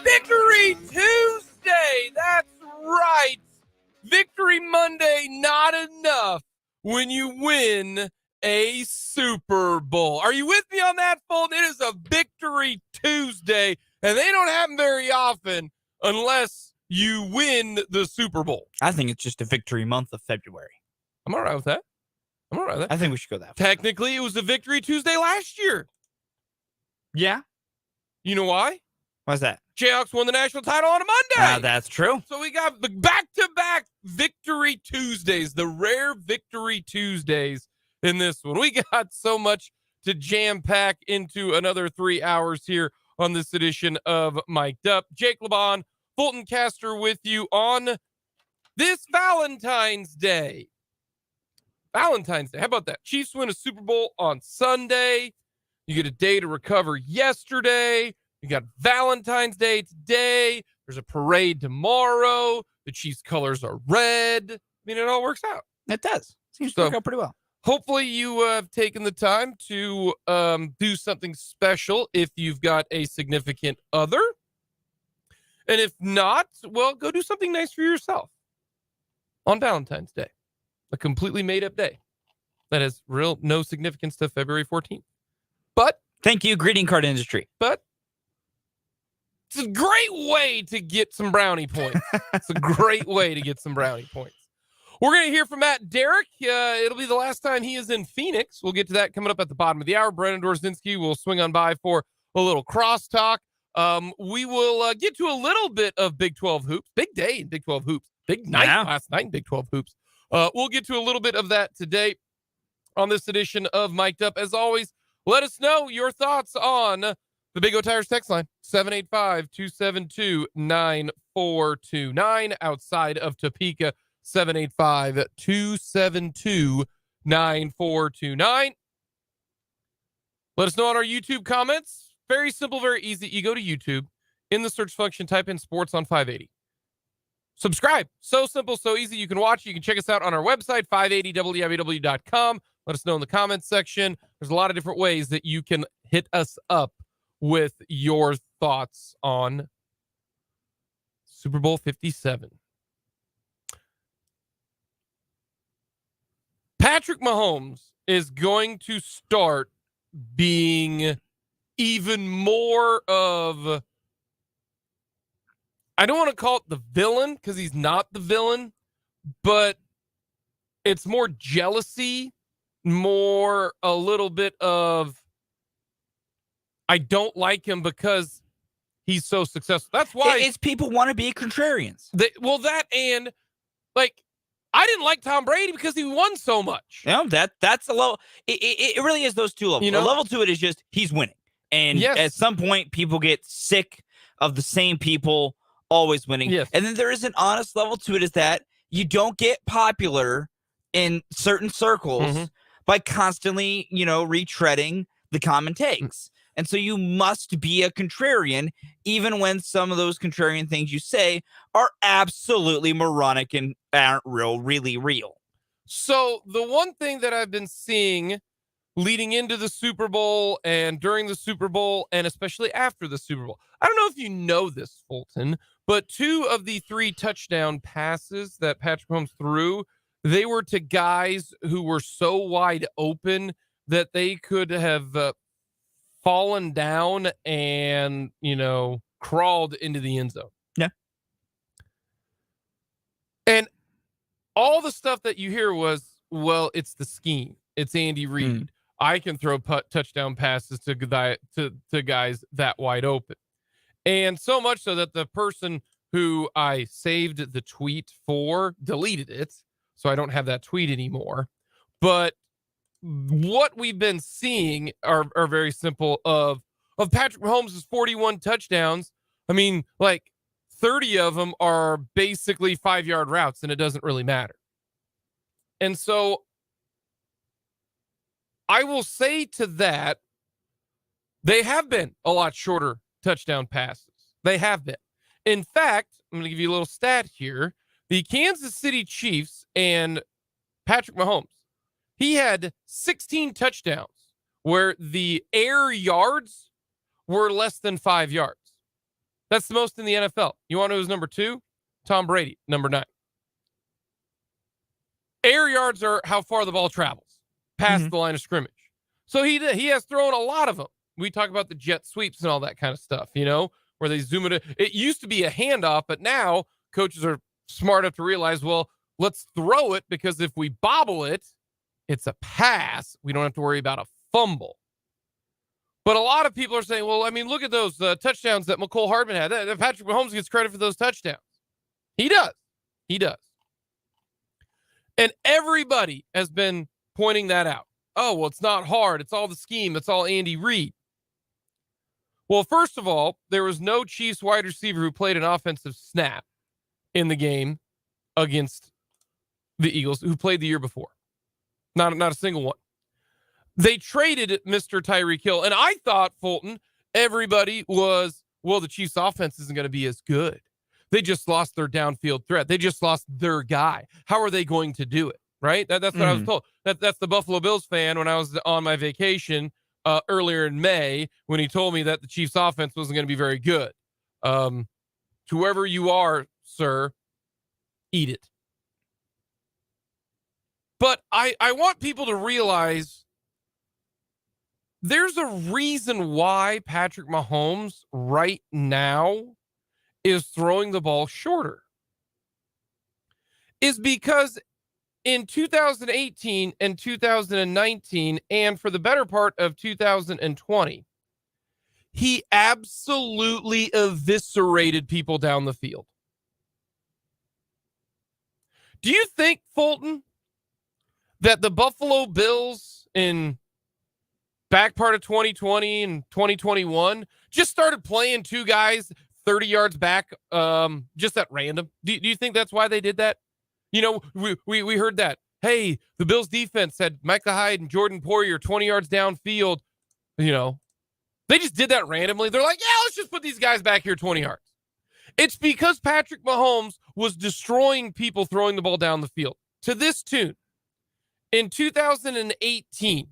Victory Tuesday! That's right! Victory Monday, not enough when you win a Super Bowl. Are you with me on that, Fulton? It is a Victory Tuesday, and they don't happen very often unless you win the Super Bowl. I think it's just a victory month of February. I'm all right with that. I think we should go that way. Technically, it was a Victory Tuesday last year. Yeah? You know why? Why's that? Jayhawks won the national title on a Monday. That's true. So we got the back-to-back Victory Tuesdays, the rare Victory Tuesdays in this one. We got so much to jam-pack into another 3 hours here on this edition of Mic'd Up. Jake LeBon, Fulton Caster with you on this Valentine's Day. Valentine's Day. How about that? Chiefs win a Super Bowl on Sunday. You get a day to recover yesterday. You got Valentine's Day today. There's a parade tomorrow. The Chiefs' colors are red. I mean, it all works out. It does. Seems to work out pretty well. Hopefully you have taken the time to do something special if you've got a significant other. And if not, well, go do something nice for yourself on Valentine's Day. A completely made-up day that has no significance to February 14th. But thank you, greeting card industry. But it's a great way to get some brownie points. It's a great way to get some brownie points. We're going to hear from Derrick. It'll be the last time he is in Phoenix. We'll get to that coming up at the bottom of the hour. Brennan Dorzinski will swing on by for a little crosstalk. We will get to a little bit of Big 12 hoops. Big day in Big 12 hoops. Big night last night in Big 12 hoops. We'll get to a little bit of that today on this edition of Mic'd Up. As always, let us know your thoughts on the Big O Tires text line, 785-272-9429. Outside of Topeka, 785-272-9429. Let us know on our YouTube comments. Very simple, very easy. You go to YouTube. In the search function, type in Sports on 580. Subscribe. So simple, so easy. You can watch. You can check us out on our website, 580wwaw.com. Let us know in the comments section. There's a lot of different ways that you can hit us up with your thoughts on Super Bowl 57. Patrick Mahomes is going to start being even more of, I don't want to call it the villain because he's not the villain, but it's more jealousy, more a little bit of, I don't like him because he's so successful. That's why it's people want to be contrarians. And like, I didn't like Tom Brady because he won so much. You know, that's a level. It really is those two levels. You know? The level to it is just he's winning. And at some point, people get sick of the same people always winning. Yes. And then there is an honest level to it, is that you don't get popular in certain circles by constantly, retreading the common takes. And so you must be a contrarian, even when some of those contrarian things you say are absolutely moronic and aren't really real. So the one thing that I've been seeing leading into the Super Bowl and during the Super Bowl and especially after the Super Bowl, I don't know if you know this, Fulton, but 2 of the 3 touchdown passes that Patrick Mahomes threw, they were to guys who were so wide open that they could have fallen down and, crawled into the end zone. Yeah. And all the stuff that you hear was, well, it's the scheme. It's Andy Reid. I can throw touchdown passes to guys that wide open. And so much so that the person who I saved the tweet for deleted it. So I don't have that tweet anymore. But what we've been seeing are very simple of Patrick Mahomes' 41 touchdowns. I mean, like 30 of them are basically 5-yard routes, and it doesn't really matter. And so I will say to that, they have been a lot shorter touchdown passes. They have been. In fact, I'm going to give you a little stat here. The Kansas City Chiefs and Patrick Mahomes, he had 16 touchdowns where the air yards were less than 5 yards. That's the most in the NFL. You want to know who's number 2? Tom Brady, number 9. Air yards are how far the ball travels past the line of scrimmage. So he has thrown a lot of them. We talk about the jet sweeps and all that kind of stuff, where they zoom it. It used to be a handoff, but now coaches are smart enough to realize, well, let's throw it, because if we bobble it, it's a pass. We don't have to worry about a fumble. But a lot of people are saying, well, I mean, look at those touchdowns that McCole Hardman had. Patrick Mahomes gets credit for those touchdowns. He does. He does. And everybody has been pointing that out. Oh, well, it's not hard. It's all the scheme. It's all Andy Reid. Well, first of all, there was no Chiefs wide receiver who played an offensive snap in the game against the Eagles who played the year before. Not a single one. They traded Mr. Tyreek Hill, and I thought, Fulton, everybody was, well, the Chiefs offense isn't going to be as good. They just lost their downfield threat. They just lost their guy. How are they going to do it? Right? That's what I was told. That's the Buffalo Bills fan when I was on my vacation earlier in May, when he told me that the Chiefs offense wasn't going to be very good. Whoever you are, sir, eat it. But I want people to realize there's a reason why Patrick Mahomes right now is throwing the ball shorter. Is because in 2018 and 2019, and for the better part of 2020, he absolutely eviscerated people down the field. Do you think, Fulton, that the Buffalo Bills in back part of 2020 and 2021 just started playing two guys 30 yards back just at random? Do you think that's why they did that? We heard that. Hey, the Bills defense had Micah Hyde and Jordan Poyer 20 yards downfield. They just did that randomly. They're like, yeah, let's just put these guys back here 20 yards. It's because Patrick Mahomes was destroying people throwing the ball down the field. To this tune, in 2018,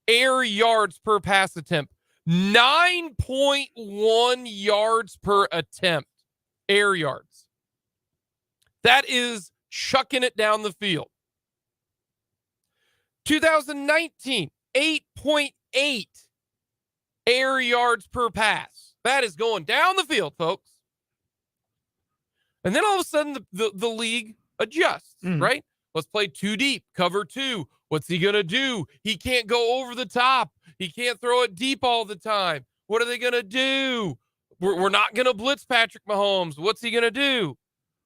air yards per pass attempt, 9.1 yards per attempt, air yards. That is chucking it down the field. 2019, 8.8 air yards per pass. That is going down the field, folks. And then all of a sudden, the league adjusts, right? Let's play too deep, cover two. What's he going to do? He can't go over the top. He can't throw it deep all the time. What are they going to do? We're not going to blitz Patrick Mahomes. What's he going to do?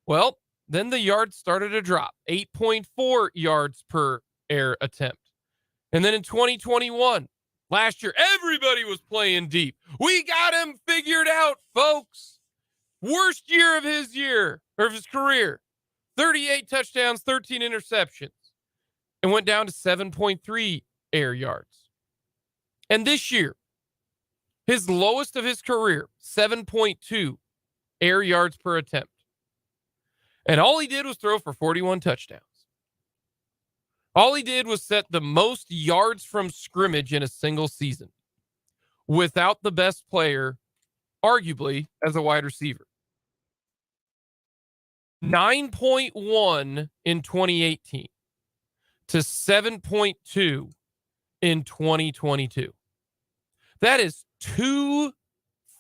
Well, then the yards started to drop, 8.4 yards per air attempt. And then in 2021, last year, everybody was playing deep. We got him figured out, folks. Worst year of his career. 38 touchdowns, 13 interceptions. And went down to 7.3 air yards. And this year, his lowest of his career, 7.2 air yards per attempt. And all he did was throw for 41 touchdowns. All he did was set the most yards from scrimmage in a single season without the best player, arguably, as a wide receiver. 9.1 in 2018 to 7.2 in 2022. That is 2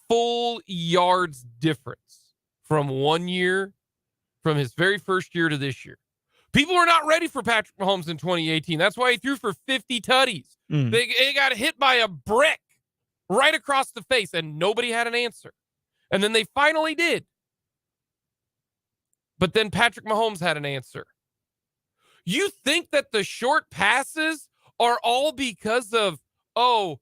full yards difference from 1 year, from his very first year to this year. People are not ready for Patrick Mahomes in 2018. That's why he threw for 50 tutties. They got hit by a brick right across the face, and nobody had an answer. And then they finally did. But then Patrick Mahomes had an answer. You think that the short passes are all because of, Patrick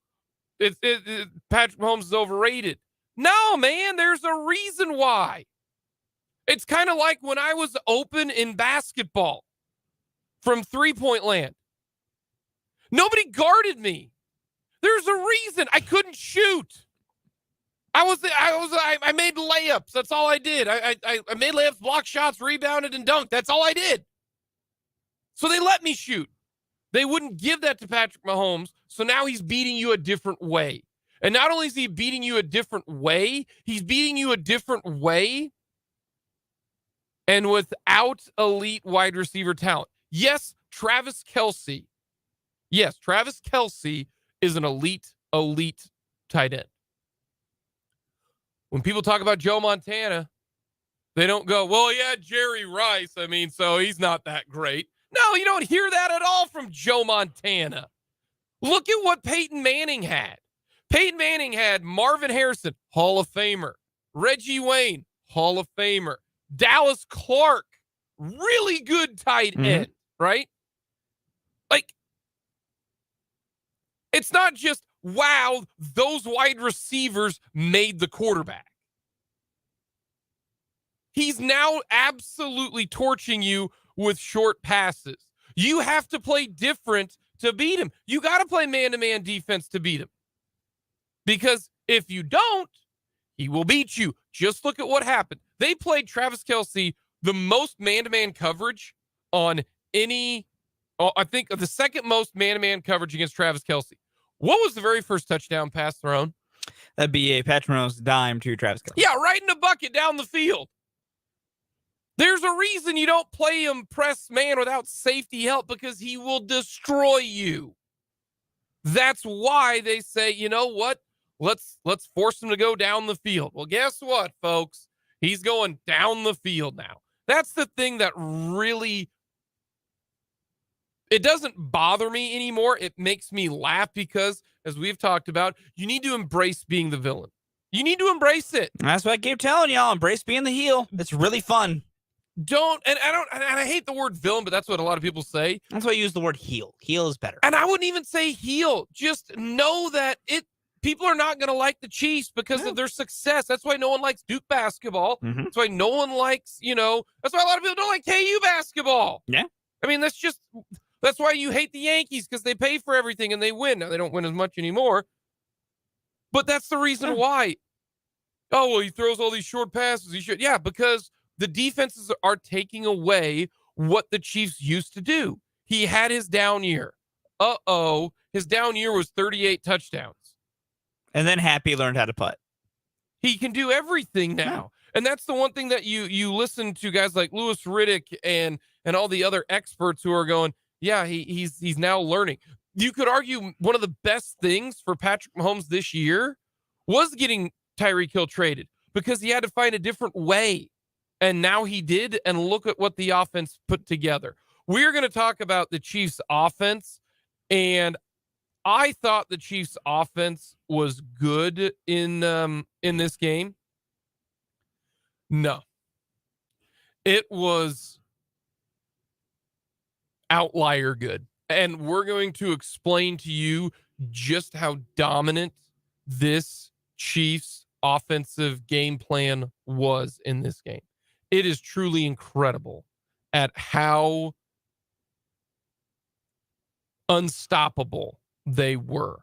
Mahomes is overrated. No, man, there's a reason why. It's kind of like when I was open in basketball from three-point land. Nobody guarded me. There's a reason I couldn't shoot. I made layups. That's all I did. I made layups, blocked shots, rebounded, and dunked. That's all I did. So they let me shoot. They wouldn't give that to Patrick Mahomes, so now he's beating you a different way. And not only is he beating you a different way, he's beating you a different way and without elite wide receiver talent. Yes, Travis Kelce is an elite tight end. When people talk about Joe Montana, they don't go, well, yeah, Jerry Rice. I mean, so he's not that great. No, you don't hear that at all from Joe Montana. Look at what Peyton Manning had. Peyton Manning had Marvin Harrison, Hall of Famer. Reggie Wayne, Hall of Famer. Dallas Clark, really good tight end, right? Like, it's not just, wow, those wide receivers made the quarterback. He's now absolutely torching you with short passes. You have to play different to beat him. You got to play man-to-man defense to beat him. Because if you don't, he will beat you. Just look at what happened. They played Travis Kelce the most man-to-man coverage on any, I think the second most man-to-man coverage against Travis Kelce. What was the very first touchdown pass thrown? That'd be a Patrick Mahomes dime to Travis Kelce. Yeah, right in the bucket down the field. There's a reason you don't play him press man without safety help, because he will destroy you. That's why they say, you know what? Let's force him to go down the field. Well, guess what, folks? He's going down the field now. That's the thing that really, it doesn't bother me anymore. It makes me laugh because, as we've talked about, you need to embrace being the villain. You need to embrace it. That's what I keep telling y'all. Embrace being the heel. It's really fun. I hate the word villain, but that's what a lot of people say. That's why I use the word heel. Heel is better. And I wouldn't even say heel. Just know that people are not going to like the Chiefs because of their success. That's why no one likes Duke basketball. That's why no one likes, that's why a lot of people don't like KU basketball. Yeah. I mean, that's why you hate the Yankees, because they pay for everything and they win. Now, they don't win as much anymore. But that's the reason why. Oh, well, he throws all these short passes. He should. Yeah, because the defenses are taking away what the Chiefs used to do. He had his down year. His down year was 38 touchdowns. And then Happy learned how to putt. He can do everything now. And that's the one thing that you listen to guys like Louis Riddick and all the other experts who are going, yeah, he's now learning. You could argue one of the best things for Patrick Mahomes this year was getting Tyreek Hill traded, because he had to find a different way. And now he did, and look at what the offense put together. We're going to talk about the Chiefs' offense, and I thought the Chiefs' offense was good in this game. No. It was outlier good. And we're going to explain to you just how dominant this Chiefs offensive game plan was in this game. It is truly incredible at how unstoppable they were.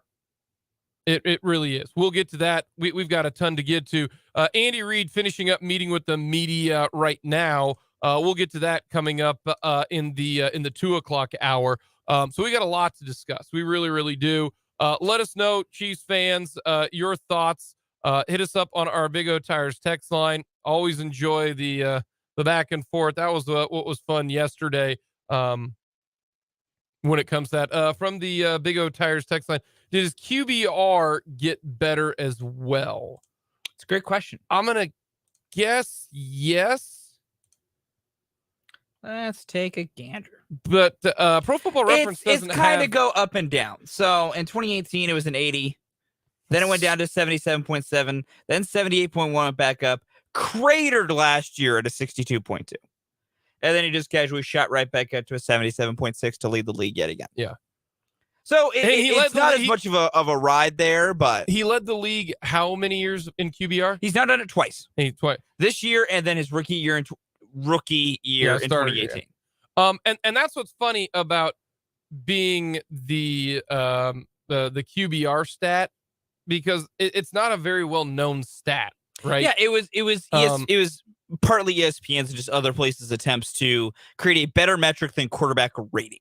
It really is. We'll get to that. We've got a ton to get to. Andy Reid finishing up meeting with the media right now. We'll get to that coming up in the 2:00 hour. So we got a lot to discuss. We really, really do. Let us know, Chiefs fans, your thoughts. Hit us up on our Big O Tires text line. Always enjoy the back and forth. That was what was fun yesterday. When it comes to that, from the Big O Tires text line, does QBR get better as well? It's a great question. I'm gonna guess yes. Let's take a gander. But Pro Football Reference doesn't it's kind of go up and down. So in 2018, it was an 80. Then it went down to 77.7. Then 78.1 went back up. Cratered last year at a 62.2. And then he just casually shot right back up to a 77.6 to lead the league yet again. Yeah. So it's not as much of a ride there, but he led the league how many years in QBR? He's now done it twice. Twice. This year, and then his rookie year in 2018. And that's what's funny about being the QBR stat, because it's not a very well known stat, right? Yeah, it was partly ESPN's and just other places' attempts to create a better metric than quarterback rating.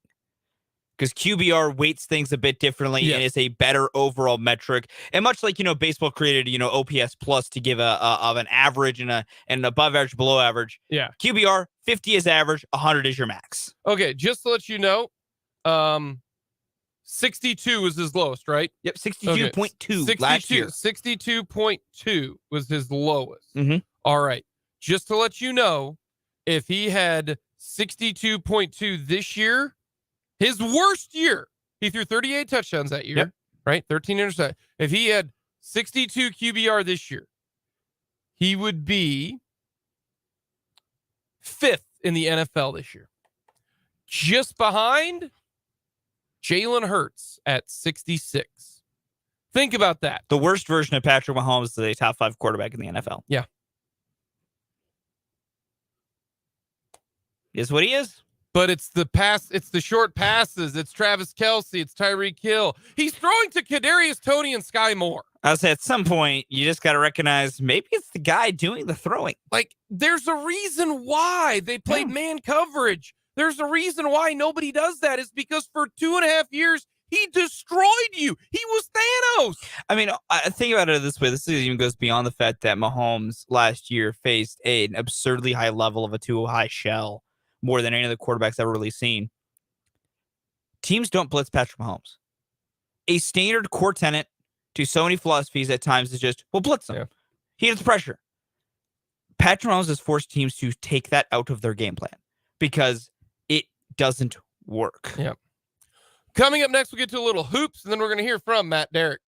because QBR weights things a bit differently and is a better overall metric. And much like, baseball created, OPS plus to give of an average and an above average, below average. Yeah. QBR, 50 is average, 100 is your max. Okay, just to let you know, 62 was his lowest, right? Yep, 62.2 last year. 62.2 was his lowest. Mm-hmm. All right. Just to let you know, if he had 62.2 this year, his worst year, he threw 38 touchdowns that year, right? 13 interceptions. If he had 62 QBR this year, he would be 5th in the NFL this year. Just behind Jalen Hurts at 66. Think about that. The worst version of Patrick Mahomes is a top 5 quarterback in the NFL. Yeah. Is what he is. But it's the short passes. It's Travis Kelce. It's Tyreek Hill. He's throwing to Kadarius Toney and Sky Moore. I would say at some point, you just got to recognize maybe it's the guy doing the throwing. Like, there's a reason why they played man coverage. There's a reason why nobody does that. It's because for 2.5 years, he destroyed you. He was Thanos. I mean, I think about it this way. This even goes beyond the fact that Mahomes last year faced an absurdly high level of a too high shell, more than any of the quarterbacks ever really seen. Teams don't blitz Patrick Mahomes. A standard core tenet to so many philosophies at times is just, well, blitz him. Yeah. He needs pressure. Patrick Mahomes has forced teams to take that out of their game plan because it doesn't work. Yeah. Coming up next, we'll get to a little hoops, and then we're going to hear from Matt Derrick.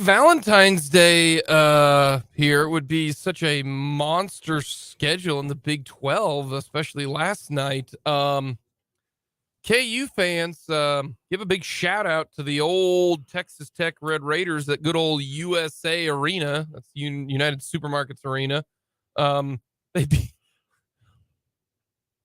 Valentine's Day here would be such a monster schedule in the Big 12, especially last night. KU fans, give a big shout out to the old Texas Tech Red Raiders, that good old USA Arena. That's United Supermarkets Arena.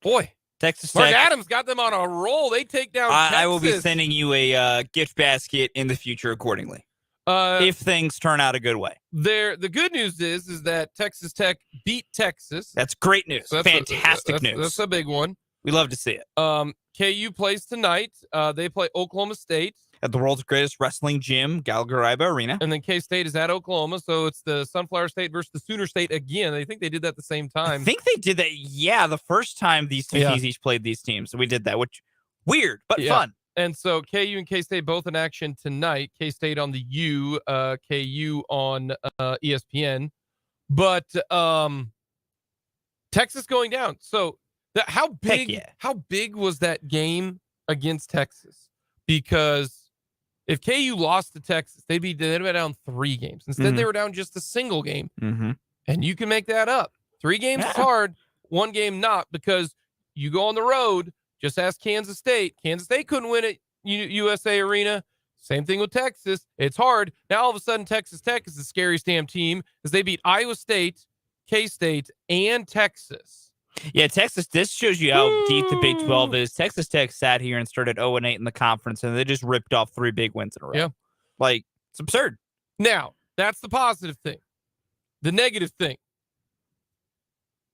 Boy, Texas Mark Tech. Adams got them on a roll. They take down Texas. I will be sending you a gift basket in the future accordingly. If things turn out a good way. The good news is that Texas Tech beat Texas. That's great news. So Fantastic news. That's a big one. We love to see it. KU plays tonight. They play Oklahoma State. At the world's greatest wrestling gym, Gallagher-Iba Arena. And then K-State is at Oklahoma, so it's the Sunflower State versus the Sooner State again. I think they did that at the same time. I think they did that, the first time these two teams each played these teams. So we did that, which weird, but fun. And so KU and K-State both in action tonight. K-State on the U, KU on ESPN. But Texas going down. So how big was that game against Texas? Because if KU lost to Texas, they'd be down 3 games. Instead, they were down just a single game. And you can make that up. 3 games is hard, 1 game not, because you go on the road. Just ask Kansas State. Kansas State couldn't win at USA Arena. Same thing with Texas. It's hard. Now, all of a sudden, Texas Tech is the scariest damn team as they beat Iowa State, K-State, and Texas. Yeah, Texas, this shows you how deep the Big 12 is. Texas Tech sat here and started 0-8 in the conference, and they just ripped off 3 big wins in a row. Yeah. Like, it's absurd. Now, that's the positive thing. The negative thing.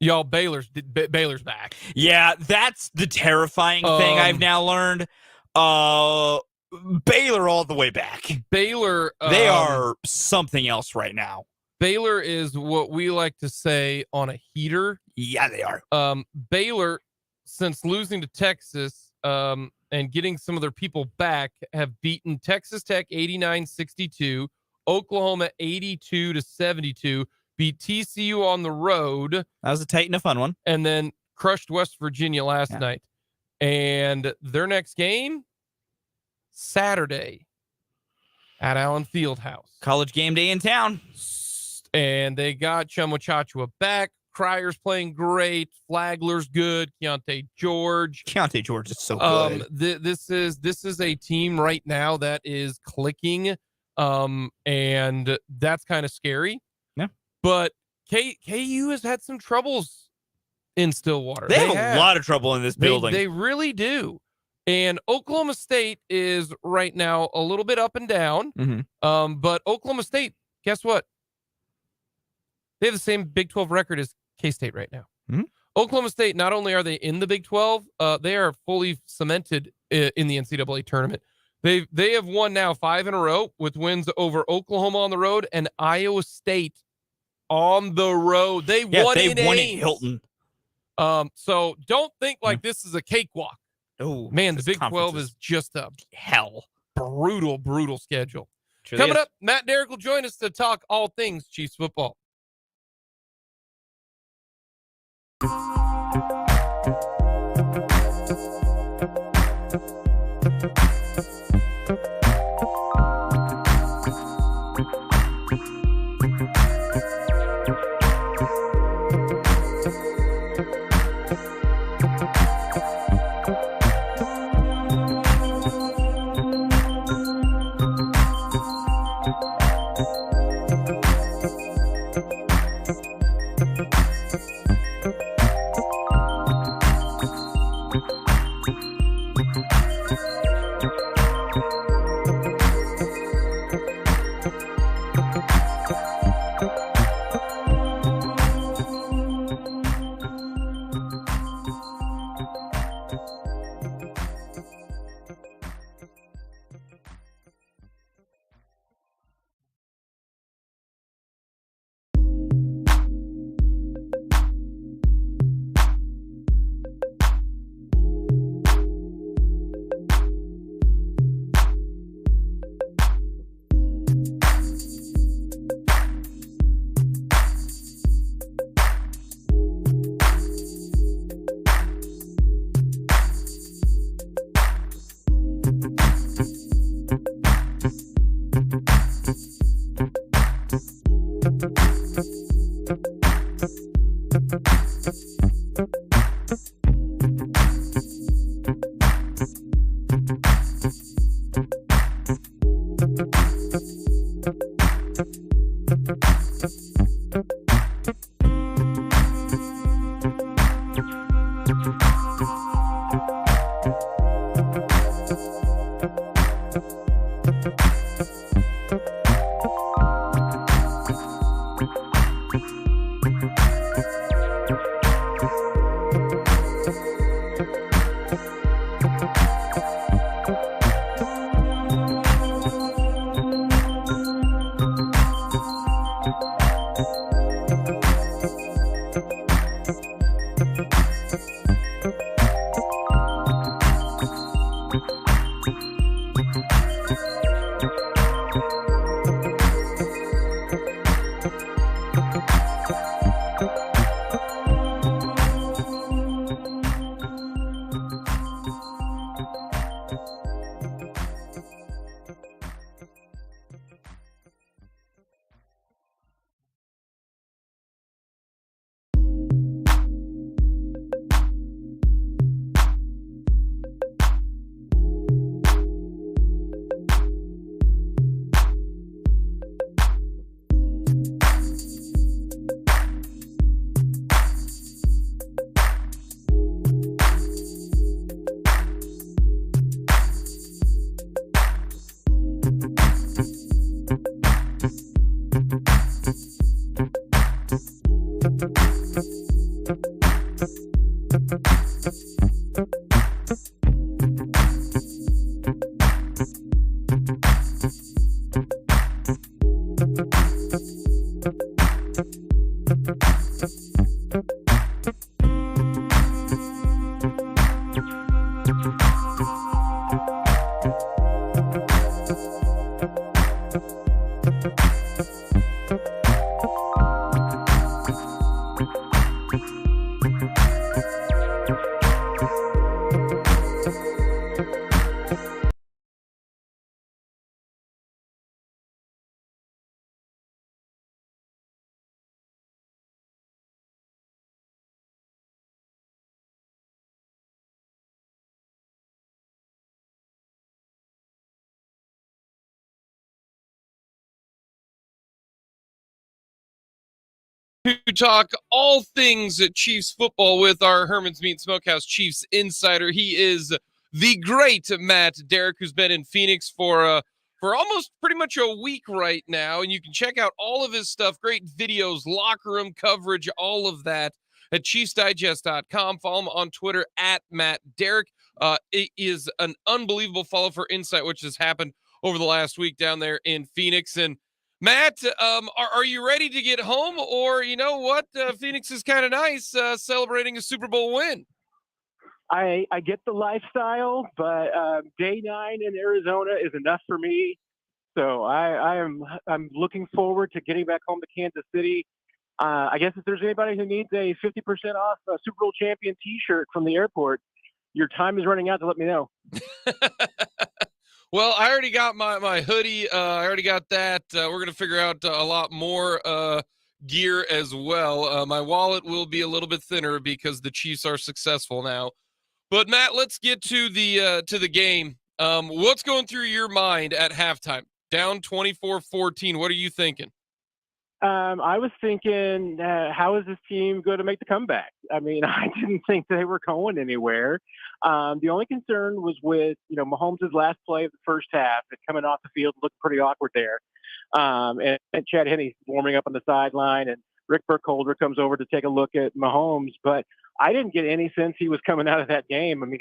Y'all, Baylor's back. Yeah, that's the terrifying thing I've now learned. Baylor all the way back. Baylor. They are something else right now. Baylor is what we like to say on a heater. Yeah, they are. Baylor, since losing to Texas and getting some of their people back, have beaten Texas Tech 89-62, Oklahoma 82-72, beat TCU on the road. That was a tight and a fun one. And then crushed West Virginia last night. And their next game, Saturday at Allen Fieldhouse. College game day in town. And they got Chumwachachua back. Cryer's playing great. Flagler's good. Keontae George is so good. This is a team right now that is clicking, and that's kind of scary. Yeah. But KU has had some troubles in Stillwater. They have a lot of trouble in this building. They really do. And Oklahoma State is right now a little bit up and down. But Oklahoma State, guess what? They have the same Big 12 record as K-State right now. Oklahoma State, not only are they in the Big 12, they are fully cemented in the NCAA tournament. They have won now 5 in a row with wins over Oklahoma on the road and Iowa State on the road. They won in Hilton. So don't think like this is a cakewalk. Oh man, the Big 12 is just a brutal schedule. Coming up, Matt Derrick will join us to talk all things Chiefs football. To talk all things Chiefs football with our Herman's Meat Smokehouse Chiefs insider. He is the great Matt Derrick, who's been in Phoenix for almost pretty much a week right now, and you can check out all of his stuff, great videos, locker room coverage, all of that at ChiefsDigest.com. Follow him on Twitter at Matt Derrick. It is an unbelievable follow for insight, which has happened over the last week down there in Phoenix. And Matt, are you ready to get home, or you know what? Phoenix is kind of nice, celebrating a Super Bowl win. I get the lifestyle, but day 9 in Arizona is enough for me. So I'm looking forward to getting back home to Kansas City. I guess if there's anybody who needs a 50% off Super Bowl champion T-shirt from the airport, your time is running out to let me know. Well, I already got my hoodie. I already got that. We're going to figure out a lot more gear as well. My wallet will be a little bit thinner because the Chiefs are successful now. But, Matt, let's get to the game. What's going through your mind at halftime? Down 24-14. What are you thinking? I was thinking, how is this team going to make the comeback? I mean, I didn't think they were going anywhere. The only concern was with, Mahomes' last play of the first half and coming off the field looked pretty awkward there. And Chad Henne warming up on the sideline, and Rick Burkholder comes over to take a look at Mahomes. But I didn't get any sense he was coming out of that game. I mean,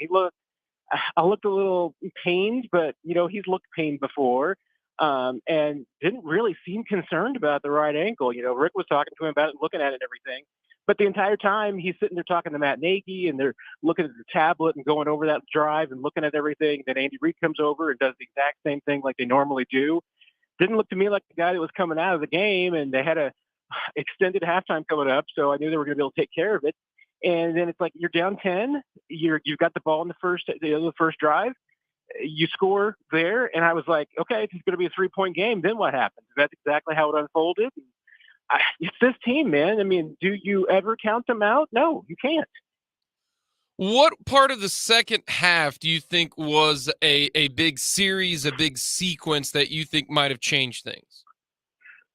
I looked a little pained, but, he's looked pained before. And didn't really seem concerned about the right ankle. Rick was talking to him about it, looking at it and everything. But the entire time he's sitting there talking to Matt Nagy, and they're looking at the tablet and going over that drive and looking at everything. Then Andy Reid comes over and does the exact same thing like they normally do. Didn't look to me like the guy that was coming out of the game, and they had a extended halftime coming up, so I knew they were going to be able to take care of it. And then it's like you're down 10, you've got the ball in the first drive. You score there, and I was like, okay, it's going to be a 3-point game. Then what happens? That's exactly how it unfolded. It's this team, man. I mean, do you ever count them out? No, you can't. What part of the second half do you think was a big series, a big sequence that you think might have changed things?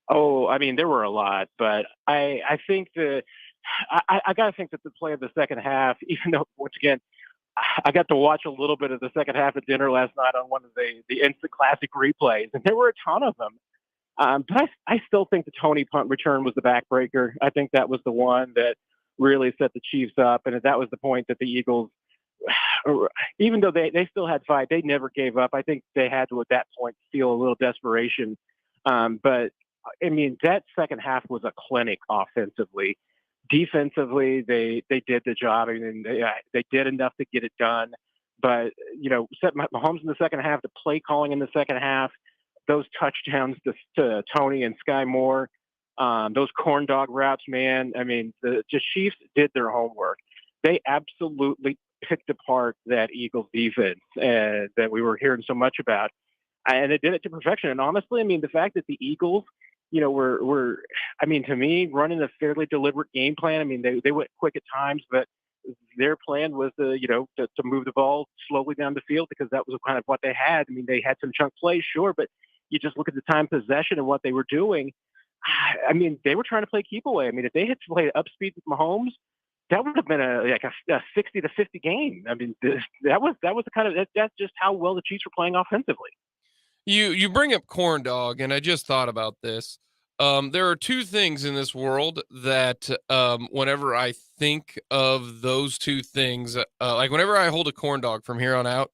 Oh, I mean, there were a lot, but I think I got to think that the play of the second half, even though, once again, I got to watch a little bit of the second half at dinner last night on one of the instant classic replays, and there were a ton of them. But I still think the Tony punt return was the backbreaker. I think that was the one that really set the Chiefs up, and that was the point that the Eagles, even though they still had fight, they never gave up. I think they had to, at that point, feel a little desperation. But, I mean, that second half was a clinic offensively. Defensively, they did the job. I mean, they did enough to get it done. But, set Mahomes in the second half, the play calling in the second half, those touchdowns to Tony and Sky Moore, those corn dog routes, man. I mean, the Chiefs did their homework. They absolutely picked apart that Eagles defense that we were hearing so much about. And they did it to perfection. And honestly, I mean, the fact that the Eagles, were I mean, to me, running a fairly deliberate game plan. I mean, they went quick at times, but their plan was to move the ball slowly down the field because that was kind of what they had. I mean, they had some chunk plays, sure, but you just look at the time possession and what they were doing. I mean, they were trying to play keep away. I mean, if they had played up speed with Mahomes, that would have been a 60-50 game. I mean, that was the kind of that's just how well the Chiefs were playing offensively. You bring up corn dog, and I just thought about this. There are two things in this world that whenever I think of those two things, like whenever I hold a corn dog from here on out,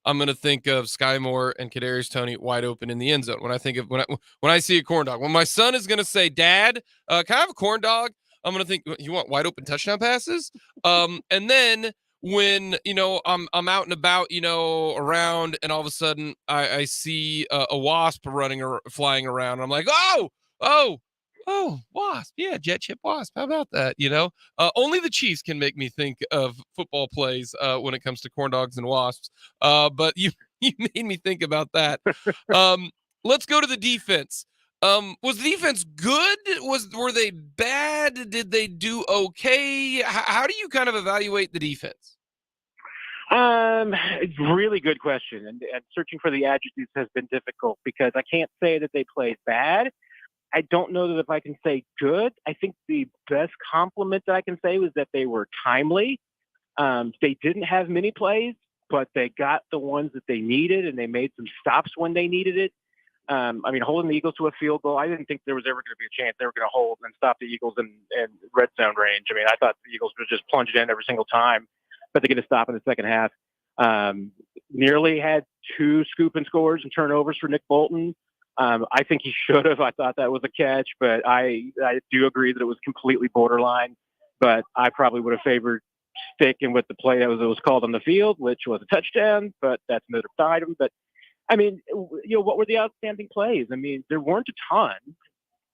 I'm gonna think of Sky Moore and Kadarius Toney wide open in the end zone. When I think of when I see a corn dog, when my son is gonna say, "Dad, can I have a corn dog?" I'm gonna think, "You want wide open touchdown passes?" And then when I'm out and about around, and all of a sudden I see a wasp running or flying around, I'm like, oh, wasp, yeah, jet chip wasp, how about that? Only the Chiefs can make me think of football plays when it comes to corn dogs and wasps. But you you made me think about that. Let's go to the defense. Was the defense good? Were they bad? Did they do okay? How do you kind of evaluate the defense? Really good question, and searching for the adjectives has been difficult because I can't say that they played bad. I don't know that if I can say good. I think the best compliment that I can say was that they were timely. They didn't have many plays, but they got the ones that they needed, and they made some stops when they needed it. I mean, holding the Eagles to a field goal, I didn't think there was ever going to be a chance they were going to hold and stop the Eagles in red zone range. I mean, I thought the Eagles would just plunge it in every single time, but they get a stop in the second half. Nearly had 2 scoop and scores and turnovers for Nick Bolton. I think he should have. I thought that was a catch, but I do agree that it was completely borderline. But I probably would have favored sticking with the play that was called on the field, which was a touchdown. But that's another item. But I mean, what were the outstanding plays? I mean, there weren't a ton.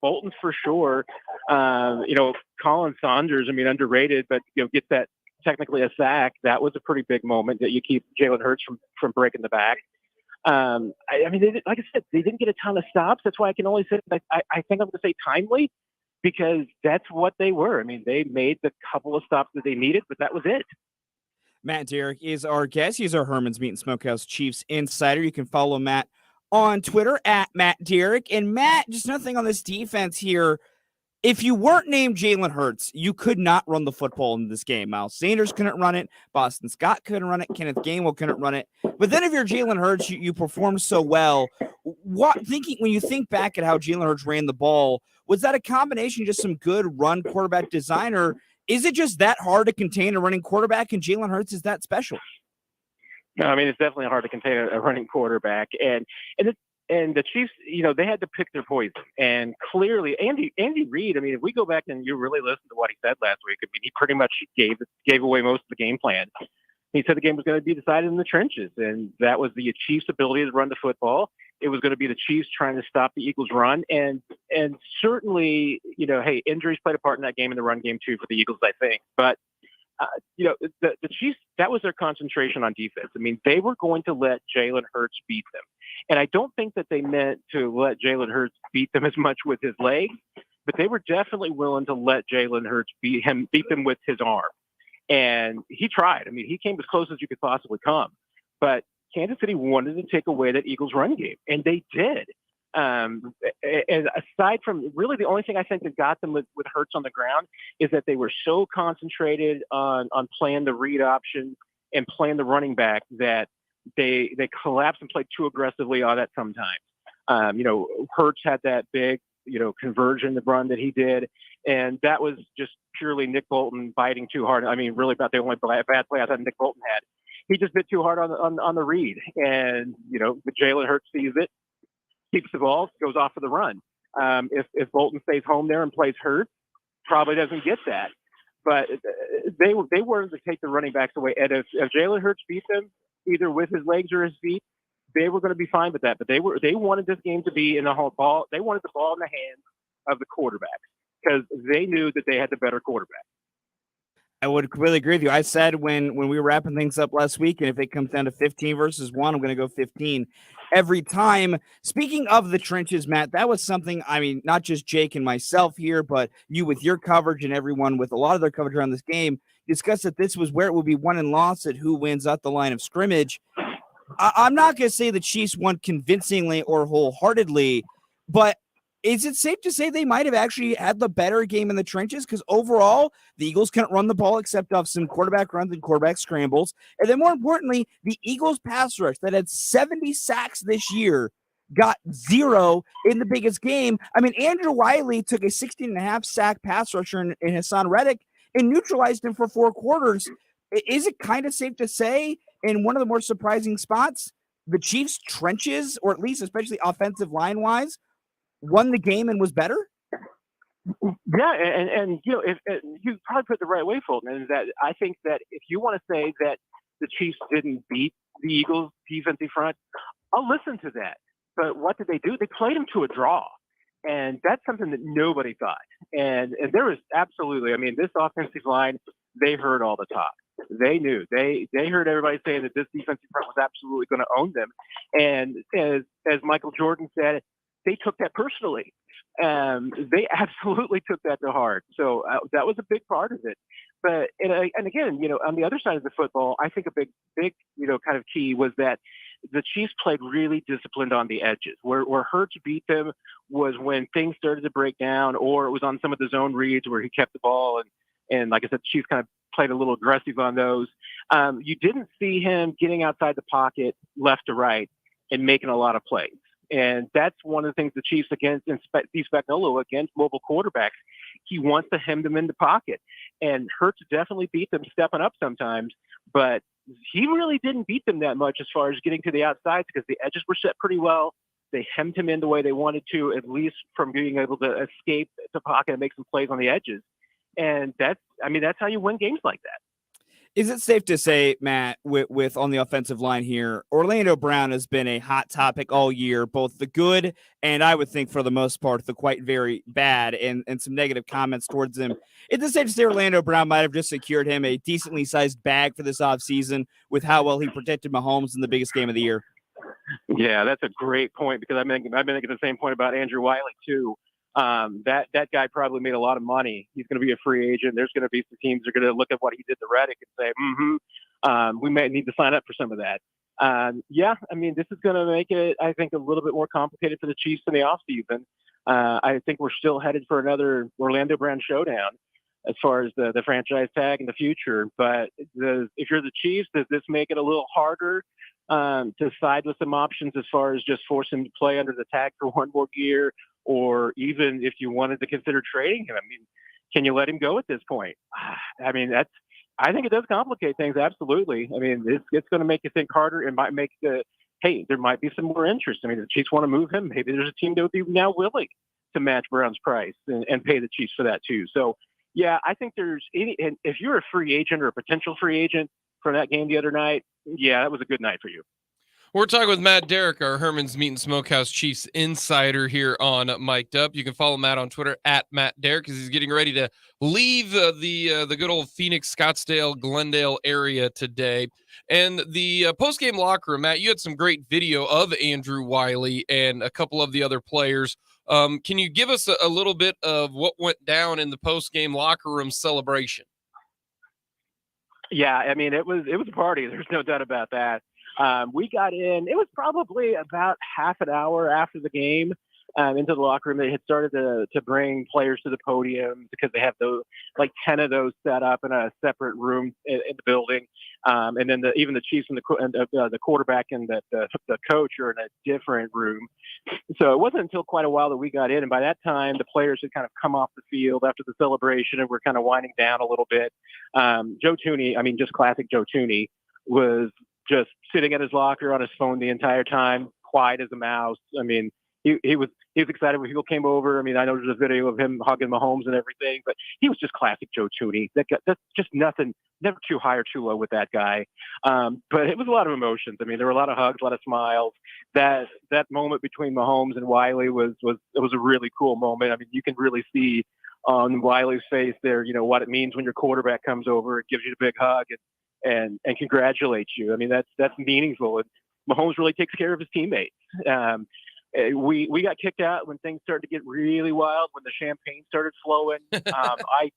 Bolton's for sure. Colin Saunders, I mean, underrated, but gets that technically a sack. That was a pretty big moment that you keep Jalen Hurts from breaking the back. I mean, like I said, they didn't get a ton of stops. That's why I can only say I think I'm going to say timely, because that's what they were. I mean, they made the couple of stops that they needed, but that was it. Matt Derrick is our guest. He's our Herman's Meat and Smokehouse Chiefs insider. You can follow Matt on Twitter at Matt Derrick. And Matt, just another thing on this defense here. If you weren't named Jalen Hurts, you could not run the football in this game. Miles Sanders couldn't run it. Boston Scott couldn't run it. Kenneth Gainwell couldn't run it. But then if you're Jalen Hurts, you perform so well. When you think back at how Jalen Hurts ran the ball, was that a combination of just some good run quarterback design, or is it just that hard to contain a running quarterback, and Jalen Hurts is that special? No, I mean, it's definitely hard to contain a running quarterback. And the Chiefs, they had to pick their poison. And clearly, Andy Reid, I mean, if we go back and you really listen to what he said last week, I mean, he pretty much gave away most of the game plan. He said the game was going to be decided in the trenches, and that was the Chiefs' ability to run the football. It was going to be the Chiefs trying to stop the Eagles' run. And certainly, hey, injuries played a part in that game, in the run game too, for the Eagles, I think. But the Chiefs, that was their concentration on defense. I mean, they were going to let Jalen Hurts beat them. And I don't think that they meant to let Jalen Hurts beat them as much with his legs, but they were definitely willing to let Jalen Hurts beat them with his arm. And he tried. I mean, he came as close as you could possibly come. But Kansas City wanted to take away that Eagles run game, and they did. And aside from really the only thing I think that got them with Hurts on the ground is that they were so concentrated on playing the read option and playing the running back that they collapsed and played too aggressively on that sometimes. Hurts had that big, conversion run that he did, and that was just purely Nick Bolton biting too hard. I mean, really about the only bad play I thought Nick Bolton had. He just bit too hard on the read, and Jalen Hurts sees it, keeps the ball, goes off for the run. If Bolton stays home there and plays Hurts, probably doesn't get that. But they wanted to take the running backs away, and if Jalen Hurts beat them either with his legs or his feet, they were going to be fine with that. But they wanted this game to be in the whole ball. They wanted the ball in the hands of the quarterback because they knew that they had the better quarterback. I would really agree with you. I said when we were wrapping things up last week, and if it comes down to 15 versus 1, I'm going to go 15 every time. Speaking of the trenches, Matt, that was something, I mean, not just Jake and myself here, but you with your coverage and everyone with a lot of their coverage around this game discussed that this was where it would be won and lost at who wins at the line of scrimmage. I'm not going to say the Chiefs won convincingly or wholeheartedly, but is it safe to say they might have actually had the better game in the trenches? Because overall, the Eagles couldn't run the ball except off some quarterback runs and quarterback scrambles. And then more importantly, the Eagles pass rush that had 70 sacks this year got 0 in the biggest game. I mean, Andrew Wiley took a 16.5 sack pass rusher in Hassan Reddick and neutralized him for 4 quarters. Is it kind of safe to say, in one of the more surprising spots, the Chiefs' trenches, or at least especially offensive line-wise, won the game and was better? Yeah, and if you probably put it the right way, Fulton, is that I think that if you want to say that the Chiefs didn't beat the Eagles' defensive front, I'll listen to that. But what did they do? They played them to a draw, and that's something that nobody thought. And there was absolutely, I mean, this offensive line, they heard all the talk. They knew. They heard everybody saying that this defensive front was absolutely going to own them. And as Michael Jordan said, they took that personally. They absolutely took that to heart. So that was a big part of it. But and again, on the other side of the football, I think a big kind of key was that the Chiefs played really disciplined on the edges. Where Hurts beat them was when things started to break down, or it was on some of the zone reads where he kept the ball. And like I said, the Chiefs kind of played a little aggressive on those. You didn't see him getting outside the pocket left to right and making a lot of plays. And that's one of the things the Chiefs against Steve Spagnuolo against mobile quarterbacks. He wants to hem them in the pocket. And Hurts definitely beat them stepping up sometimes, but he really didn't beat them that much as far as getting to the outsides because the edges were set pretty well. They hemmed him in the way they wanted to, at least from being able to escape the pocket and make some plays on the edges. And that's how you win games like that. Is it safe to say, Matt, with on the offensive line here, Orlando Brown has been a hot topic all year, both the good and I would think for the most part, the quite very bad and some negative comments towards him. Is it safe to say Orlando Brown might have just secured him a decently sized bag for this offseason with how well he protected Mahomes in the biggest game of the year? Yeah, that's a great point because I've been making the same point about Andrew Wiley too. That guy probably made a lot of money. He's going to be a free agent. There's going to be some teams that are going to look at what he did to Reddick and say, we may need to sign up for some of that. This is going to make it, I think, a little bit more complicated for the Chiefs in the offseason. I think we're still headed for another Orlando Brown showdown as far as the franchise tag in the future. But if you're the Chiefs, does this make it a little harder to side with some options as far as just force him to play under the tag for one more year? Or even if you wanted to consider trading him, can you let him go at this point? I think it does complicate things. Absolutely. It's going to make you think harder. It might make there might be some more interest. The Chiefs want to move him. Maybe there's a team that would be now willing to match Brown's price and pay the Chiefs for that too. So yeah, I think and if you're a free agent or a potential free agent for that game the other night, yeah, that was a good night for you. We're talking with Matt Derrick, our Herman's Meat and Smokehouse Chiefs insider here on Mic'd Up. You can follow Matt on Twitter at Matt Derrick because he's getting ready to leave the good old Phoenix, Scottsdale, Glendale area today. And the post-game locker room, Matt, you had some great video of Andrew Wiley and a couple of the other players. Can you give us a little bit of what went down in the post-game locker room celebration? Yeah, it was a party. There's no doubt about that. We got in, it was probably about half an hour after the game into the locker room. They had started to bring players to the podium because they have those, like 10 of those set up in a separate room in the building. And then even the Chiefs and the quarterback and the coach are in a different room. So it wasn't until quite a while that we got in. And by that time, the players had kind of come off the field after the celebration and were kind of winding down a little bit. Joe Thuney, just classic Joe Thuney, was just sitting at his locker on his phone the entire time, quiet as a mouse. He was excited when people came over. I know there's a video of him hugging Mahomes and everything, but he was just classic Joe Thuney. That's just nothing, never too high or too low with that guy. But it was a lot of emotions. There were a lot of hugs, a lot of smiles. That moment between Mahomes and Wiley was a really cool moment. You can really see on Wiley's face there, what it means when your quarterback comes over and gives you the big hug and congratulates you. That's meaningful. And Mahomes really takes care of his teammates. We got kicked out when things started to get really wild, when the champagne started flowing. I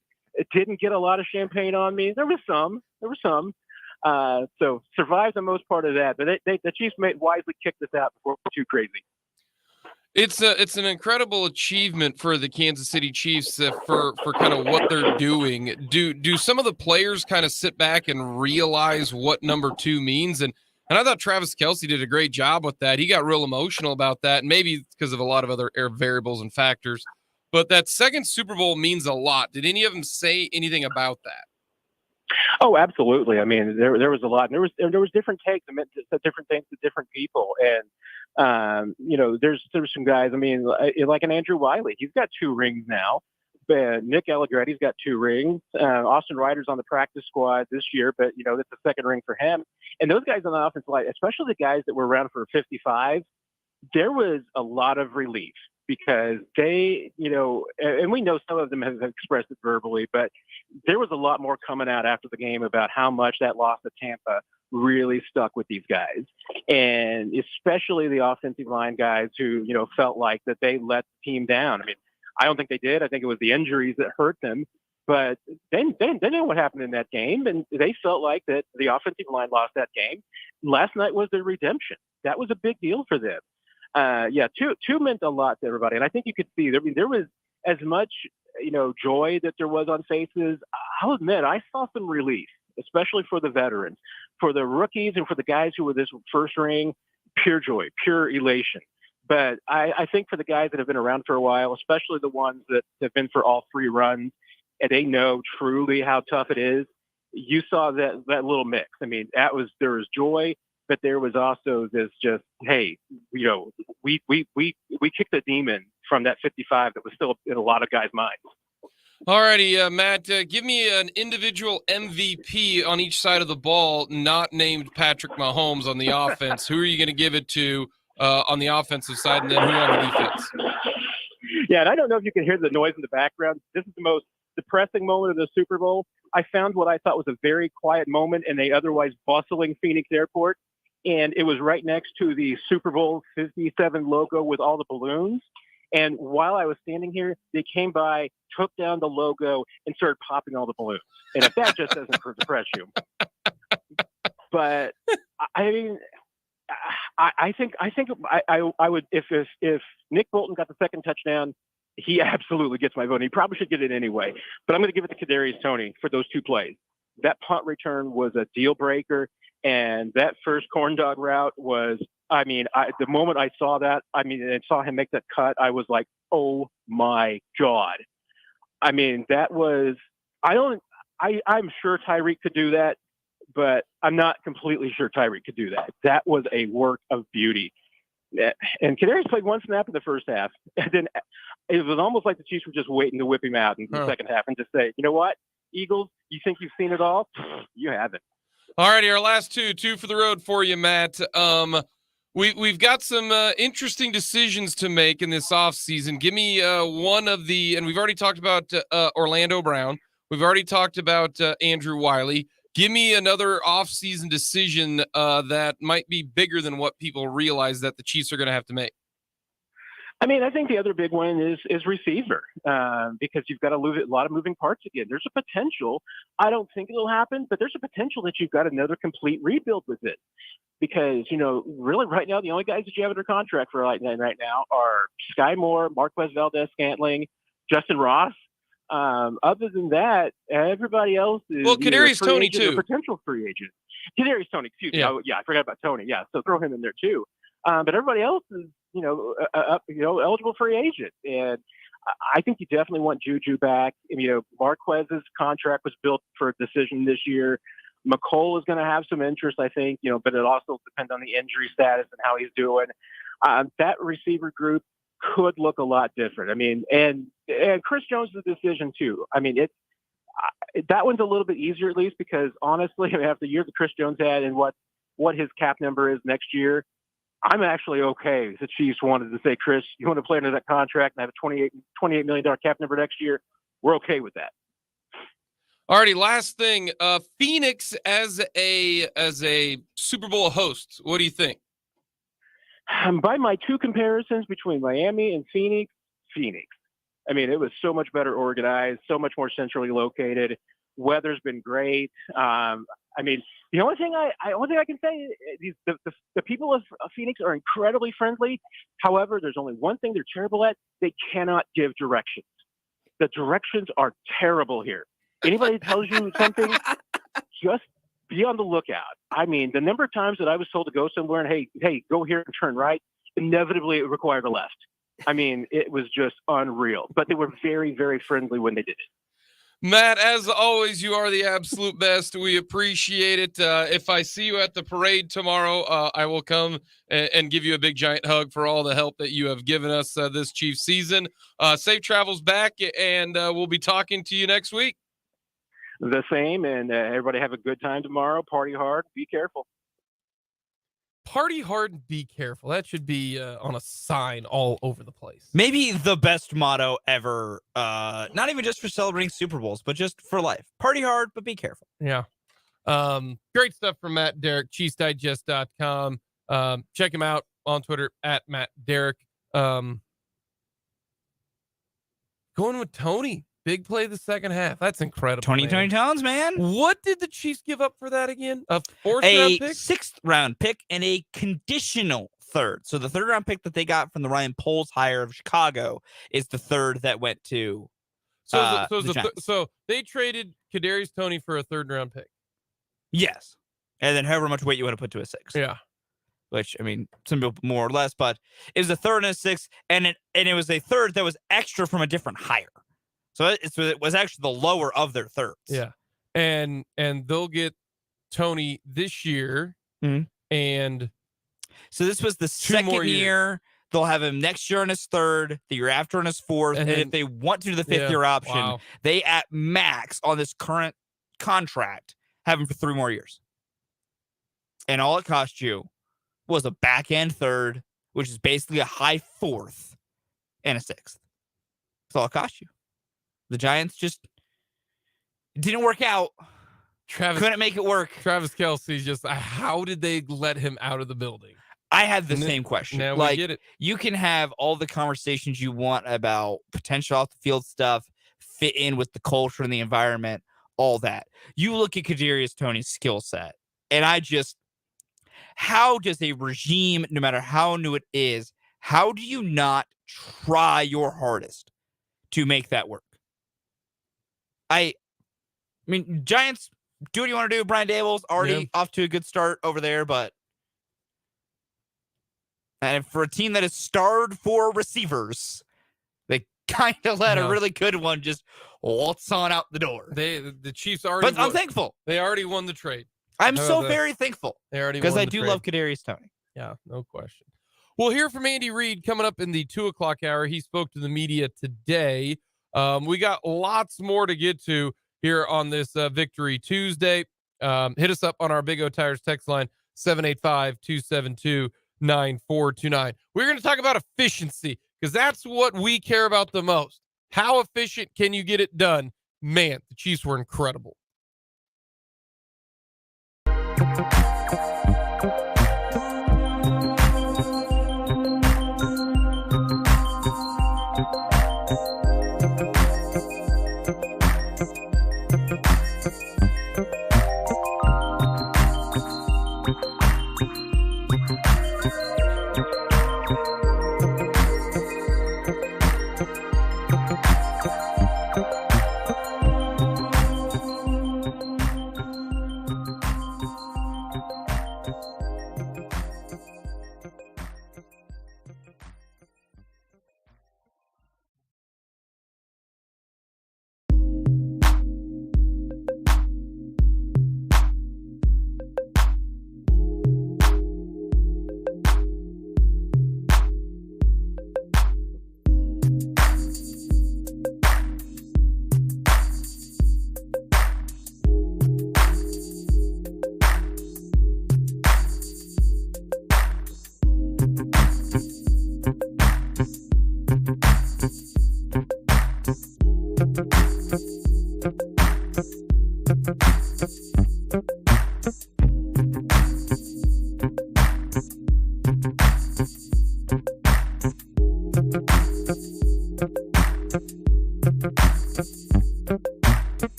didn't get a lot of champagne on me. There was some. So survived the most part of that. But the Chiefs wisely kicked us out before it was too crazy. It's an incredible achievement for the Kansas City Chiefs for kind of what they're doing. Do some of the players kind of sit back and realize what number 2 means? And I thought Travis Kelce did a great job with that. He got real emotional about that, and maybe because of a lot of other variables and factors. But that second Super Bowl means a lot. Did any of them say anything about that? Oh, absolutely. There was a lot. There was different takes. It meant different things to different people. And there's some guys. Like an Andrew Wiley, he's got 2 rings now. Nick Allegretti's got 2 rings. Austin Ryder's on the practice squad this year, but that's the second ring for him. And those guys on the offensive line, especially the guys that were around for 55, there was a lot of relief because they, and we know some of them have expressed it verbally, but there was a lot more coming out after the game about how much that loss to Tampa really stuck with these guys. And especially the offensive line guys who, felt like that they let the team down. I don't think they did. I think it was the injuries that hurt them. But they know what happened in that game, and they felt like that the offensive line lost that game. last night was their redemption. That was a big deal for them. Two meant a lot to everybody, and I think you could see. I mean, there was as much joy that there was on faces. I'll admit, I saw some relief, especially for the veterans, for the rookies, and for the guys who were this first ring. Pure joy, pure elation. But I think for the guys that have been around for a while, especially the ones that have been for all 3 runs, and they know truly how tough it is. You saw that little mix. I mean, there was joy, but there was also this just, hey, we kicked the demon from that 55 that was still in a lot of guys' minds. All righty, Matt, give me an individual MVP on each side of the ball, not named Patrick Mahomes on the offense. Who are you going to give it to on the offensive side, and then who on the defense? Yeah, and I don't know if you can hear the noise in the background. This is the most depressing moment of the Super Bowl. I found what I thought was a very quiet moment in a otherwise bustling Phoenix airport, and it was right next to the Super Bowl 57 logo with all the balloons. And while I was standing here, they came by, took down the logo, and started popping all the balloons. And if that just doesn't depress you. But I mean, I think I would, if Nick Bolton got the second touchdown, he absolutely gets my vote. He probably should get it anyway. But I'm going to give it to Kadarius Toney for those 2 plays. That punt return was a deal breaker, and that first corn dog route was. I mean, the moment I saw that, and saw him make that cut, I was like, oh my God. I mean, that was, I'm sure Tyreek could do that, but I'm not completely sure Tyreek could do that. That was a work of beauty. And Kadarius played 1 snap in the first half. And then it was almost like the Chiefs were just waiting to whip him out in the second half and just say, you know what, Eagles, you think you've seen it all? You haven't. All righty, our last two for the road for you, Matt. We've got some interesting decisions to make in this offseason. Give me one of the, and we've already talked about Orlando Brown. We've already talked about Andrew Wiley. Give me another offseason decision that might be bigger than what people realize that the Chiefs are going to have to make. I mean, I think the other big one is receiver because you've got a lot of moving parts again. There's a potential. I don't think it'll happen, but there's a potential that you've got another complete rebuild with it. Because, really right now, the only guys that you have under contract for right now are Sky Moore, Marquez Valdez-Scantling, Justin Ross. Other than that, everybody else is Kadarius Toney too. Potential free agent. Kadarius Toney, excuse me. Yeah. Oh, yeah, I forgot about Toney. Yeah, so throw him in there too. But everybody else is, eligible free agent. And I think you definitely want Juju back. Marquez's contract was built for a decision this year. McCole is going to have some interest, I think, but it also depends on the injury status and how he's doing. That receiver group could look a lot different. I mean, and Chris Jones' decision too. I mean, that one's a little bit easier at least because honestly, after the year that Chris Jones had and what his cap number is next year, I'm actually okay if the Chiefs wanted to say, Chris, you want to play under that contract and have a $28 million cap number next year? We're okay with that. Alrighty, last thing. Phoenix as a Super Bowl host. What do you think? By my 2 comparisons between Miami and Phoenix. I mean, it was so much better organized, so much more centrally located. Weather's been great. I mean, the only thing I can say is the people of Phoenix are incredibly friendly. However, there's only one thing they're terrible at. They cannot give directions. The directions are terrible here. Anybody tells you something, just be on the lookout. I mean, the number of times that I was told to go somewhere and, hey, go here and turn right, inevitably it required a left. I mean, it was just unreal. But they were very, very friendly when they did it. Matt, as always, you are the absolute best. We appreciate it. If I see you at the parade tomorrow, I will come and give you a big, giant hug for all the help that you have given us this Chiefs season. Safe travels back, and we'll be talking to you next week. The same, and everybody have a good time tomorrow. Party hard. Be careful. Party hard, be careful. That should be on a sign all over the place. Maybe the best motto ever, not even just for celebrating Super Bowls, but just for life. Party hard, but be careful. Yeah. Great stuff from Matt Derrick, ChiefsDigest.com. Check him out on Twitter at Matt Derrick. Going with Tony. Big play the second half. That's incredible. 20 tons, man. What did the Chiefs give up for that again? A fourth A round pick? 6th round pick and a conditional 3rd. So the 3rd round pick that they got from the Ryan Poles hire of Chicago is the 3rd that went to So they traded Kadarius Toney for a 3rd round pick. Yes. And then however much weight you want to put to a 6th. Yeah. Which, I mean, some people more or less, but it was a 3rd and a 6th, and it was a 3rd that was extra from a different hire. So it was actually the lower of their 3rds. Yeah. And they'll get Toney this year. Mm-hmm. And so this was the 2nd year. They'll have him next year on his 3rd, the year after on his 4th. And if they want to do the 5th year option, they at max on this current contract have him for 3 more years. And all it cost you was a back end 3rd, which is basically a high 4th and a 6th. That's all it cost you. The Giants just didn't work out. Couldn't make it work. Travis Kelce's just, how did they let him out of the building? I had the same question. Now we get it. You can have all the conversations you want about potential off the field stuff, fit in with the culture and the environment, all that. You look at Kadarius Toney's skill set, and how does a regime, no matter how new it is, how do you not try your hardest to make that work? I mean, Giants, do what you want to do. Brian Daboll's already off to a good start over there, but and for a team that is starved for receivers, they kind of let a really good one just waltz on out the door. The Chiefs already. But I'm thankful. They already won the trade. I'm so very thankful. They already because won I the do trade. love Kadarius Toney. Yeah, no question. We'll hear from Andy Reid coming up in the 2:00 hour. He spoke to the media today. We got lots more to get to here on this Victory Tuesday. Hit us up on our Big O Tires text line, 785-272-9429. We're going to talk about efficiency because that's what we care about the most. How efficient can you get it done? Man, the Chiefs were incredible.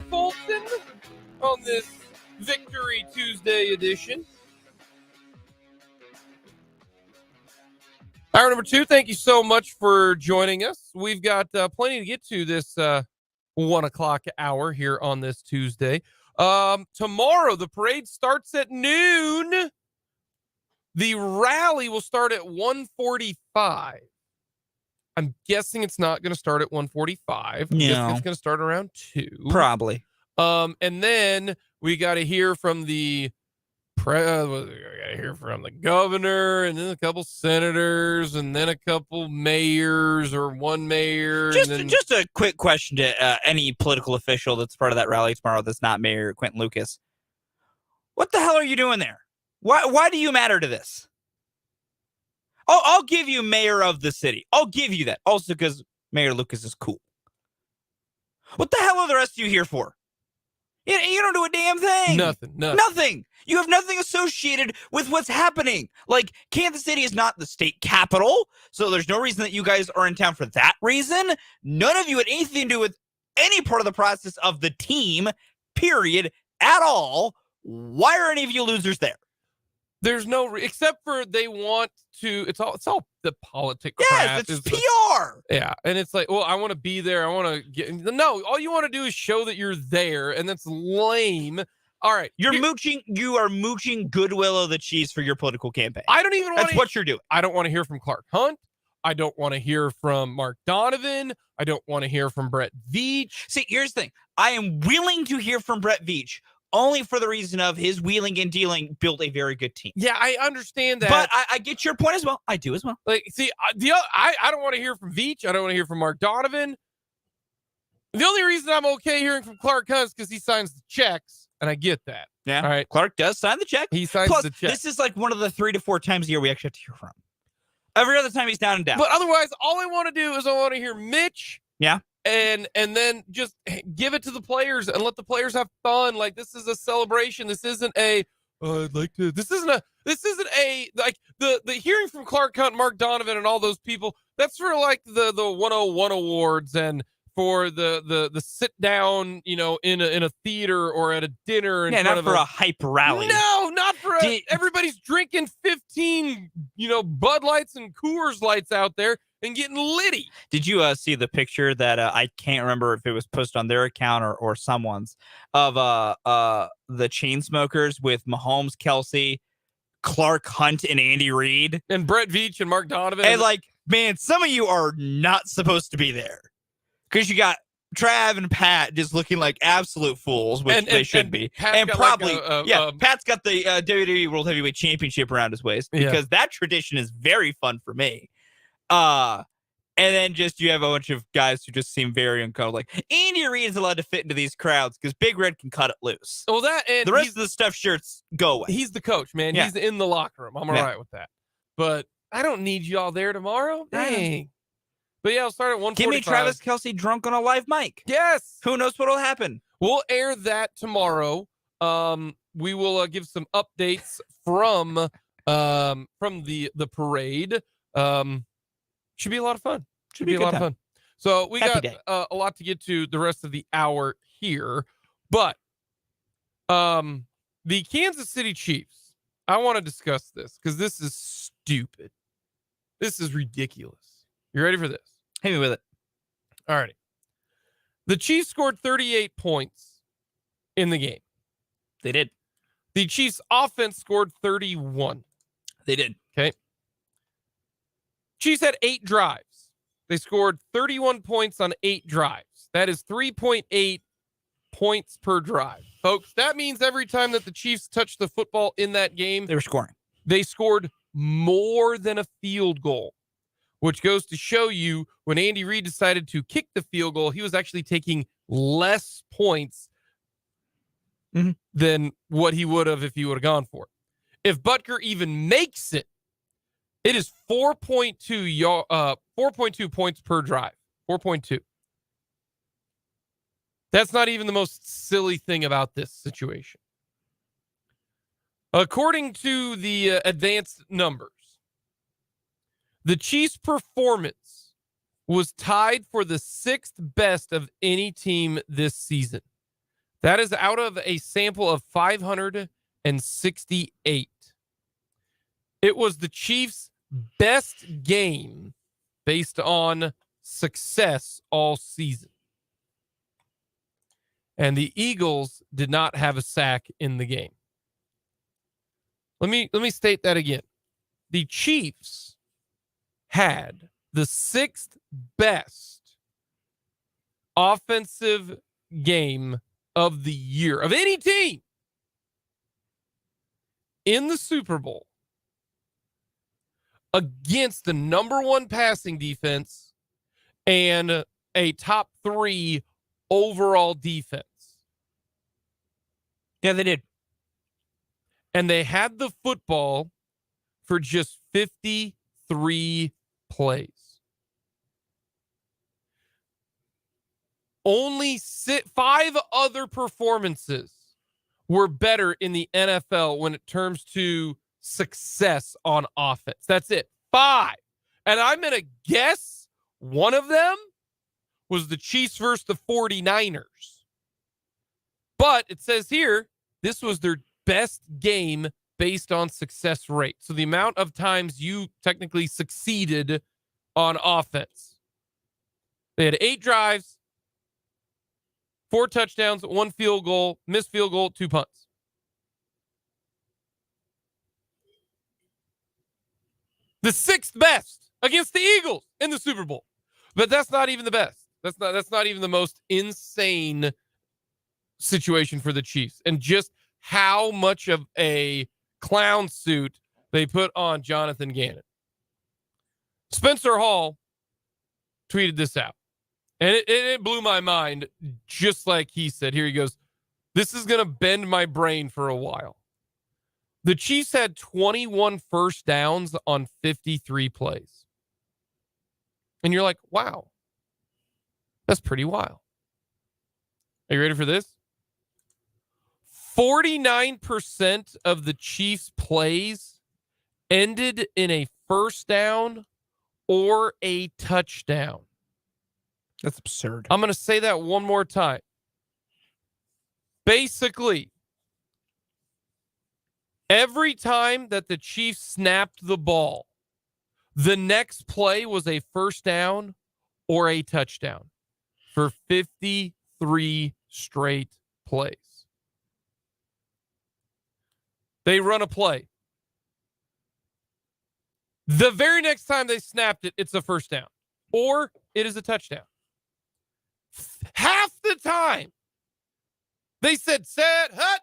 Fulton on this Victory Tuesday edition. Hour number 2, thank you so much for joining us. We've got plenty to get to this 1 o'clock hour here on this Tuesday. Tomorrow, the parade starts at noon. The rally will start at 1:45. I'm guessing it's not going to start at 1:45. I'm guessing it's going to start around 2. Probably. And then we got to hear from the governor, and then a couple senators, and then a couple mayors, or one mayor. Just a quick question to any political official that's part of that rally tomorrow that's not Mayor Quentin Lucas. What the hell are you doing there? Why do you matter to this? I'll give you mayor of the city. I'll give you that. Also because Mayor Lucas is cool. What the hell are the rest of you here for? You don't do a damn thing. Nothing. You have nothing associated with what's happening. Like, Kansas City is not the state capital, so there's no reason that you guys are in town for that reason. None of you had anything to do with any part of the process of the team, period, at all. Why are any of you losers there? There's no, except for they want to, it's all the politic crap. Yes, it's PR. Yeah, and it's like, well, I want to be there. I want to get, no, all you want to do is show that you're there, and that's lame. All right. You are mooching goodwill of the Chiefs for your political campaign. I don't even want That's what you're doing. I don't want to hear from Clark Hunt. I don't want to hear from Mark Donovan. I don't want to hear from Brett Veach. See, here's the thing. I am willing to hear from Brett Veach, only for the reason of his wheeling and dealing built a very good team. Yeah, I understand that. But I get your point as well. I do as well. Like, see, I don't want to hear from Veach. I don't want to hear from Mark Donovan. The only reason I'm okay hearing from Clark Hunt is because he signs the checks, and I get that. Yeah. All right. Clark does sign the check. He signs the check. This is like one of the 3 to 4 times a year we actually have to hear from him. Every other time he's down and down. But otherwise, all I want to do is I want to hear Mitch. Yeah. And then just give it to the players and let the players have fun. Like, this is a celebration. This isn't a this isn't a like the hearing from Clark Hunt, Mark Donovan, and all those people. That's for like the 101 awards and for the sit down, in a theater or at a dinner. Not for a hype rally. No, not for everybody's drinking 15, Bud Lights and Coors Lights out there. and getting litty. Did you see the picture that I can't remember if it was posted on their account or someone's of the Chainsmokers with Mahomes, Kelsey, Clark Hunt, and Andy Reid, and Brett Veach and Mark Donovan. And like, man, some of you are not supposed to be there because you got Trav and Pat just looking like absolute fools, which they should be. Pat's and probably, like Pat's got the WWE World Heavyweight Championship around his waist because that tradition is very fun for me. And then just you have a bunch of guys who just seem very uncomfortable. Like Andy Reid is allowed to fit into these crowds because Big Red can cut it loose. Well, that and the rest of the stuff shirts go away. He's the coach, man. Yeah. He's in the locker room. I'm all right with that. But I don't need you all there tomorrow. Dang. But yeah, I'll start at 1:45. Give me Travis Kelce drunk on a live mic. Yes. Who knows what'll happen? We'll air that tomorrow. We will give some updates from the parade. Should be a lot of fun. Should be a lot of fun. So we got a lot to get to the rest of the hour here. But the Kansas City Chiefs, I want to discuss this because this is stupid. This is ridiculous. You ready for this? Hit me with it. All righty. The Chiefs scored 38 points in the game. They did. The Chiefs offense scored 31. They did. Okay. Chiefs had 8 drives. They scored 31 points on 8 drives. That is 3.8 points per drive. Folks, that means every time that the Chiefs touched the football in that game, they were scoring. They scored more than a field goal, which goes to show you when Andy Reid decided to kick the field goal, he was actually taking less points than what he would have if he would have gone for it. If Butker even makes it, it is 4.2 points per drive. 4.2. That's not even the most silly thing about this situation. According to the advanced numbers, the Chiefs' performance was tied for the 6th best of any team this season. That is out of a sample of 568. It was the Chiefs' best game based on success all season. And the Eagles did not have a sack in the game. Let me state that again. The Chiefs had the 6th best offensive game of the year of any team in the Super Bowl against the number 1 passing defense and a top 3 overall defense. Yeah, they did. And they had the football for just 53 plays. Only 5 other performances were better in the NFL when it comes to success on offense. That's it. 5. And I'm going to guess one of them was the Chiefs versus the 49ers. But it says here, this was their best game based on success rate. So the amount of times you technically succeeded on offense. They had 8 drives, 4 touchdowns, 1 field goal, missed field goal, 2 punts. The 6th best against the Eagles in the Super Bowl. But that's not even the best. That's not even the most insane situation for the Chiefs. And just how much of a clown suit they put on Jonathan Gannon. Spencer Hall tweeted this out. And it blew my mind, just like he said. Here he goes. This is going to bend my brain for a while. The Chiefs had 21 first downs on 53 plays. And you're like, wow. That's pretty wild. Are you ready for this? 49% of the Chiefs' plays ended in a first down or a touchdown. That's absurd. I'm going to say that one more time. Basically, every time that the Chiefs snapped the ball, The next play was a first down or a touchdown for 53 straight plays. They run a play. The very next time they snapped it, it's a first down or it is a touchdown. Half the time, they said, set, hut,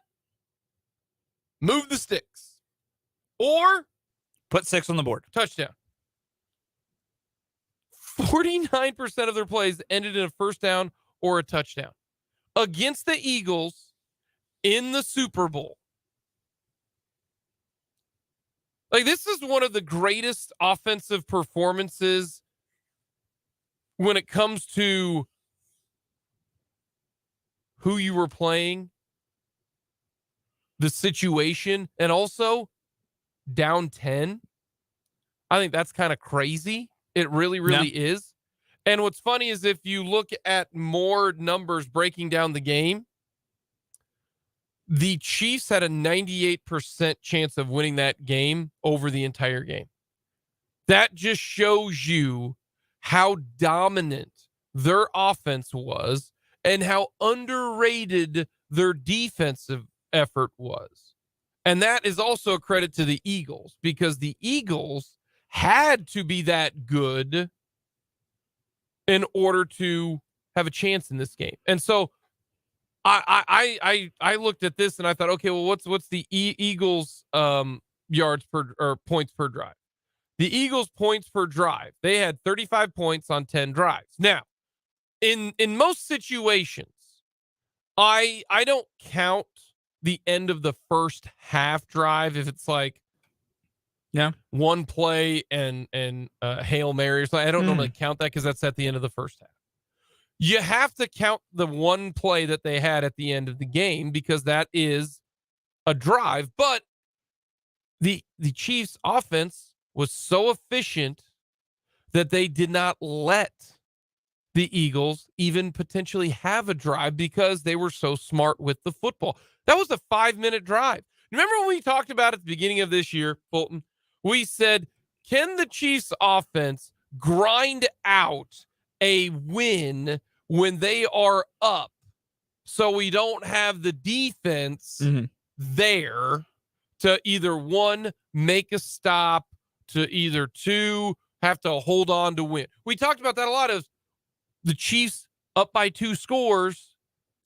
move the sticks, or put 6 on the board. Touchdown. 49% of their plays ended in a first down or a touchdown. Against the Eagles in the Super Bowl. Like, this is one of the greatest offensive performances when it comes to who you were playing, the situation, and also down 10. I think that's kind of crazy. It really, really is. And what's funny is if you look at more numbers breaking down the game, the Chiefs had a 98% chance of winning that game over the entire game. That just shows you how dominant their offense was and how underrated their defensive effort was. And that is also a credit to the Eagles, because the Eagles had to be that good in order to have a chance in this game. And so I looked at this and I thought, okay, well, what's the Eagles yards per or points per drive? The Eagles points per drive, they had 35 points on 10 drives. Now, in most situations, I don't count the end of the first half drive if it's like one play and Hail Mary or something. I don't normally count that because that's at the end of the first half. You have to count the one play that they had at the end of the game because that is a drive. But the Chiefs offense was so efficient that they did not let the Eagles even potentially have a drive because they were so smart with the football. That was a 5-minute drive. Remember when we talked about at the beginning of this year, Fulton? We said, can the Chiefs offense grind out a win when they are up so we don't have the defense there to either one, make a stop, to either two, have to hold on to win. We talked about that a lot. Of the Chiefs up by 2 scores,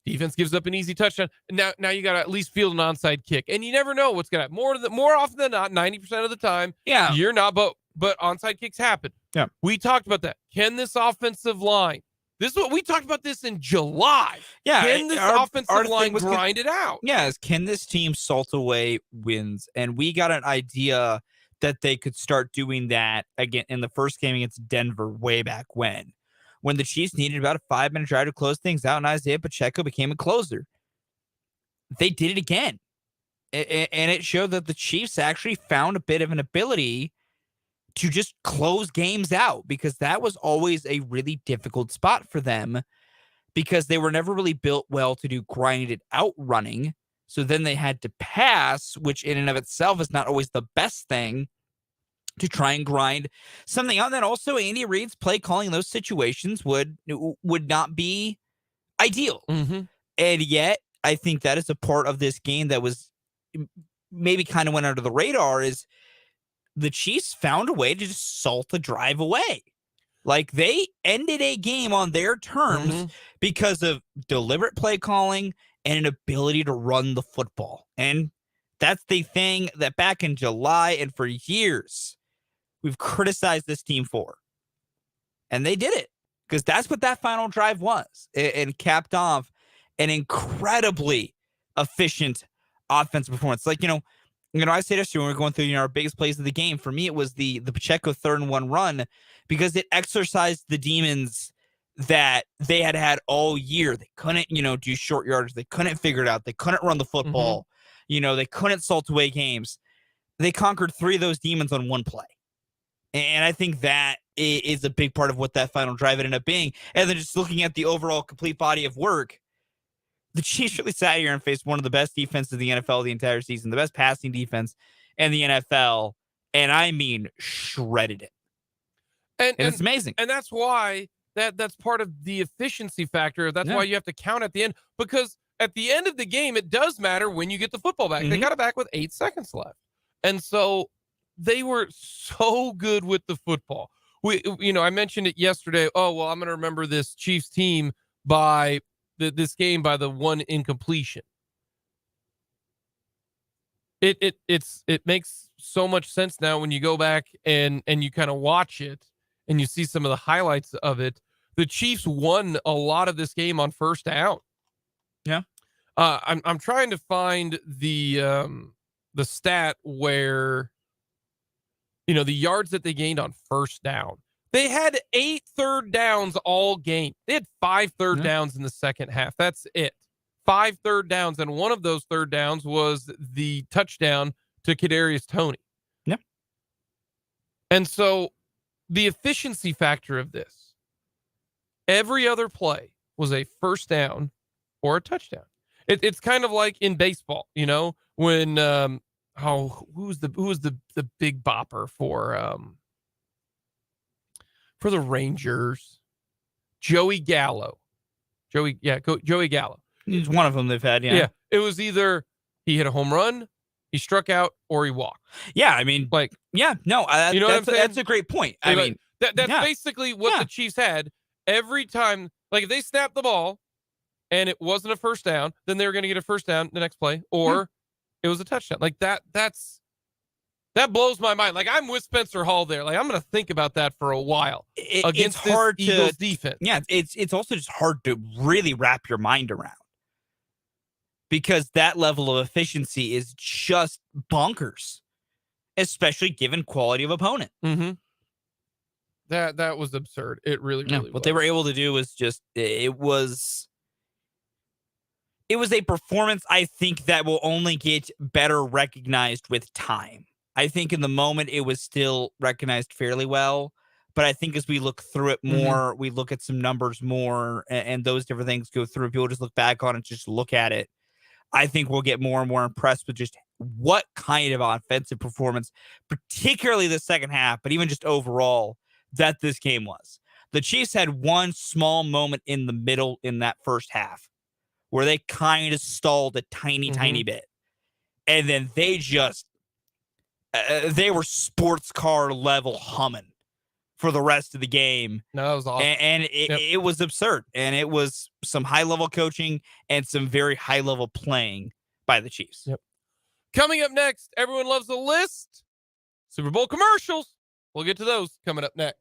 defense gives up an easy touchdown. Now you got to at least field an onside kick, and you never know what's going to happen. More often than not, 90% of the time, you're not. But onside kicks happen. Yeah, we talked about that. Can this offensive line? This is what we talked about this in July. Yeah, can this offensive line grind it out? Yes, can this team salt away wins? And we got an idea that they could start doing that again in the first game against Denver way back when the Chiefs needed about a 5-minute drive to close things out, and Isaiah Pacheco became a closer. They did it again. And it showed that the Chiefs actually found a bit of an ability to just close games out, because that was always a really difficult spot for them because they were never really built well to do grinded out running. So then they had to pass, which in and of itself is not always the best thing, to try and grind something out. And then also Andy Reid's play calling in those situations would not be ideal. And yet I think that is a part of this game that was maybe kind of went under the radar, is the Chiefs found a way to just salt the drive away. Like, they ended a game on their terms because of deliberate play calling and an ability to run the football. And that's the thing that back in July and for years we've criticized this team for. And they did it, because that's what that final drive was. And capped off an incredibly efficient offensive performance. Like, I said yesterday when we were going through our biggest plays of the game, for me it was the Pacheco 3rd and 1 run, because it exercised the demons that they had all year. They couldn't, do short yardage. They couldn't figure it out. They couldn't run the football. They couldn't salt away games. They conquered 3 of those demons on 1 play. And I think that is a big part of what that final drive ended up being. And then just looking at the overall complete body of work, the Chiefs really sat here and faced one of the best defenses in the NFL the entire season, the best passing defense in the NFL, and I mean shredded it. And it's amazing. And that's why that's part of the efficiency factor. That's why you have to count at the end, because at the end of the game, it does matter when you get the football back. They got it back with 8 seconds left. And so they were so good with the football. I mentioned it yesterday. Oh, well, I'm going to remember this Chiefs team by this game by the one incompletion. It makes so much sense now when you go back and you kind of watch it and you see some of the highlights of it. The Chiefs won a lot of this game on first down. Yeah. I'm trying to find the stat where, the yards that they gained on first down. They had 8 third downs all game. They had 5 third downs in the second half. That's it. 5 third downs, and one of those third downs was the touchdown to Kadarius Toney. Yep. And so the efficiency factor of this, every other play was a first down or a touchdown. It's kind of like in baseball, when who was the big bopper for the Rangers? Joey Gallo. Joey Gallo. He's one of them they've had, yeah. Yeah. It was either he hit a home run, he struck out, or he walked. Yeah, I mean, Like, yeah, no, what I'm saying? that's a great point. I mean, that's basically what the Chiefs had every time. Like, if they snapped the ball and it wasn't a first down, then they were going to get a first down the next play, or it was a touchdown. Like that blows my mind. Like, I'm with Spencer Hall there. Like, I'm going to think about that for a while against this Eagles defense. Yeah, it's also just hard to really wrap your mind around, because that level of efficiency is just bonkers, especially given quality of opponent. Mm-hmm. That was absurd. It really was. What they were able to do was just, it was a performance, I think, that will only get better recognized with time. I think in the moment it was still recognized fairly well, but I think as we look through it more, we look at some numbers more, and those different things go through. People just look back on it, just look at it. I think we'll get more and more impressed with just what kind of offensive performance, particularly the second half, but even just overall, that this game was. The Chiefs had one small moment in the middle in that first half where they kind of stalled a tiny bit. And then they just, they were sports car level humming for the rest of the game. No, that was awesome. And it was absurd. And it was some high-level coaching and some very high-level playing by the Chiefs. Yep. Coming up next, everyone loves the list. Super Bowl commercials. We'll get to those coming up next.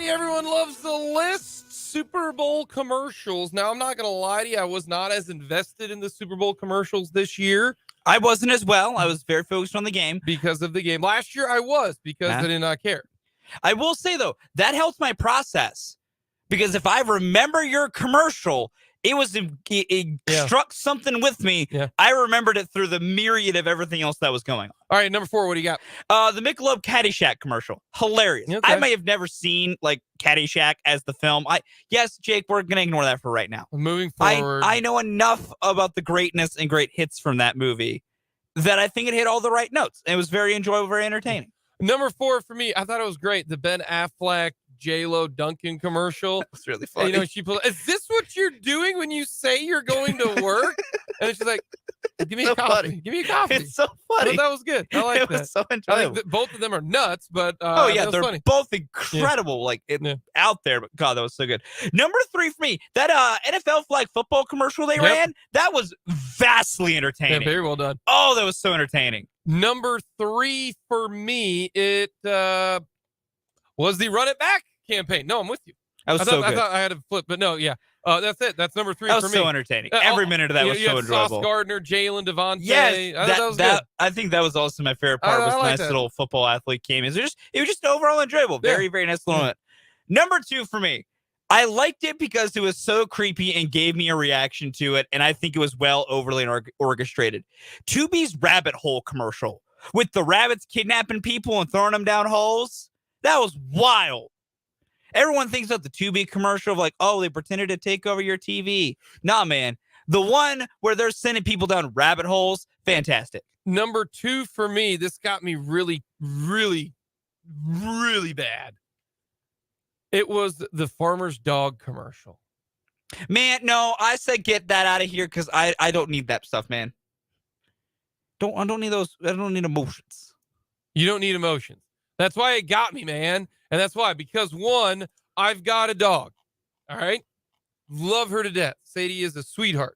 Everyone loves the list. Super Bowl commercials. Now, I'm not going to lie to you. I was not as invested in the Super Bowl commercials this year. I wasn't as well. I was very focused on the game. Because of the game. Last year, I was because I did not care. I will say, though, that helps my process. Because if I remember your commercial, it struck something with me. Yeah. I remembered it through the myriad of everything else that was going on. All right, number 4, what do you got? The Michelob Caddyshack commercial. Hilarious. Okay. I may have never seen like Caddyshack as the film. Yes, Jake, we're going to ignore that for right now. Moving forward. I know enough about the greatness and great hits from that movie that I think it hit all the right notes. It was very enjoyable, very entertaining. Number 4 for me, I thought it was great. The Ben Affleck, J-Lo Duncan commercial. It's really funny. You know, she pulled, is this what you're doing when you say you're going to work? And she's like, give me a coffee. Funny. Give me a coffee. It's so funny. That was good. I like it that. was so I enjoyable. think that both of them are nuts, but they're funny. both incredible, out there. But God, that was so good. Number 3 for me, that NFL flag football commercial they ran, that was vastly entertaining. Yeah, very well done. Oh, that was so entertaining. Number 3 for me, it was the Run It Back campaign. No, I'm with you. That was so good. I thought I had to flip, but no, yeah. That's it. That's number 3 that for was me. so entertaining. Every minute of that was so enjoyable. Sauce Gardner, Jalen, Devontae. Yes, that was good. I think that was also my favorite part. Was like nice that. little football athlete came in. It was just overall enjoyable. Very, very nice little moment. Number 2 for me. I liked it because it was so creepy and gave me a reaction to it, and I think it was well overly orchestrated. Tubi's rabbit hole commercial with the rabbits kidnapping people and throwing them down holes. That was wild. Everyone thinks about the Tubi commercial of like, oh, they pretended to take over your TV. Nah, man. The one where they're sending people down rabbit holes, fantastic. Number 2 for me, this got me really, really, really bad. It was the Farmer's Dog commercial. Man, no, I said get that out of here because I don't need that stuff, man. I don't need those. I don't need emotions. You don't need emotions. That's why it got me, man. And that's why, because 1, I've got a dog. All right. Love her to death. Sadie is a sweetheart.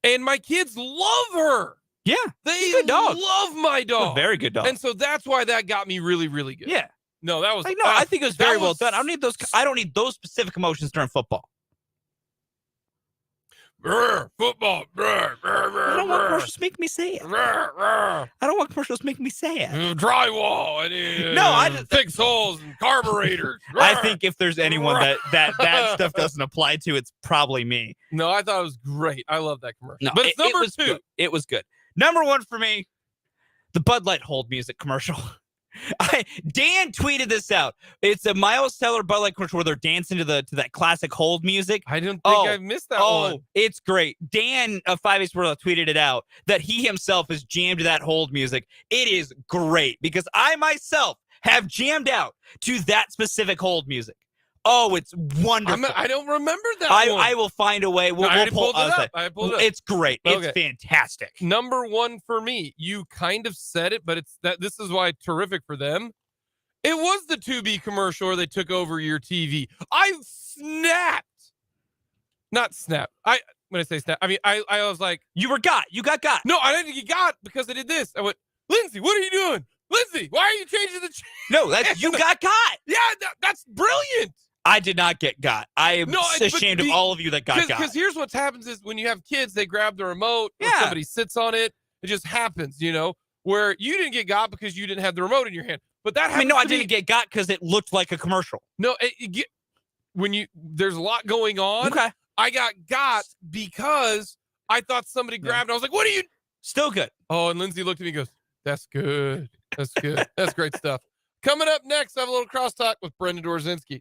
And my kids love her. Yeah. They good dog. love my dog. Very good dog. And so that's why that got me really, really good. Yeah. No, that was I think it was very well done. I don't need those specific emotions during football. Football. I don't want commercials to make me say it. I don't want commercials to make me say it. Drywall. I just fix holes and carburetors. I think if there's anyone that stuff doesn't apply to, it's probably me. No, I thought it was great. I love that commercial. No, but it's number 2. Good. It was good. Number 1 for me, the Bud Light Hold music commercial. Dan tweeted this out. It's a Miles Teller Bud Light commercial where they're dancing to that classic Hold music. I didn't think I missed that one. Oh, it's great. Dan of 5 World tweeted it out that he himself has jammed to that Hold music. It is great because I myself have jammed out to that specific Hold music. Oh, it's wonderful. I don't remember that one. I will find a way. We'll pull it up. I pulled it up. It's great. Okay. It's fantastic. Number 1 for me. You kind of said it, but this is why terrific for them. It was the Tubi commercial where they took over your TV. I snapped. Not snapped. When I say snap, I mean I was like, you got got. No, I didn't get got because I did this. I went, Lindsay, what are you doing? Lindsay, why are you changing the No, that's you got caught. Yeah, that's brilliant. I did not get got. I am ashamed of all of you that got got. Because here's what happens is when you have kids, they grab the remote, or somebody sits on it. It just happens, where you didn't get got because you didn't have the remote in your hand. But that happens. I didn't get got because it looked like a commercial. No, there's a lot going on. Okay. I got because I thought somebody grabbed it. I was like, what are you? Still good. Oh, and Lindsay looked at me and goes, that's good. That's good. That's great stuff. Coming up next, I have a little crosstalk with Brendan Dorzinski.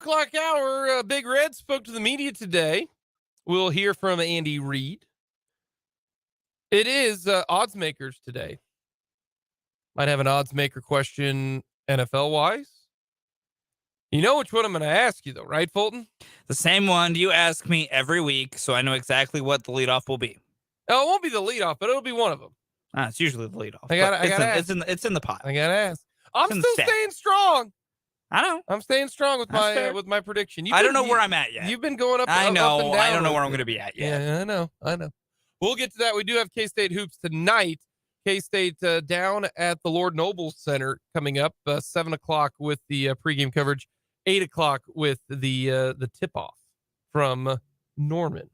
O'clock hour, Big Red spoke to the media today. We'll hear from Andy Reid. It is odds makers today. Might have an odds maker question NFL wise. You know which one I'm going to ask you though, right, Fulton? The same one you ask me every week, so I know exactly what the leadoff will be. Oh, it won't be the leadoff, but it'll be one of them. It's usually the leadoff. I gotta ask. It's in the pot. I gotta ask. I'm in the still stack. staying strong. I know. I'm staying strong with That's fair. my prediction. I don't know where I'm at yet. You've been going up. I know. Up and down I don't know a where I'm little going to be at bit. yet. Yeah, I know. We'll get to that. We do have K-State hoops tonight. K-State down at the Lord Noble Center coming up 7 o'clock with the pregame coverage, 8 o'clock with the tip-off from Norman.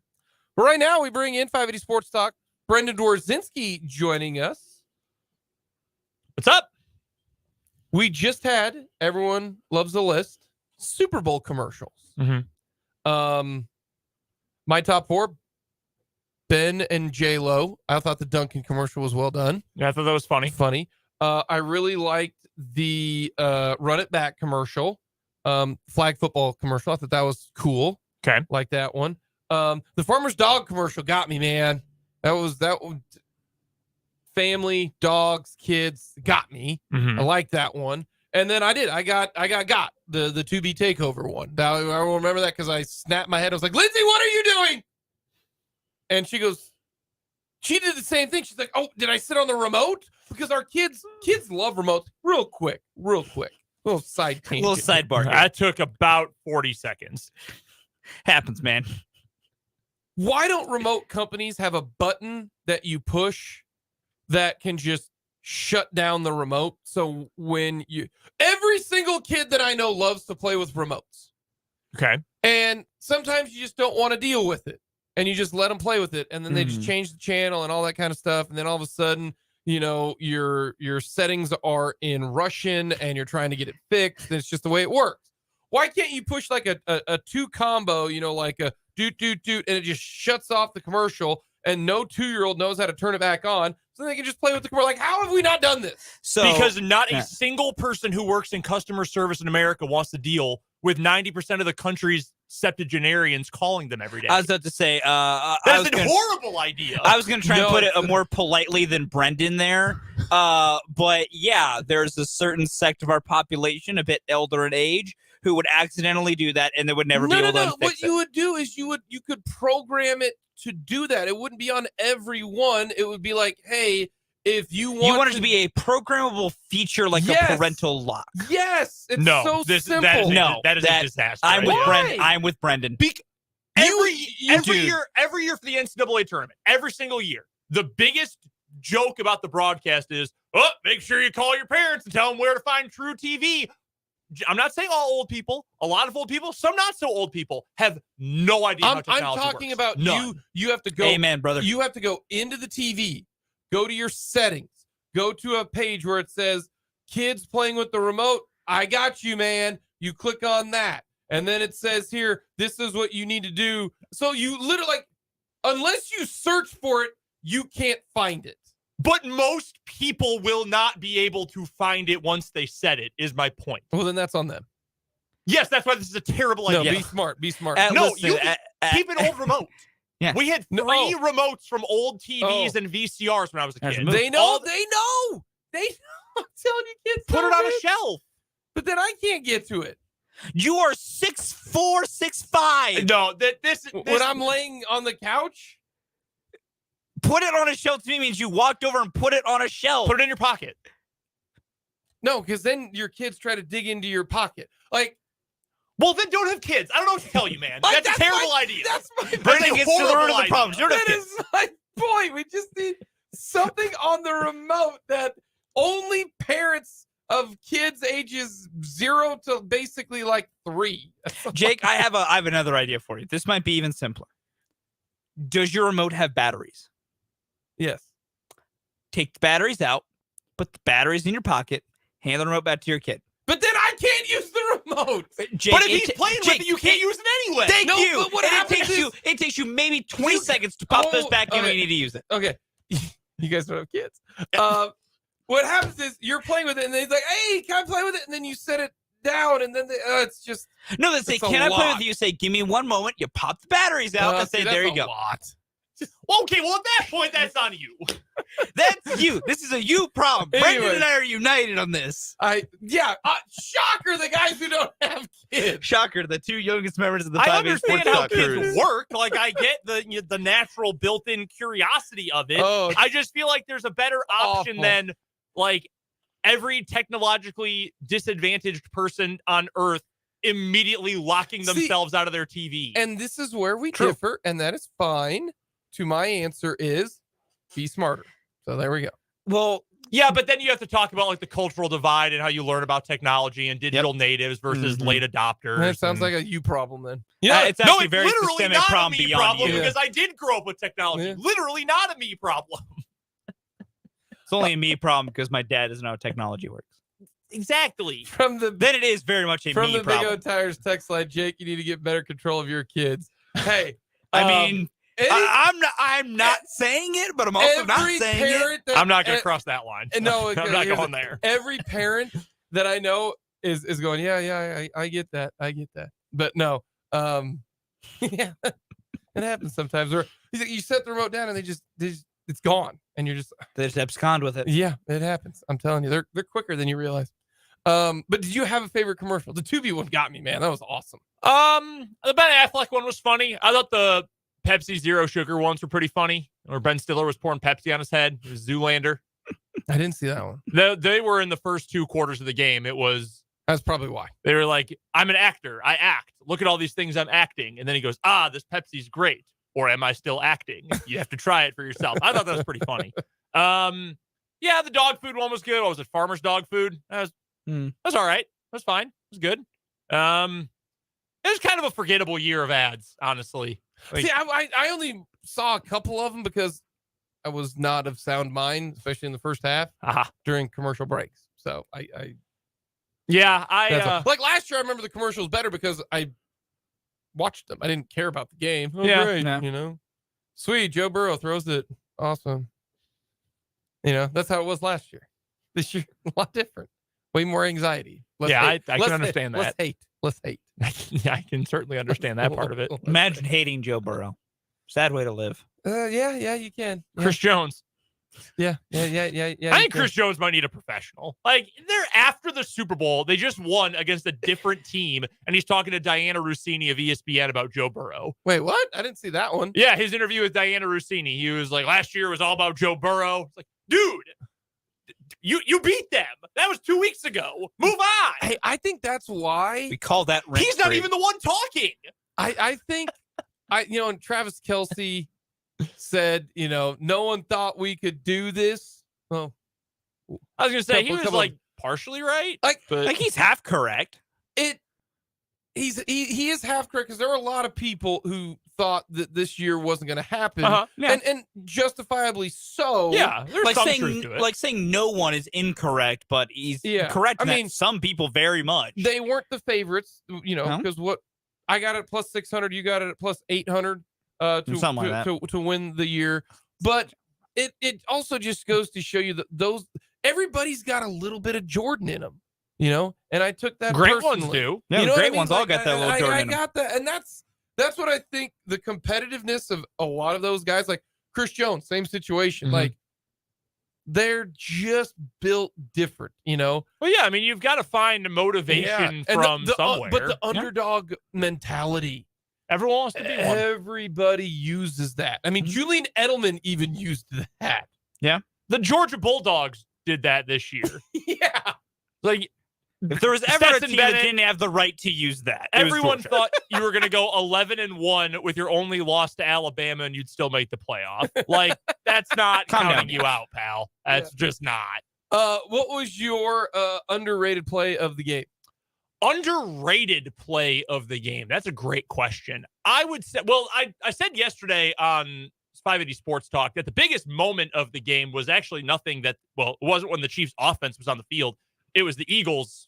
But right now, we bring in 580 Sports Talk. Brendan Dworzinski joining us. What's up? We just had, everyone loves the list, Super Bowl commercials. Mm-hmm. My top four, Ben and J-Lo. I thought the Duncan commercial was well done. Yeah, I thought that was funny. I really liked the Run It Back commercial, flag football commercial. I thought that was cool. Okay. Like that one. The Farmer's Dog commercial got me, man. That was family, dogs, kids got me. Mm-hmm. I like that one. And then I got the To Be Takeover one. Now, I will remember that because I snapped my head. I was like, Lindsay, what are you doing? And she goes, she did the same thing. She's like, oh, did I sit on the remote? Because our kids love remotes. Real quick. Little side tangent. Little sidebar. here. That took about 40 seconds. Happens, man. Why don't remote companies have a button that you push that can just shut down the remote? So when every single kid that I know loves to play with remotes. Okay. And sometimes you just don't want to deal with it. And you just let them play with it. And then they just change the channel and all that kind of stuff. And then all of a sudden, you know, your settings are in Russian and you're trying to get it fixed. And it's just the way it works. Why can't you push like a two combo, you know, like a doot, and it just shuts off the commercial and no 2-year-old knows how to turn it back on so they can just play with the commercial? Like, how have we not done this? So Because not a single person who works in customer service in America wants to deal with 90% of the country's septuagenarians calling them every day. I was about to say, That's a horrible idea. I was going to try and put it more politely than Brendan there. But yeah, there's a certain sect of our population, a bit elder in age, who would accidentally do that and they would never be able to unfix What it. you would do is you could program it to do that. It wouldn't be on everyone. It would be like, hey, if you want it to be a programmable feature like a parental lock. Yes, it's no, so simple. That is a disaster. I'm with idea. Brendan. I'm with Brendan. Every year for the NCAA tournament, every single year, the biggest joke about the broadcast is, oh, make sure you call your parents and tell them where to find True TV. I'm not saying all old people. A lot of old people, some not so old people, have no idea how technology works. I'm talking about None. You have to go. Amen, brother. You have to go into the TV, go to your settings, go to a page where it says kids playing with the remote. I got you, man. You click on that. And then it says here, this is what you need to do. So you literally, like, unless you search for it, you can't find it. But most people will not be able to find it once they set it, is my point. Well, then that's on them. Yes, that's why this is a terrible No, idea. be smart. Be smart. No, listen, you keep an old remote. Yeah. We had 3 remotes from old TVs and VCRs when I was a kid. They know. They know. They know. I'm telling you, kids. Put it on a shelf. But then I can't get to it. You are 6'4", 6'5". No, this When I'm laying on the couch. Put it on a shelf to me means you walked over and put it on a shelf. Put it in your pocket. No, because then your kids try to dig into your pocket. Like, well, then don't have kids. I don't know what to tell you, man. Like, that's a terrible idea. That's my Brendan gets to the root of the problem. That is my point. We just need something on the remote that only parents of kids ages 0 to basically like 3. Jake, I have another idea for you. This might be even simpler. Does your remote have batteries? Yes. Take the batteries out, put the batteries in your pocket, hand the remote back to your kid. But then I can't use the remote. Jake, but if he's playing with it, you can't use it anyway. Thank you. But what And happens it takes you maybe 20 seconds to pop those back in when you need to use it. Okay. You guys don't have kids. What happens is you're playing with it, and then he's like, hey, can I play with it? And then you set it down, and then it's just... No, they say, it's a can I play lot. with you? Say, give me one moment. You pop the batteries out and say, see, there you that's go. a lot. Okay, well, at that point, that's on you. That's you. This is a you problem. Brendan Anyway. and I are united on this. Shocker, the guys who don't have kids. Shocker, the 2 youngest members of the I 5A understand Sports how Talk kids crew. work. Like, I get the natural built-in curiosity of it. Oh, I just feel like there's a better option awful. than, like, every technologically disadvantaged person on Earth immediately locking themselves out of their TV. And this is where we True. differ, and that is fine. To my answer is be smarter. So there we go. Well, yeah, but then you have to talk about, like, the cultural divide and how you learn about technology and digital natives versus late adopters. That sounds and- like a you problem then. it's No, actually it's very literally systemic not a problem me beyond problem you. because I did grow up with technology. Yeah. Literally not a me problem. It's only a me problem because my dad doesn't know how technology works. Exactly. Then it is very much a From me the Big problem. O Tires text line, Jake, you need to get better control of your kids. Hey, I mean, I'm not saying it, but I'm also not every saying it. parent that, I'm not going to cross that line. No, I'm not here's going the- there. Every parent that I know is going, yeah, I get that, but no, yeah, it happens sometimes. Or you set the remote down and they just it's gone, and you're just They just abscond with it. yeah, it happens. I'm telling you, they're quicker than you realize. But did you have a favorite commercial? The Tubi one got me, man. That was awesome. The Ben Affleck one was funny. I thought the Pepsi Zero Sugar ones were pretty funny. Or Ben Stiller was pouring Pepsi on his head. It was Zoolander. I didn't see that one. They were in the first 2 quarters of the game. It was That's probably why. they were like, I'm an actor. I act. Look at all these things I'm acting. And then he goes, this Pepsi's great. Or am I still acting? You have to try it for yourself. I thought that was pretty funny. Yeah, the dog food one was good. What was it? Farmer's dog food. That was all right. That was fine. It was good. It was kind of a forgettable year of ads, honestly. Like, See, I only saw a couple of them because I was not of sound mind, especially in the first half during commercial breaks. So yeah, like last year, I remember the commercials better because I watched them. I didn't care about the game. Oh, Yeah, great, yeah. you know, sweet Joe Burrow throws it, awesome. You know, that's how it was last year. This year, a lot different. Way more anxiety. Less Yeah, hate. I can understand Less that. hate. Less hate. yeah, I can certainly understand that part of it. Imagine hating Joe Burrow. Sad way to live. Yeah, you can. Yeah. Chris Jones. Yeah. I you think can. Chris Jones might need a professional. Like, they're after the Super Bowl. They just won against a different team, and he's talking to Diana Rossini of ESPN about Joe Burrow. Wait, what? I didn't see that one. Yeah, his interview with Diana Rossini. He was like, last year was all about Joe Burrow. It's like, dude, you beat them. That was 2 weeks ago. Move on. Hey, I think that's why We call that He's not even the one talking. I think and Travis Kelce said, no one thought we could do this. Well, I was gonna say he was couple- like partially right. Like, but Like he's half correct. He is half correct, because there were a lot of people who thought that this year wasn't going to happen, Yeah. and justifiably so. yeah, there's Like some saying truth to it. like saying no one is incorrect, but he's correct. I in that mean, some people very much. They weren't the favorites, because what I got it at plus 600, you got it at plus 800 to win the year. But it also just goes to show you that everybody's got a little bit of Jordan in them. And I took that great personally. ones do. Yeah, You the know what great I mean? ones all got that little Jordan I in them. got that, and that's what I think the competitiveness of a lot of those guys, like Chris Jones, same situation. Mhm. Like, they're just built different, Well, yeah, I mean, you've got to find motivation And from somewhere. but the underdog mentality, everyone wants to be one. everybody uses that. I mean, Julian Edelman even used that. The Georgia Bulldogs did that this year. Yeah. Like, If there was ever a Stetson team Bennett- that didn't have the right to use that, it was everyone Georgia. thought you were going to go 11-1 with your only loss to Alabama, and you'd still make the playoff. Like, that's not Calm down, counting you out, pal. That's just not. What was your underrated play of the game? Underrated play of the game. That's a great question. I would say, well, I said yesterday on 580 Sports Talk that the biggest moment of the game was actually nothing it wasn't when the Chiefs offense was on the field. It was the Eagles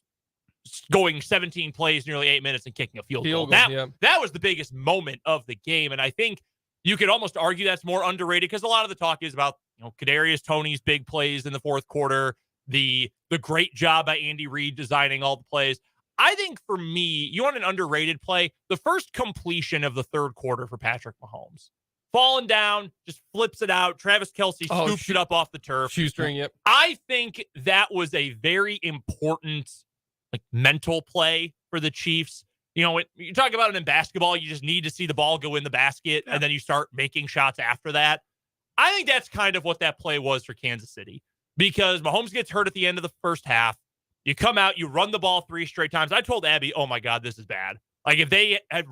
going 17 plays, nearly 8 minutes, and kicking a field goal. That was the biggest moment of the game. And I think you could almost argue that's more underrated, because a lot of the talk is about, Kadarius Toney's big plays in the fourth quarter, the great job by Andy Reid designing all the plays. I think for me, you want an underrated play, the first completion of the third quarter for Patrick Mahomes. Falling down, just flips it out. Travis Kelce scoops it up off the turf. Shoestring, yep. I think that was a very important mental play for the Chiefs. You talk about it in basketball, you just need to see the ball go in the basket, and then you start making shots after that. I think that's kind of what that play was for Kansas City, because Mahomes gets hurt at the end of the first half. You come out, you run the ball 3 straight times. I told Abby, oh my God, this is bad. Like, if they had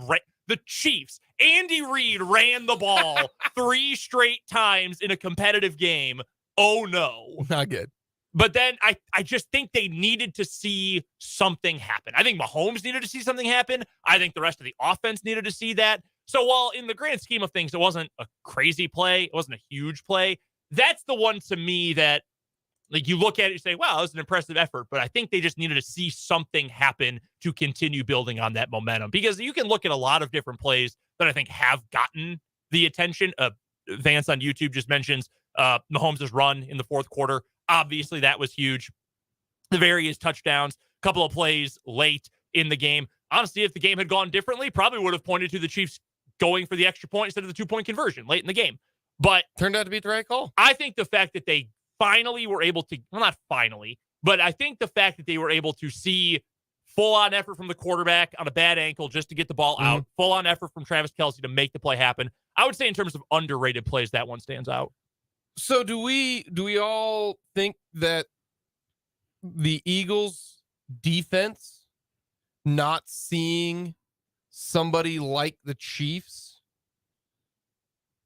the Chiefs, Andy Reid ran the ball 3 straight times in a competitive game. Oh no. Not good. But then I just think they needed to see something happen. I think Mahomes needed to see something happen. I think the rest of the offense needed to see that. So while in the grand scheme of things, it wasn't a crazy play, it wasn't a huge play, that's the one to me that, you look at it and say, wow, that was an impressive effort. But I think they just needed to see something happen to continue building on that momentum. Because you can look at a lot of different plays that I think have gotten the attention. Vance on YouTube just mentions Mahomes' run in the fourth quarter. Obviously, that was huge. The various touchdowns, a couple of plays late in the game. Honestly, if the game had gone differently, probably would have pointed to the Chiefs going for the extra point instead of the 2-point conversion late in the game. But turned out to be the right call. I think the fact that they finally were able to, well, not finally, but I think the fact that they were able to see full-on effort from the quarterback on a bad ankle just to get the ball out, full-on effort from Travis Kelce to make the play happen. I would say in terms of underrated plays, that one stands out. So do we all think that the Eagles defense not seeing somebody like the Chiefs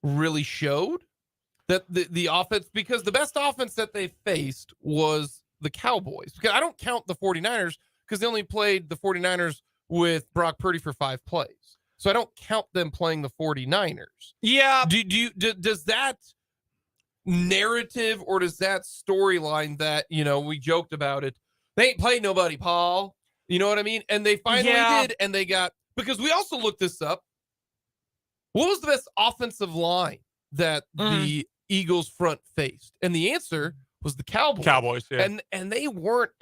really showed that the offense, because the best offense that they faced was the Cowboys? Because I don't count the 49ers, because they only played the 49ers with Brock Purdy for 5 plays. So I don't count them playing the 49ers. Yeah. Does that narrative, or does that storyline that, we joked about it, they ain't played nobody, Paul, you know what I mean? And they finally did, and they got, because we also looked this up, what was the best offensive line that the Eagles front faced? And the answer was the Cowboys. Yeah. And they weren't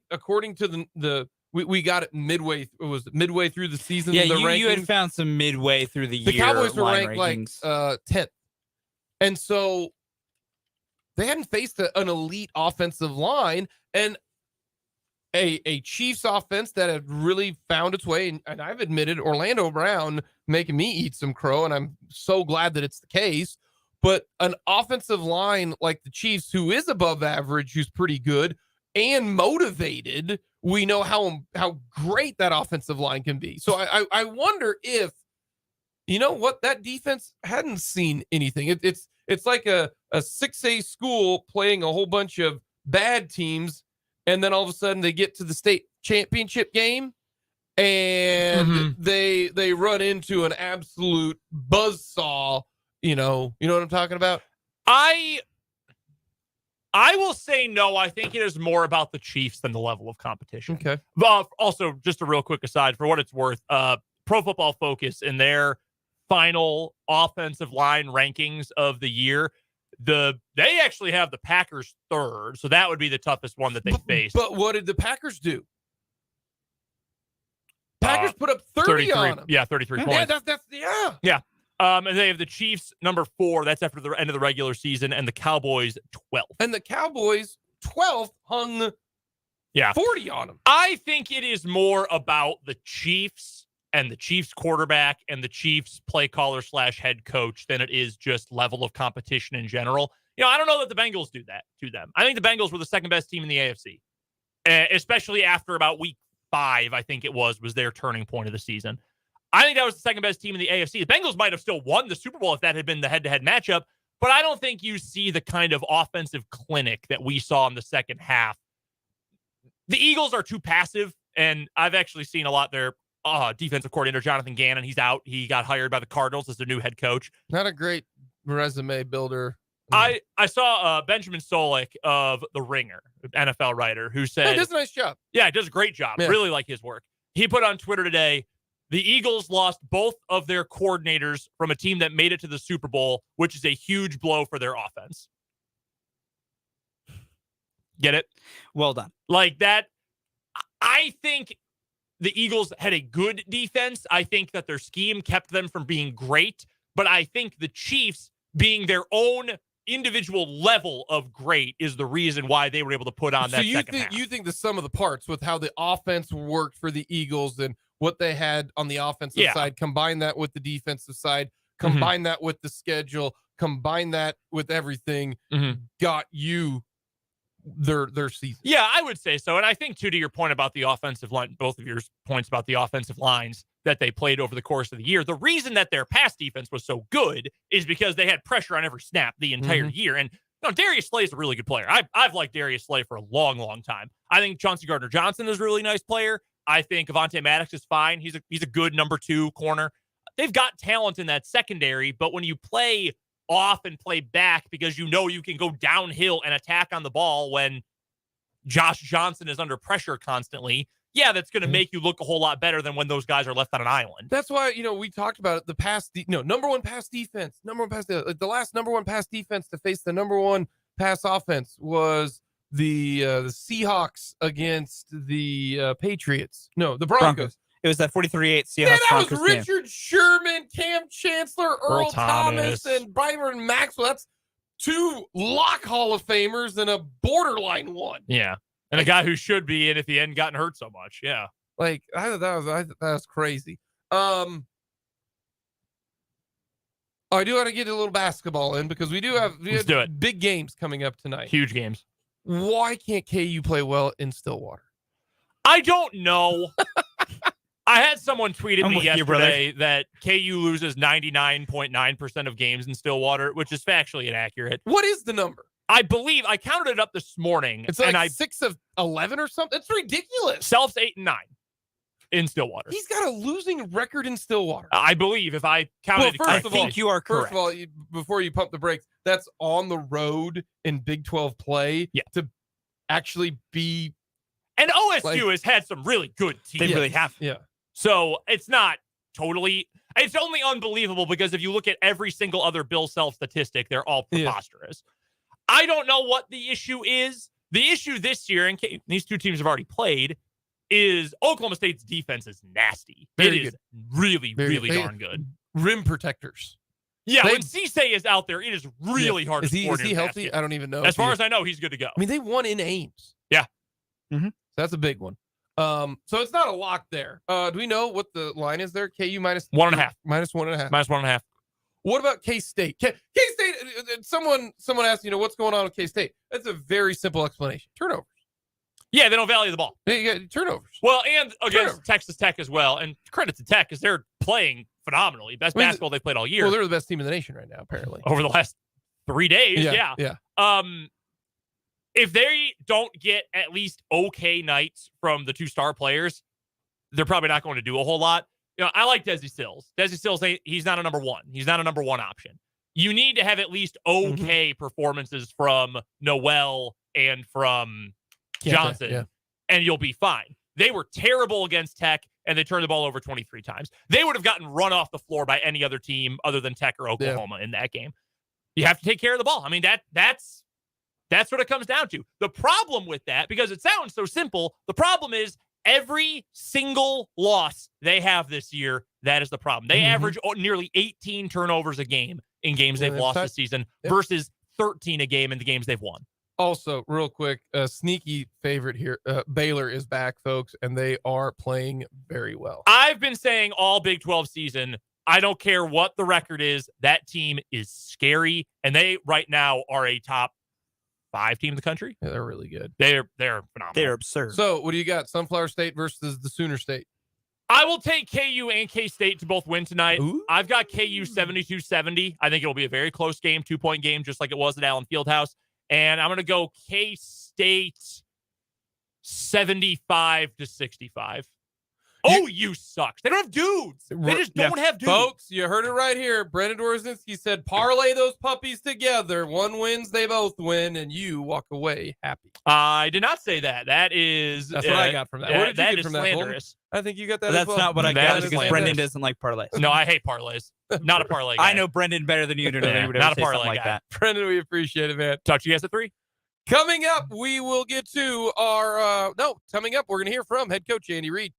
according to we got it midway. It was midway through the season. Yeah, the you had found some midway through the year. The Cowboys were ranked rankings. like 10th, and so they hadn't faced an elite offensive line, and a Chiefs offense that had really found its way. And I've admitted Orlando Brown making me eat some crow, and I'm so glad that it's the case. But an offensive line like the Chiefs, who is above average, who's pretty good and motivated, we know how great that offensive line can be. So I wonder if you know what? That defense hadn't seen anything. It's like a 6A school playing a whole bunch of bad teams, and then all of a sudden they get to the state championship game, and they run into an absolute buzzsaw. You know what I'm talking about? I will say no. I think it is more about the Chiefs than the level of competition. Okay. Also, just a real quick aside, for what it's worth, Pro Football Focus in their final offensive line rankings of the year, they actually have the Packers third, so that would be the toughest one that they faced. But what did the Packers do? Packers put up 30 on them. Yeah, 33 points. Yeah, that's Yeah. And they have the Chiefs number 4. That's after the end of the regular season, and the Cowboys 12th. And the Cowboys 12th hung 40 on them. I think it is more about the Chiefs and the Chiefs quarterback and the Chiefs play caller / head coach than it is just level of competition in general. I don't know that the Bengals do that to them. I think the Bengals were the second best team in the AFC, especially after about week 5, I think it was their turning point of the season. I think that was the second best team in the AFC. The Bengals might have still won the Super Bowl if that had been the head-to-head matchup, but I don't think you see the kind of offensive clinic that we saw in the second half. The Eagles are too passive, and I've actually seen a lot there. Defensive coordinator Jonathan Gannon, he's out. He got hired by the Cardinals as their new head coach. Not a great resume builder. I saw Benjamin Solik of The Ringer, NFL writer, who said... He does a nice job. Yeah, he does a great job. Yeah. Really like his work. He put on Twitter today, the Eagles lost both of their coordinators from a team that made it to the Super Bowl, which is a huge blow for their offense. Get it? Well done. Like that, I think the Eagles had a good defense. I think that their scheme kept them from being great, but I think the Chiefs, being their own individual level of great, is the reason why they were able to put on that second half. You think the sum of the parts with how the offense worked for the Eagles and what they had on the offensive side, combine that with the defensive side, combine that with the schedule, combine that with everything, got you their season. Yeah, I would say so. And I think, too, to your point about the offensive line, both of your points about the offensive lines that they played over the course of the year, the reason that their pass defense was so good is because they had pressure on every snap the entire year. And Darius Slay is a really good player. I've liked Darius Slay for a long, long time. I think Chauncey Gardner-Johnson is a really nice player. I think Avonte Maddox is fine. He's a good number 2 corner. They've got talent in that secondary, but when you play off and play back because you can go downhill and attack on the ball when Josh Johnson is under pressure constantly, that's going to make you look a whole lot better than when those guys are left on an island. That's why, we talked about it, the number 1 pass defense, the last number 1 pass defense to face the number 1 pass offense was the Seahawks against the Patriots. No, the Broncos. It was that 43-8 Seahawks. That was Broncos Richard game. Sherman, Cam Chancellor, Earl Thomas, and Byron Maxwell. That's 2 lock Hall of Famers and a borderline one. Yeah. And a guy who should be in if he hadn't gotten hurt so much. Yeah. Like, I thought that was crazy. I do want to get a little basketball in because we have big games coming up tonight. Huge games. Why can't KU play well in Stillwater? I don't know. I had someone tweet at me yesterday that KU loses 99.9% of games in Stillwater, which is factually inaccurate. What is the number? I believe I counted it up this morning. It's like 6 of 11 or something. It's ridiculous. Self's 8 and 9 in Stillwater. He's got a losing record in Stillwater. I believe if I counted. I think you are correct. First of all, before you pump the brakes, that's on the road in Big 12 play to actually be. And OSU has had some really good teams. They really have. Yeah. So it's not totally. It's only unbelievable because if you look at every single other Bill Self statistic, they're all preposterous. I don't know what the issue is. The issue this year, and these 2 teams have already played, is Oklahoma State's defense is nasty. It is really darn good. Rim protectors. Yeah, when Cisse is out there, it is really hard to score. Is he healthy? Basket. I don't even know. As far as I know, he's good to go. I mean, they won in Ames. Yeah. So that's a big one. So it's not a lock there. Do we know what the line is there? KU minus 1.5. Minus 1.5. Minus 1.5. What about K-State? K-State, someone asked, what's going on with K-State? That's a very simple explanation. Turnovers. Yeah, they don't value the ball. You got turnovers. Well, and against Turnovers. Texas Tech as well. And credit to Tech because they're playing phenomenally. Best basketball they've played all year. Well, they're the best team in the nation right now, apparently. Over the last 3 days. Yeah. If they don't get at least okay nights from the 2-star players, they're probably not going to do a whole lot. I like Desi Sills. Desi Sills, he's not a number one. He's not a number one option. You need to have at least okay performances from Noel and from Johnson, and you'll be fine. They were terrible against Tech, and they turned the ball over 23 times. They would have gotten run off the floor by any other team other than Tech or Oklahoma in that game. You have to take care of the ball. I mean, that's what it comes down to. The problem with that, because it sounds so simple, the problem is every single loss they have this year, that is the problem. They average nearly 18 turnovers a game in games they've lost this season versus 13 a game in the games they've won. Also, real quick, sneaky favorite here. Baylor is back, folks, and they are playing very well. I've been saying all Big 12 season, I don't care what the record is, that team is scary, and they right now are a top 5 team in the country. Yeah, they're really good. They're phenomenal. They're absurd. So, what do you got? Sunflower State versus the Sooner State. I will take KU and K-State to both win tonight. Ooh. I've got KU 72-70. I think it'll be a very close game, 2-point game, just like it was at Allen Fieldhouse. And I'm going to go K-State 75-65. OU sucks. They don't have dudes. They just don't have dudes. Folks, you heard it right here. Brendan Dorzinski said, parlay those puppies together. One wins, they both win, and you walk away happy. I did not say that. That's what I got from that. What did you get from that, slanderous. I think you got that. That's as well. not what I That got is because slanderous. Brendan doesn't like parlays. No, I hate parlays. Not a parlay guy. I know Brendan better than you do. Yeah, Would not a ever say parlay something like guy. that. Brendan, we appreciate it, man. Talk to you guys at 3. Coming up, we will get to our coming up, we're going to hear from head coach Andy Reid.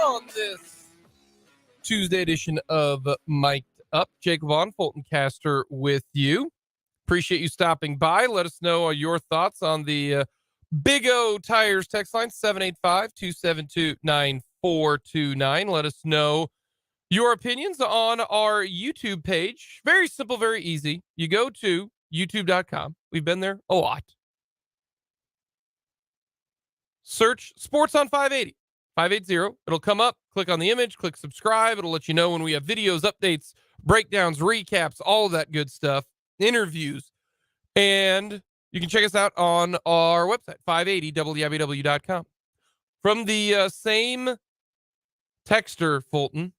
on this Tuesday edition of Mic'd Up. Jake Vaughn, Fulton Caster with you. Appreciate you stopping by. Let us know your thoughts on the Big O Tires text line, 785-272-9429. Let us know your opinions on our YouTube page. Very simple, very easy. You go to youtube.com. We've been there a lot. Search Sports on 580. 580. It'll come up. Click on the image. Click subscribe. It'll let you know when we have videos, updates, breakdowns, recaps, all of that good stuff, interviews. And you can check us out on our website, 580www.com. From the same texter, Fulton.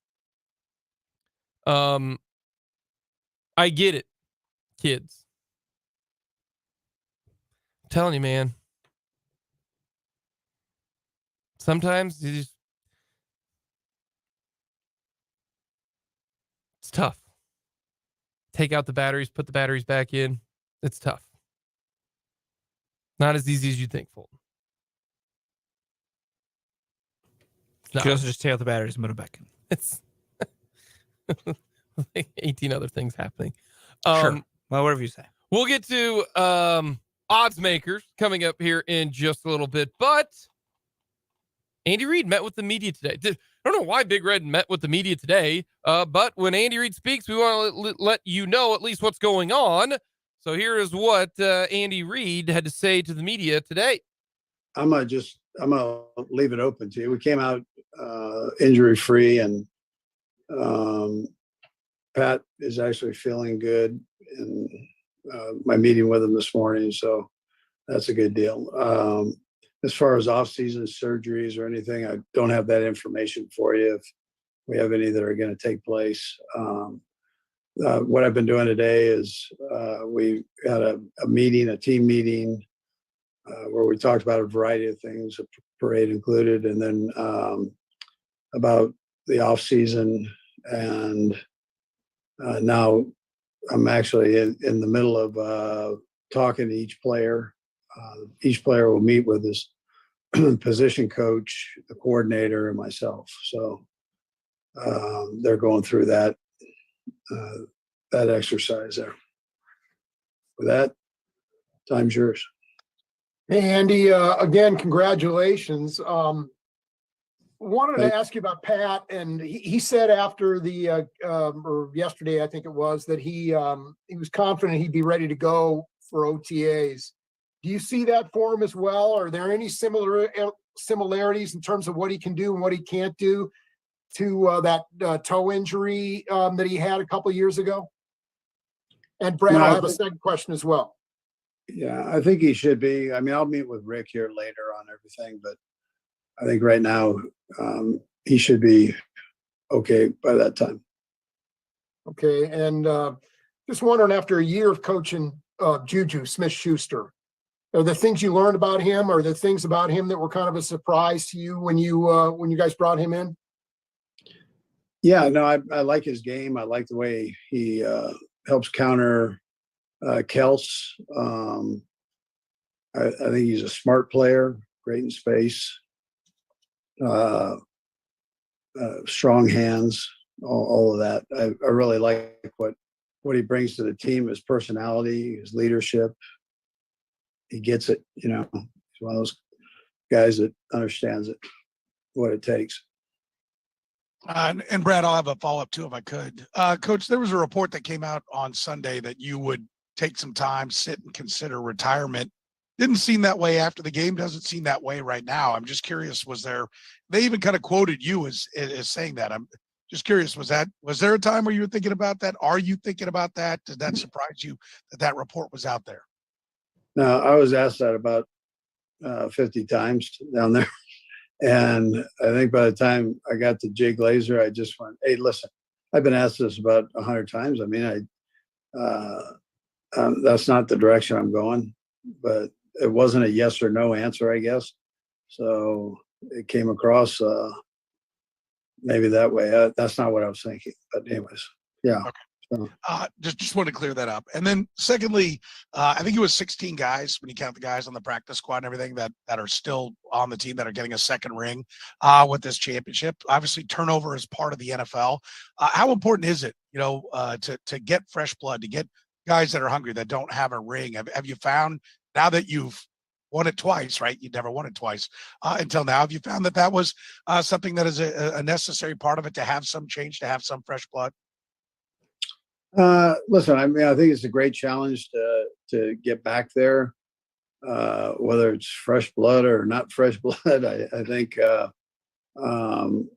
I get it, kids. I'm telling you, man. Sometimes it's tough. Take out the batteries, put the batteries back in. It's tough. Not as easy as you think, Fulton. You could also just take out the batteries and put them back in. It's like 18 other things happening. Sure. Well, whatever you say. We'll get to odds makers coming up here in just a little bit, but Andy Reid met with the media today. I don't know why Big Red met with the media today, but when Andy Reid speaks, we want to let you know at least what's going on. So here is what Andy Reid had to say to the media today. I'm gonna leave it open to you. We came out injury free, and Pat is actually feeling good in my meeting with him this morning, so that's a good deal. As far as off-season surgeries or anything, I don't have that information for you if we have any that are going to take place. What I've been doing today is we had a team meeting, where we talked about a variety of things, a parade included, and then about the off-season. And now I'm actually in the middle of talking to each player. Each player will meet with his position coach, the coordinator, and myself. So they're going through that exercise there. With that, time's yours. Hey, Andy, again, congratulations. Wanted to ask you about Pat, and he said after the or yesterday, I think it was, that he was confident he'd be ready to go for OTAs. Do you see that for him as well? Are there any similarities in terms of what he can do and what he can't do to that toe injury that he had a couple of years ago? And Brad, I'll have a second question as well. Yeah, I think he should be. I mean, I'll meet with Rick here later on everything, but I think right now he should be okay by that time. Okay, and just wondering, after a year of coaching Juju Smith-Schuster, are the things you learned about him, or the things about him that were kind of a surprise to you when you guys brought him in? Yeah, no, I like his game. I like the way he helps counter Kels. I think he's a smart player, great in space, strong hands, all of that. I really like what he brings to the team, his personality, his leadership. He gets it, He's one of those guys that understands it, what it takes. And Brad, I'll have a follow-up too, if I could. Coach, there was a report that came out on Sunday that you would take some time, sit and consider retirement. Didn't seem that way after the game. Doesn't seem that way right now. I'm just curious, they even kind of quoted you as saying that. I'm just curious, was there a time where you were thinking about that? Are you thinking about that? Did that surprise you that report was out there? No, I was asked that about 50 times down there. And I think by the time I got to Jay Glazer, I just went, hey, listen, I've been asked this about 100 times. I mean, that's not the direction I'm going, but it wasn't a yes or no answer, I guess. So it came across maybe that way. That's not what I was thinking. But anyways, yeah. Okay. So, Just want to clear that up. And then secondly, I think it was 16 guys when you count the guys on the practice squad and everything that are still on the team that are getting a second ring with this championship. Obviously, turnover is part of the NFL. How important is it, to get fresh blood, to get guys that are hungry that don't have a ring? Have you found, now that you've won it twice, right? You never won it twice until now. Have you found that was something that is a necessary part of it, to have some change, to have some fresh blood? Listen, I mean, I think it's a great challenge to get back there, whether it's fresh blood or not fresh blood. I think I don't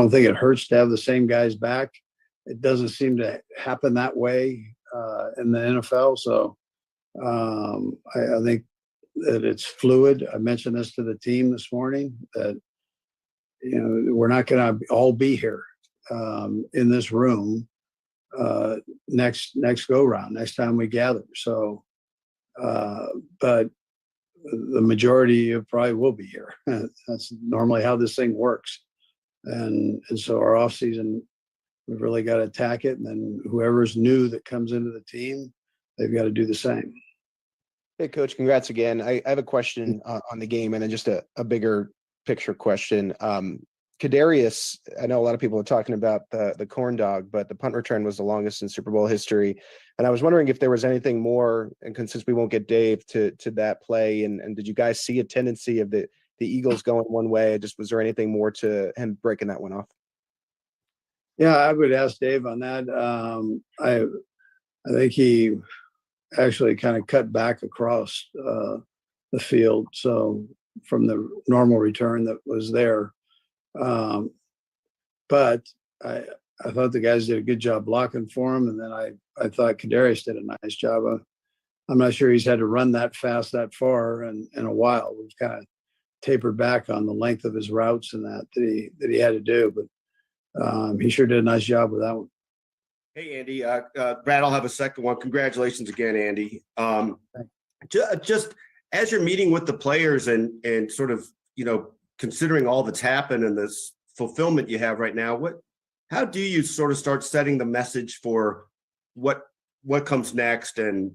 think it hurts to have the same guys back. It doesn't seem to happen that way in the NFL. So I think that it's fluid. I mentioned this to the team this morning, that we're not going to all be here in this room next go round, next time we gather. So, but the majority of probably will be here. That's normally how this thing works. And so our off season, we've really got to attack it. And then whoever's new that comes into the team, they've got to do the same. Hey, Coach, congrats again. I have a question on the game, and then just a bigger picture question. Kadarius, I know a lot of people are talking about the corn dog, but the punt return was the longest in Super Bowl history. And I was wondering if there was anything more, and since we won't get Dave, to that play, and did you guys see a tendency of the Eagles going one way? Just, was there anything more to him breaking that one off? Yeah, I would ask Dave on that. I think he actually kind of cut back across the field, so from the normal return that was there. But I thought the guys did a good job blocking for him, and then I thought Kadarius did a nice job. I'm not sure he's had to run that fast that far in a while. We've kind of tapered back on the length of his routes and that he had to do, but he sure did a nice job with that one. Hey, Andy. Brad, I'll have a second one. Congratulations again, Andy. Just as you're meeting with the players and sort of, considering all that's happened and this fulfillment you have right now, how do you sort of start setting the message for what comes next, and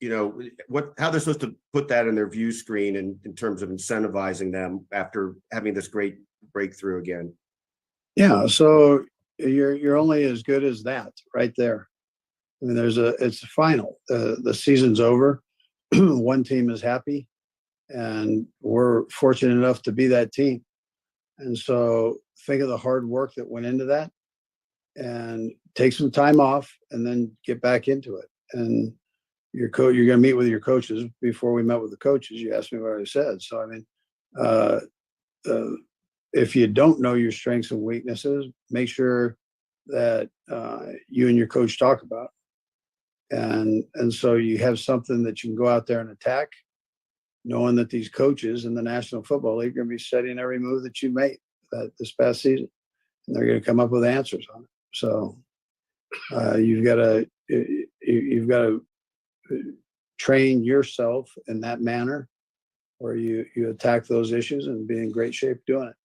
how they're supposed to put that in their view screen in terms of incentivizing them after having this great breakthrough again? Yeah, so you're only as good as that right there. I mean, it's a final. The season's over. One team is happy, and we're fortunate enough to be that team. And so think of the hard work that went into that, and take some time off, and then get back into it. And you're going to meet with your coaches. Before we met with the coaches, you asked me what I said. So, I mean, if you don't know your strengths and weaknesses, make sure that you and your coach talk about it. And so you have something that you can go out there and attack, knowing that these coaches in the National Football League are going to be studying every move that you made this past season, and they're going to come up with answers on it. So you've got to train yourself in that manner, where you attack those issues and be in great shape doing it.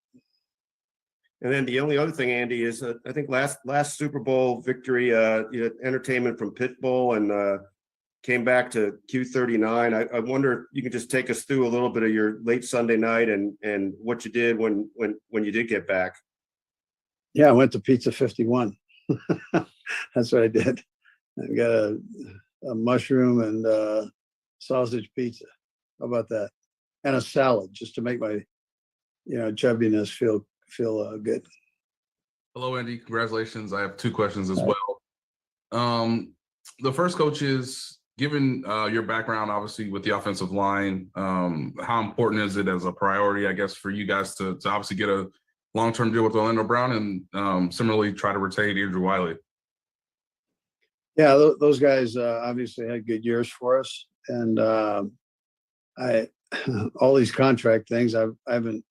And then the only other thing, Andy, is I think last Super Bowl victory, you had entertainment from Pitbull and came back to Q39. I wonder if you could just take us through a little bit of your late Sunday night and what you did when you did get back. Yeah, I went to Pizza 51. That's what I did. I got a mushroom and sausage pizza. How about that? And a salad, just to make my chubbiness feel good. Hello, Andy. Congratulations. I have two questions as well. The first, coach, is given your background, obviously, with the offensive line, how important is it as a priority, I guess, for you guys to obviously get a long-term deal with Orlando Brown and similarly try to retain Andrew Wiley? Yeah, those guys obviously had good years for us. And all these contract things, I haven't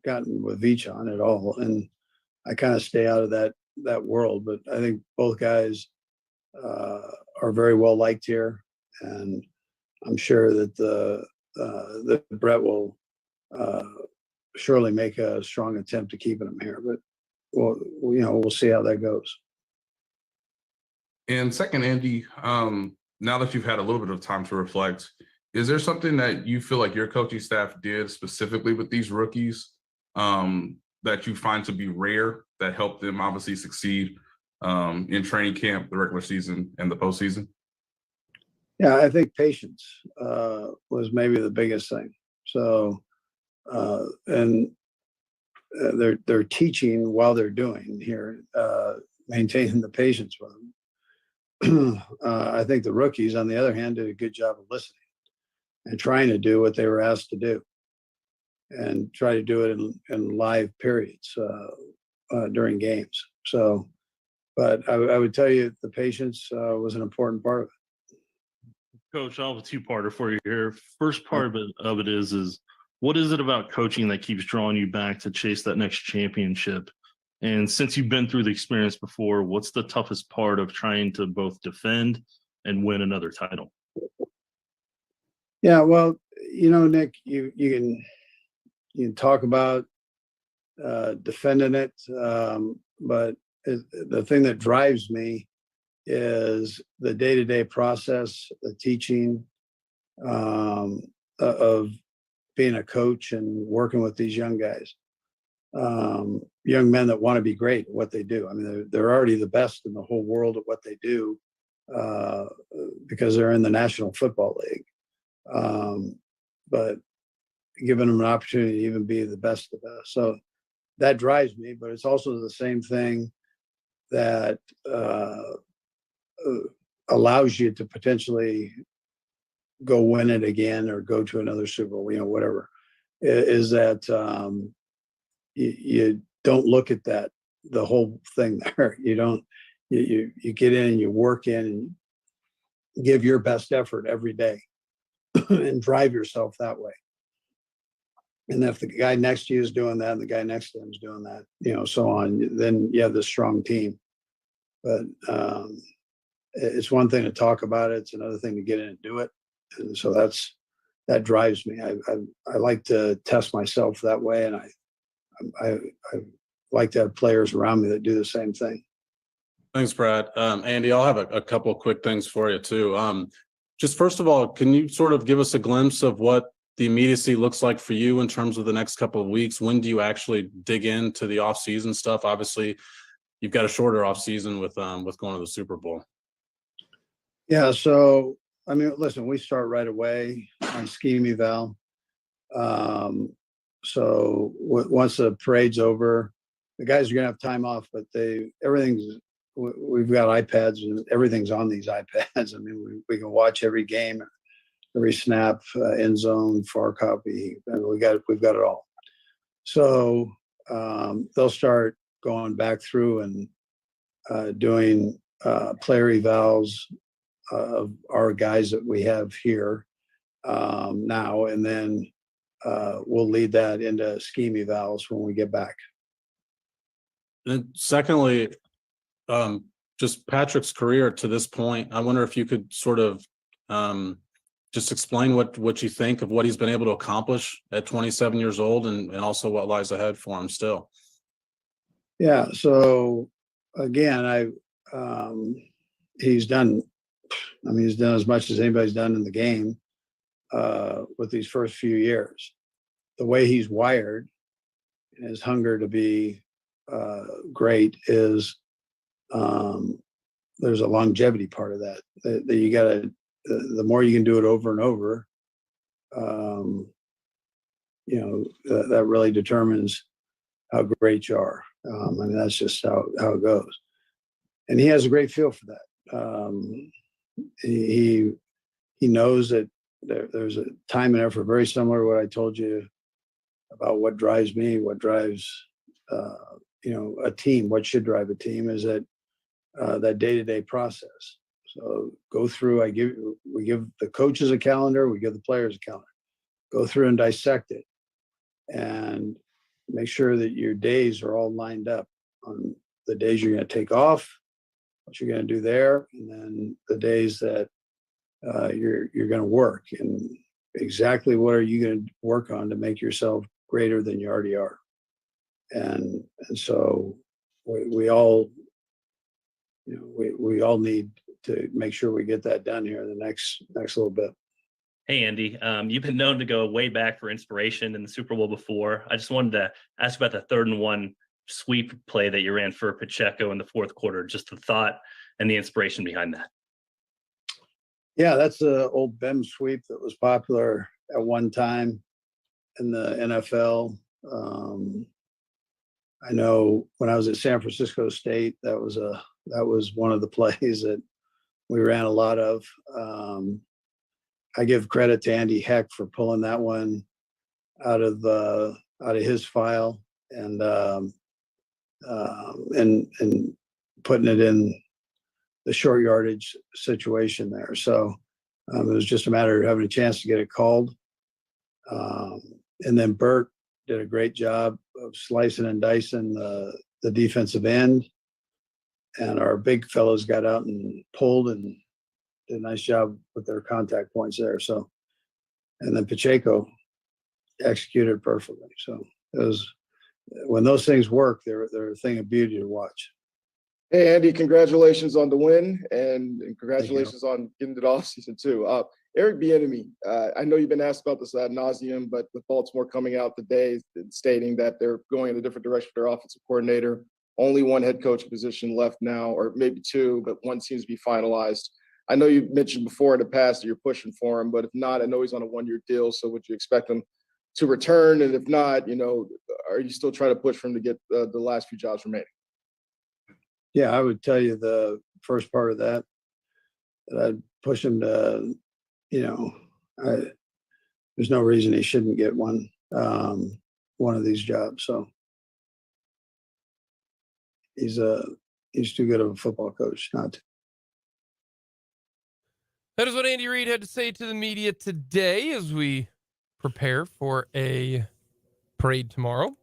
gotten with Veach on at all, and I kind of stay out of that world. But I think both guys are very well liked here, and I'm sure that that Brett will surely make a strong attempt to keeping him here. But we'll see how that goes. And second, Andy, now that you've had a little bit of time to reflect, is there something that you feel like your coaching staff did specifically with these rookies that you find to be rare that helped them obviously succeed in training camp, the regular season, and the postseason? Yeah, I think patience was maybe the biggest thing. So, they're teaching while they're doing here, maintaining the patience with them. I think the rookies, on the other hand, did a good job of listening and trying to do what they were asked to do, and try to do it in live periods during games. So, but I would tell you the patience was an important part of it. Coach, I'll have a two-parter for you here. First part of it is what is it about coaching that keeps drawing you back to chase that next championship? And since you've been through the experience before, what's the toughest part of trying to both defend and win another title? Yeah, well, Nick, you can talk about defending it, but the thing that drives me is the day-to-day process, the teaching of being a coach and working with these young guys, young men that want to be great at what they do. I mean, they're already the best in the whole world at what they do because they're in the National Football League. But giving them an opportunity to even be the best of the best. So that drives me, but it's also the same thing that allows you to potentially go win it again or go to another Super Bowl, whatever, is that you don't look at that, the whole thing there. You don't, you get in and you work in and give your best effort every day and drive yourself that way. And if the guy next to you is doing that and the guy next to him is doing that, so on, then you have this strong team. But it's one thing to talk about it. It's another thing to get in and do it. And so that drives me. I like to test myself that way. And I like to have players around me that do the same thing. Thanks, Brad. Andy, I'll have a couple of quick things for you too. Just first of all, can you sort of give us a glimpse of what the immediacy looks like for you in terms of the next couple of weeks? When do you actually dig into the off-season stuff? Obviously, you've got a shorter off-season with going to the Super Bowl. Yeah. So, I mean, listen, we start right away on scheme eval. So once the parade's over, the guys are going to have time off, but we've got iPads and everything's on these iPads. I mean, we can watch every game, every snap, end zone, far copy, and we've got it all. So they'll start going back through and doing player evals of our guys that we have here now, and then we'll lead that into scheme evals when we get back. And secondly, just Patrick's career to this point, I wonder if you could sort of just explain what you think of what he's been able to accomplish at 27 years old and also what lies ahead for him still. Yeah. So again, he's done as much as anybody's done in the game with these first few years. The way he's wired and his hunger to be great is there's a longevity part of that you gotta, the more you can do it over and over, that really determines how great you are. I mean, that's just how it goes. And he has a great feel for that. He knows that there's a time and effort very similar to what I told you about what drives me, what drives a team, what should drive a team is that day-to-day process. So go through, we give the coaches a calendar, we give the players a calendar. Go through and dissect it and make sure that your days are all lined up on the days you're going to take off, what you're going to do there, and then the days that you're going to work, and exactly what are you going to work on to make yourself greater than you already are. And so we all we all need to make sure we get that done here in the next little bit. Hey, Andy, you've been known to go way back for inspiration in the Super Bowl before. I just wanted to ask about the 3rd and 1 sweep play that you ran for Pacheco in the 4th quarter, just the thought and the inspiration behind that. Yeah, that's an old BEM sweep that was popular at one time in the NFL. I know when I was at San Francisco State, that was one of the plays that we ran a lot of. I give credit to Andy Heck for pulling that one out of his file and putting it in the short yardage situation there. So it was just a matter of having a chance to get it called. And then Burt did a great job of slicing and dicing the defensive end. And our big fellows got out and pulled and did a nice job with their contact points there. So, and then Pacheco executed perfectly. So it was, when those things work, they're a thing of beauty to watch. Hey, Andy, congratulations on the win and congratulations on getting to the offseason too. Eric Bieniemy, I know you've been asked about this ad nauseum, but with Baltimore coming out today stating that they're going in a different direction for their offensive coordinator, only one head coach position left now, or maybe two, but one seems to be finalized. I know you mentioned before in the past that you're pushing for him, but if not, I know he's on a 1-year deal. So would you expect him to return? And if not, are you still trying to push for him to get the last few jobs remaining? Yeah, I would tell you the first part of that I'd push him to, there's no reason he shouldn't get one of these jobs. So he's too good of a football coach not to. That is what Andy Reid had to say to the media today as we prepare for a parade tomorrow.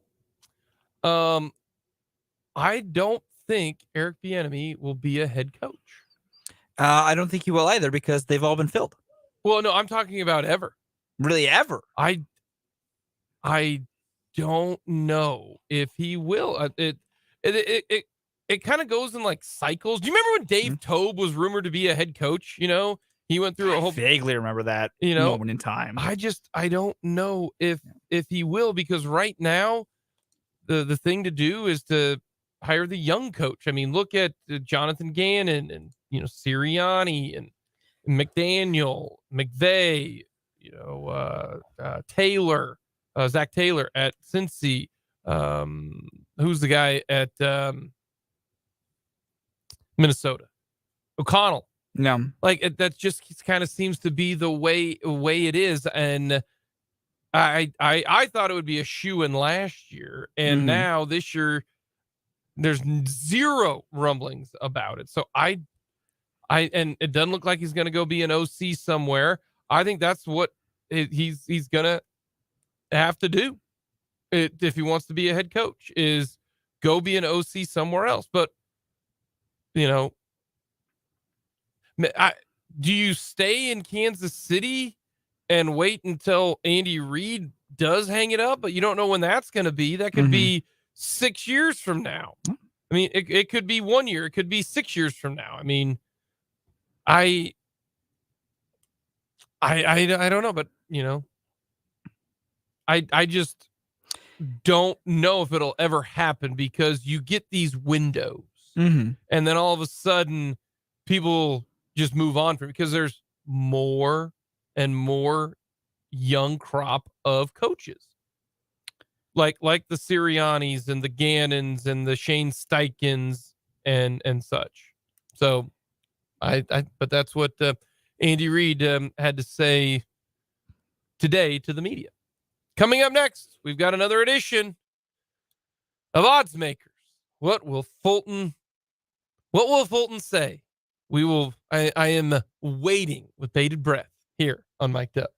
I don't think Eric Bieniemy will be a head coach. I don't think he will either because they've all been filled. Well, no, I'm talking about ever. Really, ever? I don't know if he will. It kind of goes in like cycles. Do you remember when Dave Tobe was rumored to be a head coach? He went through a whole. I vaguely remember that moment in time. I don't know if he will, because right now the thing to do is to hire the young coach. I mean, look at Jonathan Gannon and Sirianni and McDaniel, McVay, Taylor, Zach Taylor at Cincy. Who's the guy at Minnesota? O'Connell. No, like that just kind of seems to be the way it is. And I thought it would be a shoo-in last year, and now this year there's zero rumblings about it. So and it doesn't look like he's going to go be an OC somewhere. I think that's what he's going to have to do if he wants to be a head coach, is go be an OC somewhere else. But do you stay in Kansas City and wait until Andy Reid does hang it up? But you don't know when that's going to be. That could be 6 years from now. I mean, it could be 1 year. It could be 6 years from now. I mean, I don't know, but I just don't know if it'll ever happen, because you get these windows and then all of a sudden people just move on from it, because there's more and more young crop of coaches like the Siriannis and the Gannons and the Shane Steichens and such. So but that's what Andy Reid had to say today to the media. Coming up next, we've got another edition of Odds Makers. What will Fulton say? I am waiting with bated breath here on Mic'd Up.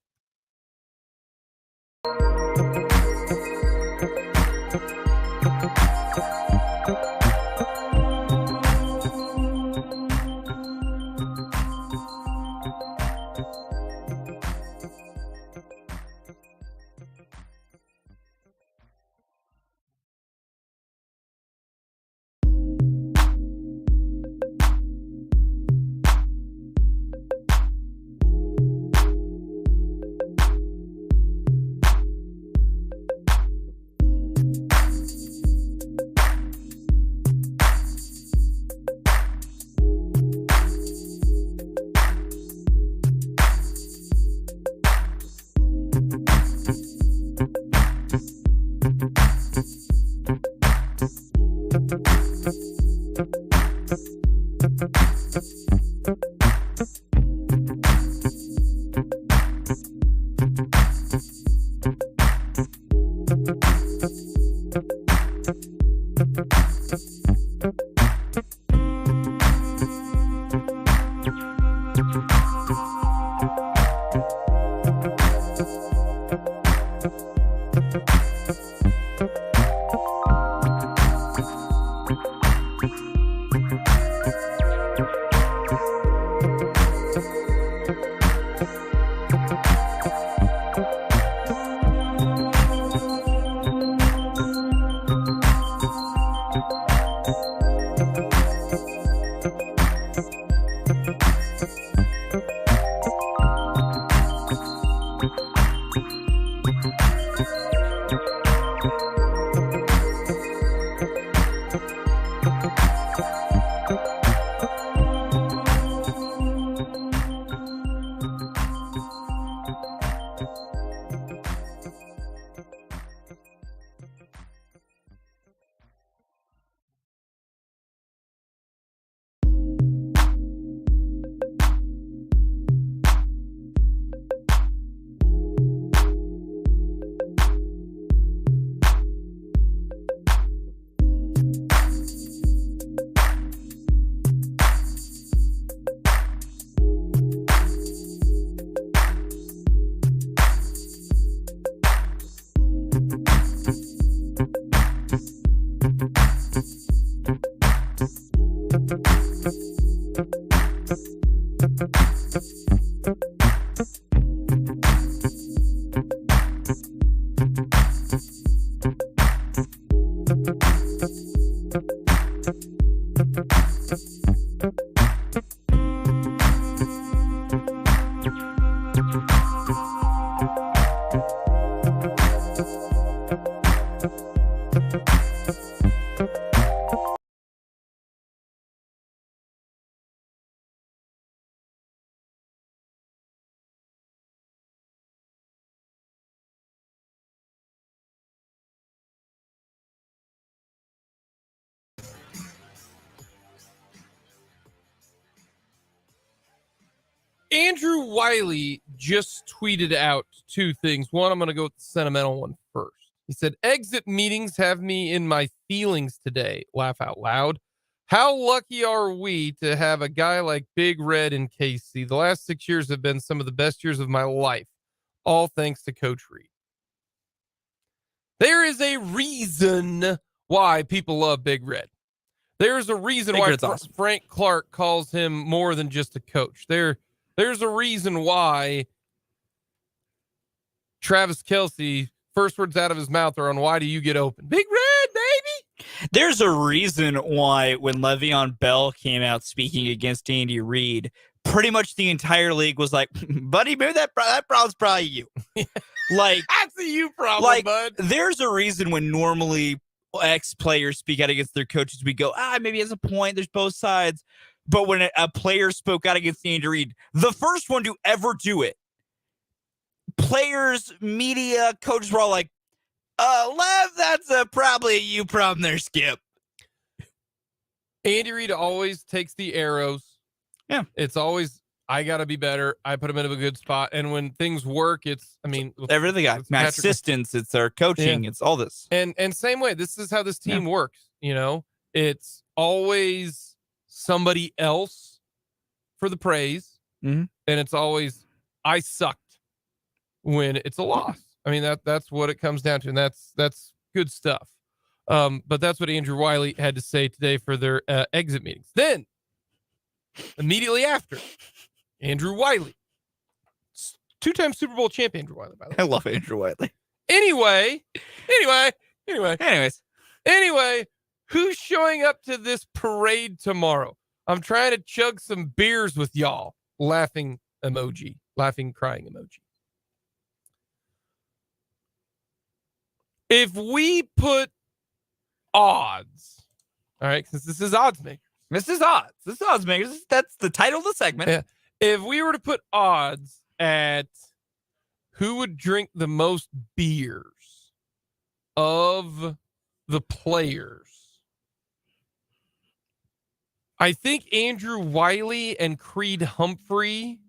Andrew Wiley just tweeted out two things. One, I'm going to go with the sentimental one first. He said, exit meetings have me in my feelings today. Laugh out loud. How lucky are we to have a guy like Big Red in KC? The last 6 years have been some of the best years of my life. All thanks to Coach Reed. There is a reason why people love Big Red. There's a reason why awesome. Frank Clark calls him more than just a coach. There's a reason why Travis Kelce, first words out of his mouth are on why do you get open? Big Red, baby. There's a reason why when Le'Veon Bell came out speaking against Andy Reid, pretty much the entire league was like, buddy, maybe that problem's probably you. Like, that's a you problem, bud. There's a reason when normally ex-players speak out against their coaches, we go, maybe he has a point. There's both sides. But when a player spoke out against Andy Reid, the first one to ever do it, players, media, coaches were all like, Lev, that's probably a you problem there, Skip. Andy Reid always takes the arrows. Yeah. It's always, I got to be better. I put him in a good spot. And when things work, everything got my assistants, it's our coaching, it's all this. And same way, this is how this team works. You know, it's always somebody else for the praise. Mm-hmm. And it's always, I sucked when it's a loss. I mean, that's what it comes down to. And that's good stuff. But that's what Andrew Wiley had to say today for their exit meetings. Then immediately after, Andrew Wiley, two-time Super Bowl champ Andrew Wiley, by the way. I love Andrew Wiley. Anyways, Anyways, who's showing up to this parade tomorrow? I'm trying to chug some beers with y'all. Laughing emoji. Laughing, crying emoji. If we put odds, all right, since this is odds makers. This is odds makers. That's the title of the segment. Yeah. If we were to put odds at who would drink the most beers of the players, I think Andrew Wiley and Creed Humphrey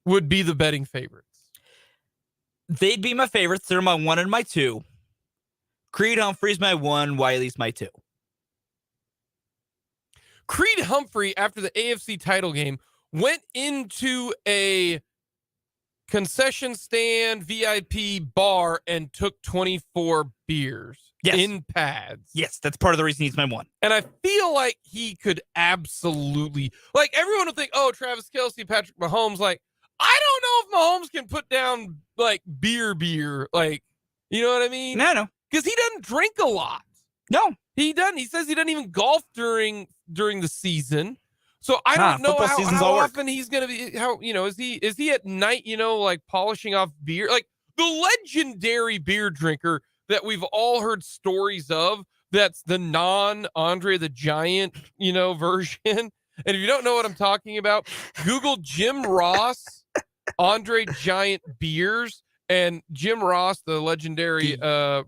would be the betting favorites. They'd be my favorites. They're my 1 and my 2. Creed Humphrey's my 1. Wiley's my 2. Creed Humphrey, after the AFC title game, went into a concession stand VIP bar and took 24 beers in pads. Yes, that's part of the reason he's my one. And I feel like he could absolutely, like, everyone will think, oh, Travis Kelce, Patrick Mahomes. Like, I don't know if Mahomes can put down, like, beer. Like, you know what I mean? No. Because he doesn't drink a lot. No. He doesn't. He says he doesn't even golf during the season. So I don't know how often he's going to be, is he at night, like polishing off beer? Like the legendary beer drinker that we've all heard stories of, that's the non-Andre the Giant, version. And if you don't know what I'm talking about, Google Jim Ross, Andre Giant beers, and Jim Ross, the legendary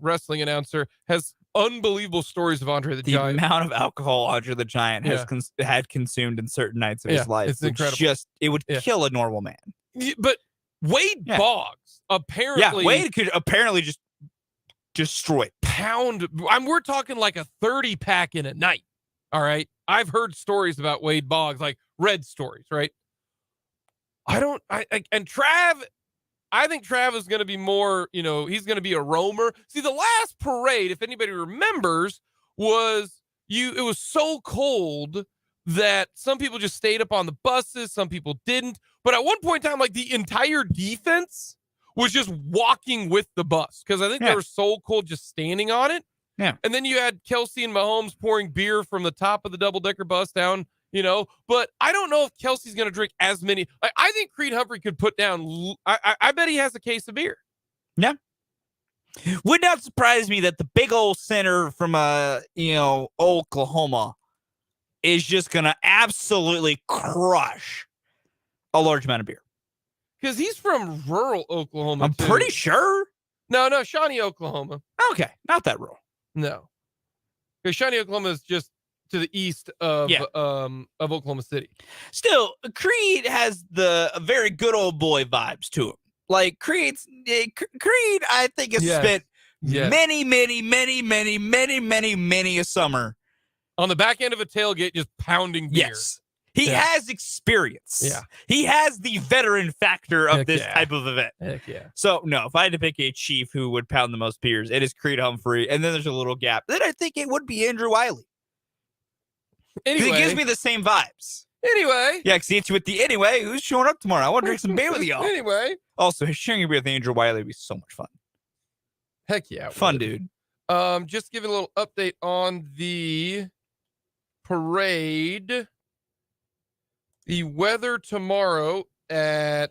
wrestling announcer, has unbelievable stories of Andre the Giant. The amount of alcohol Andre the Giant had consumed in certain nights of his life. It's incredible. It would kill a normal man. But Wade Boggs apparently, Wade could apparently just destroy pound. We're talking like a 30 pack in a night. All right. I've heard stories about Wade Boggs, like red stories, right? And Trav, I think Trav is going to be more, he's going to be a roamer. See, the last parade, if anybody remembers, it was so cold that some people just stayed up on the buses, some people didn't. But at one point in time, like the entire defense was just walking with the bus because I think they were so cold just standing on it. Yeah. And then you had Kelce and Mahomes pouring beer from the top of the double-decker bus down, but I don't know if Kelsey's going to drink as many. I think Creed Humphrey could put down, I bet he has a case of beer. Yeah. Would not surprise me that the big old center from, Oklahoma is just going to absolutely crush a large amount of beer. Because he's from rural Oklahoma. I'm pretty sure. No, Shawnee, Oklahoma. Okay, not that rural. No. Because Shawnee, Oklahoma is just to the east of Oklahoma City. Still, Creed has the very good old boy vibes to him. Like Creed, I think has spent many a summer on the back end of a tailgate just pounding beer. Yes. He has experience. Yeah. He has the veteran factor of this type of event. Heck yeah. So, no, if I had to pick a chief who would pound the most beers, it is Creed Humphrey. And then there's a little gap. Then I think it would be Andrew Wiley. Anyway. It gives me the same vibes. Anyway. Yeah, because it's with the anyway. Who's showing up tomorrow? I want to drink some beer with y'all. Anyway. Also, sharing a beer with Andrew Wiley would be so much fun. Heck yeah. Fun, dude. Just giving a little update on the parade. The weather tomorrow no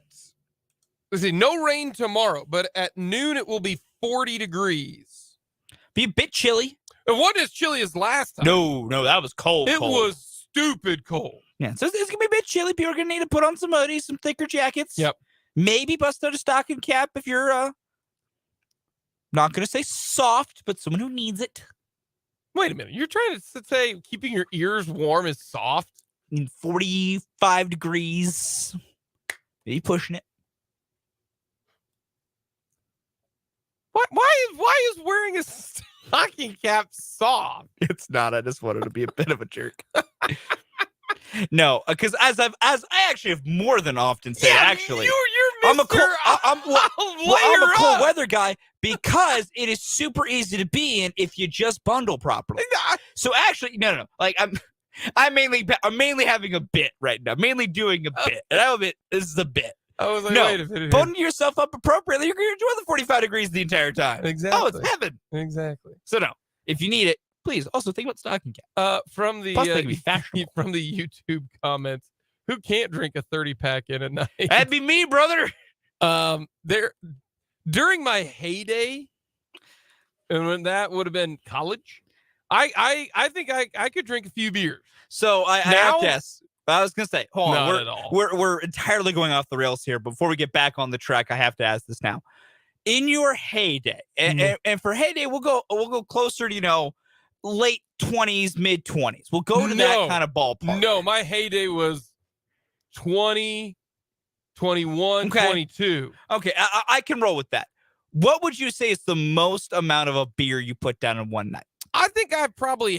rain tomorrow, but at noon it will be 40 degrees. Be a bit chilly. It wasn't as chilly as last time. No, that was cold. It was stupid cold. Yeah, so it's going to be a bit chilly. People are going to need to put on some hoodies, some thicker jackets. Yep. Maybe bust out a stocking cap if you're, not going to say soft, but someone who needs it. Wait a minute. You're trying to say keeping your ears warm is soft? In 45 degrees. Maybe pushing it. Why is wearing a stocking cap soft? It's not. I just wanted to be a bit of a jerk. No, because as I actually have more than often said, I'm a cold weather guy because it is super easy to be in if you just bundle properly. So actually, no. Like I'm mainly having a bit right now. Mainly doing a bit, and I'll admit this is a bit. I was like, no, wait a minute. Button yourself up appropriately. You're going to enjoy the 45 degrees the entire time. Exactly. Oh, it's heaven. Exactly. So no, if you need it, please also think about stocking cap. From the from the YouTube comments, who can't drink a 30 pack in a night? That'd be me, brother. During my heyday, and when that would have been college, I think I could drink a few beers. So I have to ask. I was gonna say, hold on, we're entirely going off the rails here. Before we get back on the track, I have to ask this now. In your heyday, and for heyday, we'll go closer to late 20s, mid 20s. We'll go to that kind of ballpark. No, my heyday was 20, 21, 22. Okay, I can roll with that. What would you say is the most amount of a beer you put down in one night? I think I probably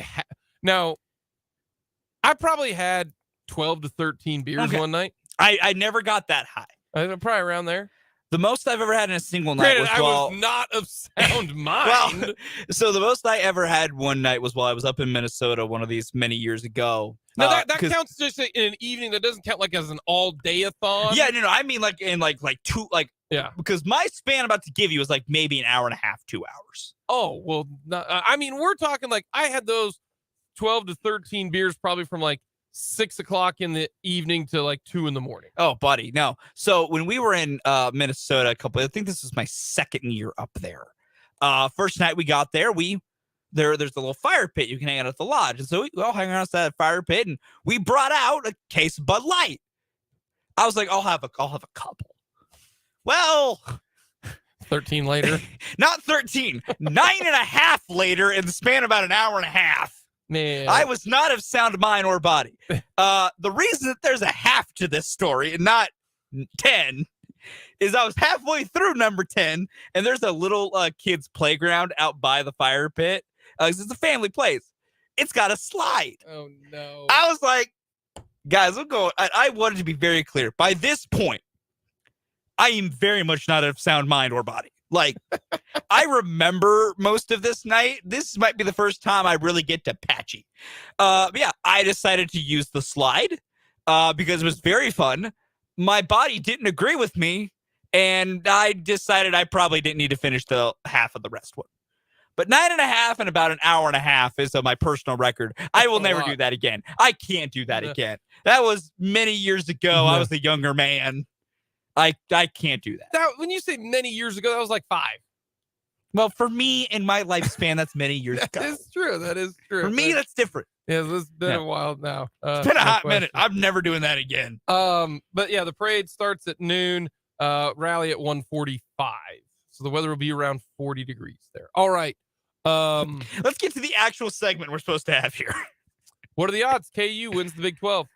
had 12 to 13 beers one night. I never got that high. Probably around there. The most I've ever had in a single night Granted, was I was not of sound mind. Well, so the most I ever had one night was while I was up in Minnesota, one of these many years ago. No, that counts just in an evening. That doesn't count like as an all-day-a-thon. Yeah, no, I mean like in like two, like yeah. Because my span I'm about to give you is like maybe an hour and a half, 2 hours. Oh well, I mean we're talking like I had those 12 to 13 beers probably from like 6 o'clock in the evening to like 2 in the morning. Oh, buddy, no. So when we were in Minnesota, I think this is my second year up there. First night we got there, there's a little fire pit you can hang out at the lodge, and so we all hang out at that fire pit, and we brought out a case of Bud Light. I was like, I'll have a couple. Well, 13 later, not 13, 9.5 later in the span of about an hour and a half. Man. I was not of sound mind or body. The reason that there's a half to this story and not 10 is I was halfway through number 10, and there's a little kids playground out by the fire pit. It's a family place. It's got a slide. Oh, no. I was like, guys, I wanted to be very clear. By this point, I am very much not of sound mind or body. Like, I remember most of this night. This might be the first time I really get to patchy. Yeah, I decided to use the slide because it was very fun. My body didn't agree with me, and I decided I probably didn't need to finish the half of the rest one. But 9.5 and about an hour and a half is my personal record. I will never do that again. I can't do that again. That was many years ago. I was a younger man. I can't do that. When you say many years ago, that was like 5. Well, for me in my lifespan, that's many years ago. That is true. That is true. For me, that's different. Yeah, it's been a while now. It's been a hot minute. I'm never doing that again. But yeah, the parade starts at noon. Rally at 1:45. So the weather will be around 40 degrees there. All right. Let's get to the actual segment we're supposed to have here. What are the odds? KU wins the Big 12.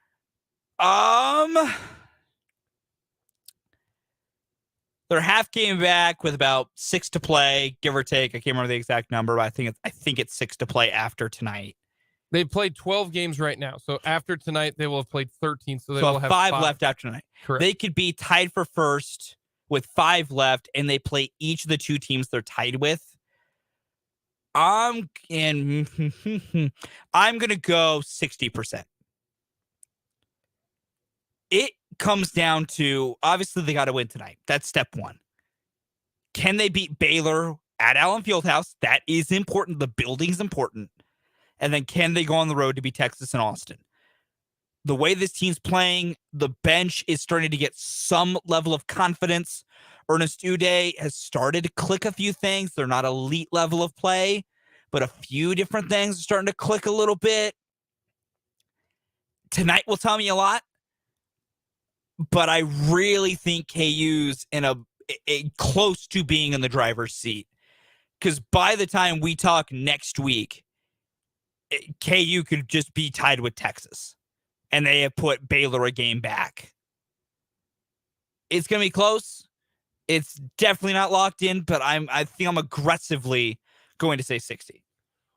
They're half game back with about 6 to play, give or take. I can't remember the exact number, but I think it's 6 to play after tonight. They've played 12 games right now. So after tonight, they will have played 13. So they will have 5 left after tonight. Correct. They could be tied for first with 5 left, and they play each of the 2 teams they're tied with. I'm going to go 60%. It comes down to, obviously, they got to win tonight. That's step 1. Can they beat Baylor at Allen Fieldhouse? That is important. The building's important. And then can they go on the road to beat Texas and Austin? The way this team's playing, the bench is starting to get some level of confidence. Ernest Uday has started to click a few things. They're not elite level of play, but a few different things are starting to click a little bit. Tonight will tell me a lot. But I really think KU's in a close to being in the driver's seat. Because by the time we talk next week, KU could just be tied with Texas. And they have put Baylor a game back. It's going to be close. It's definitely not locked in, but I think I'm aggressively going to say 60.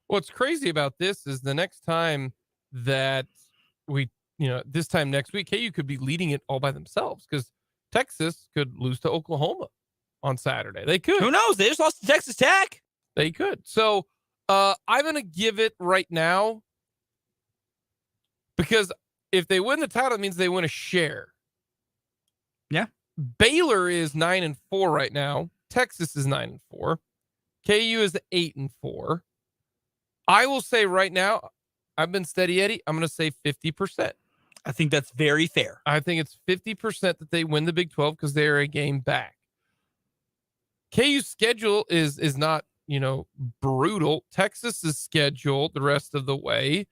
What's crazy about this is the next time that this time next week, KU could be leading it all by themselves because Texas could lose to Oklahoma on Saturday. They could. Who knows? They just lost to Texas Tech. They could. So I'm going to give it right now because if they win the title, it means they win a share. Yeah. Baylor is 9-4 right now. Texas is 9-4. KU is 8-4. I will say right now, I've been steady Eddie. I'm going to say 50%. I think that's very fair. I think it's 50% that they win the Big 12 because they're a game back. KU's schedule is not, brutal. Texas's schedule the rest of the way,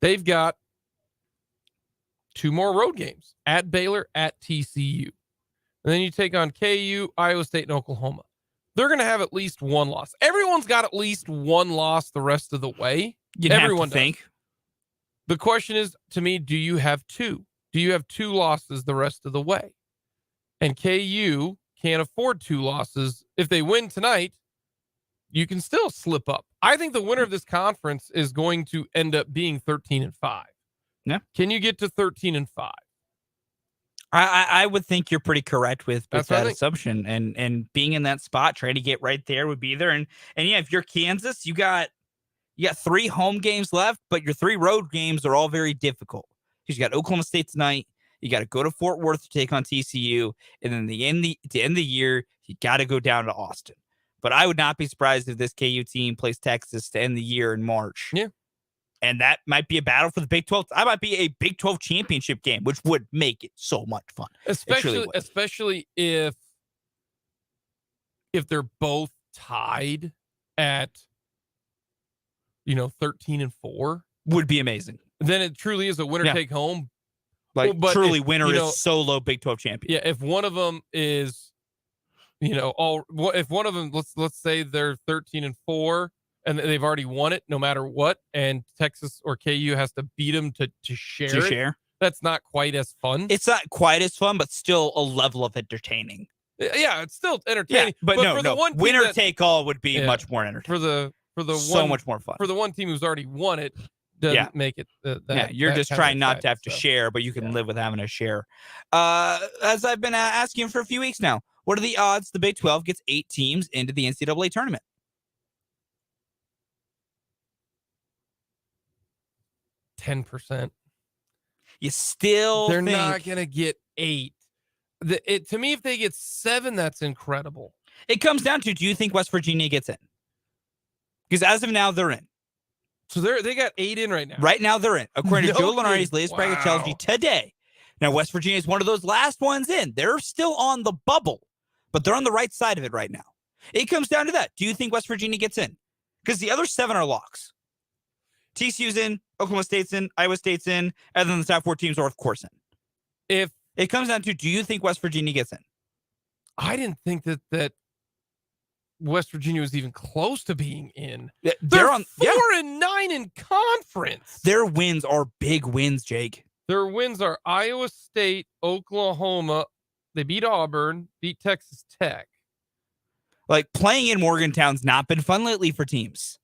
they've got 2 more road games at Baylor, at TCU. And then you take on KU, Iowa State, and Oklahoma. They're going to have at least 1 loss. Everyone's got at least 1 loss the rest of the way. Everyone have to think. The question is, to me, do you have 2? Do you have 2 losses the rest of the way? And KU can't afford 2 losses. If they win tonight, you can still slip up. I think the winner of this conference is going to end up being 13-5. Yeah. Can you get to 13-5? I would think you're pretty correct with That's what I that think. assumption, and being in that spot, trying to get right there would be there. And yeah, if you're Kansas, you got 3 home games left, but your 3 road games are all very difficult. Because you got Oklahoma State tonight, you got to go to Fort Worth to take on TCU, and then to end the year, you got to go down to Austin. But I would not be surprised if this KU team plays Texas to end the year in March. Yeah. And that might be a battle for the Big 12. That might be a Big 12 championship game, which would make it so much fun. Especially if they're both tied at 13-4. Would be amazing. Then it truly is a winner take home. Like truly winner is solo Big 12 champion. Yeah, if one of them is if one of them let's say they're 13-4 and they've already won it no matter what, and Texas or KU has to beat them to share. That's not quite as fun. It's not quite as fun, but still a level of entertaining. Yeah, it's still entertaining. Yeah, but no, the one winner take all would be much more entertaining. For the so much more fun. For the one team who's already won it, doesn't make it you're just trying not to have to share, but you can live with having to share. As I've been asking for a few weeks now, what are the odds the Big 12 gets 8 teams into the NCAA tournament? %10. You still they're not gonna get 8. To me, if they get 7, that's incredible. It comes down to, do you think West Virginia gets in? Because as of now, they're in. So they got 8 in right now. Right now, they're in. According to Joe Lunardi's latest Wow. bracketology today. Now, West Virginia is one of those last ones in. They're still on the bubble, but they're on the right side of it right now. It comes down to that. Do you think West Virginia gets in? Because the other 7 are locks. TCU's in, Oklahoma State's in, Iowa State's in, and then the top 4 teams are, of course, in. If it comes down to, do you think West Virginia gets in? I didn't think that West Virginia was even close to being in. Yeah, they're on 4-9 in conference. Their wins are big wins, Jake. Their wins are Iowa State, Oklahoma. They beat Auburn, beat Texas Tech. Like, playing in Morgantown's not been fun lately for teams.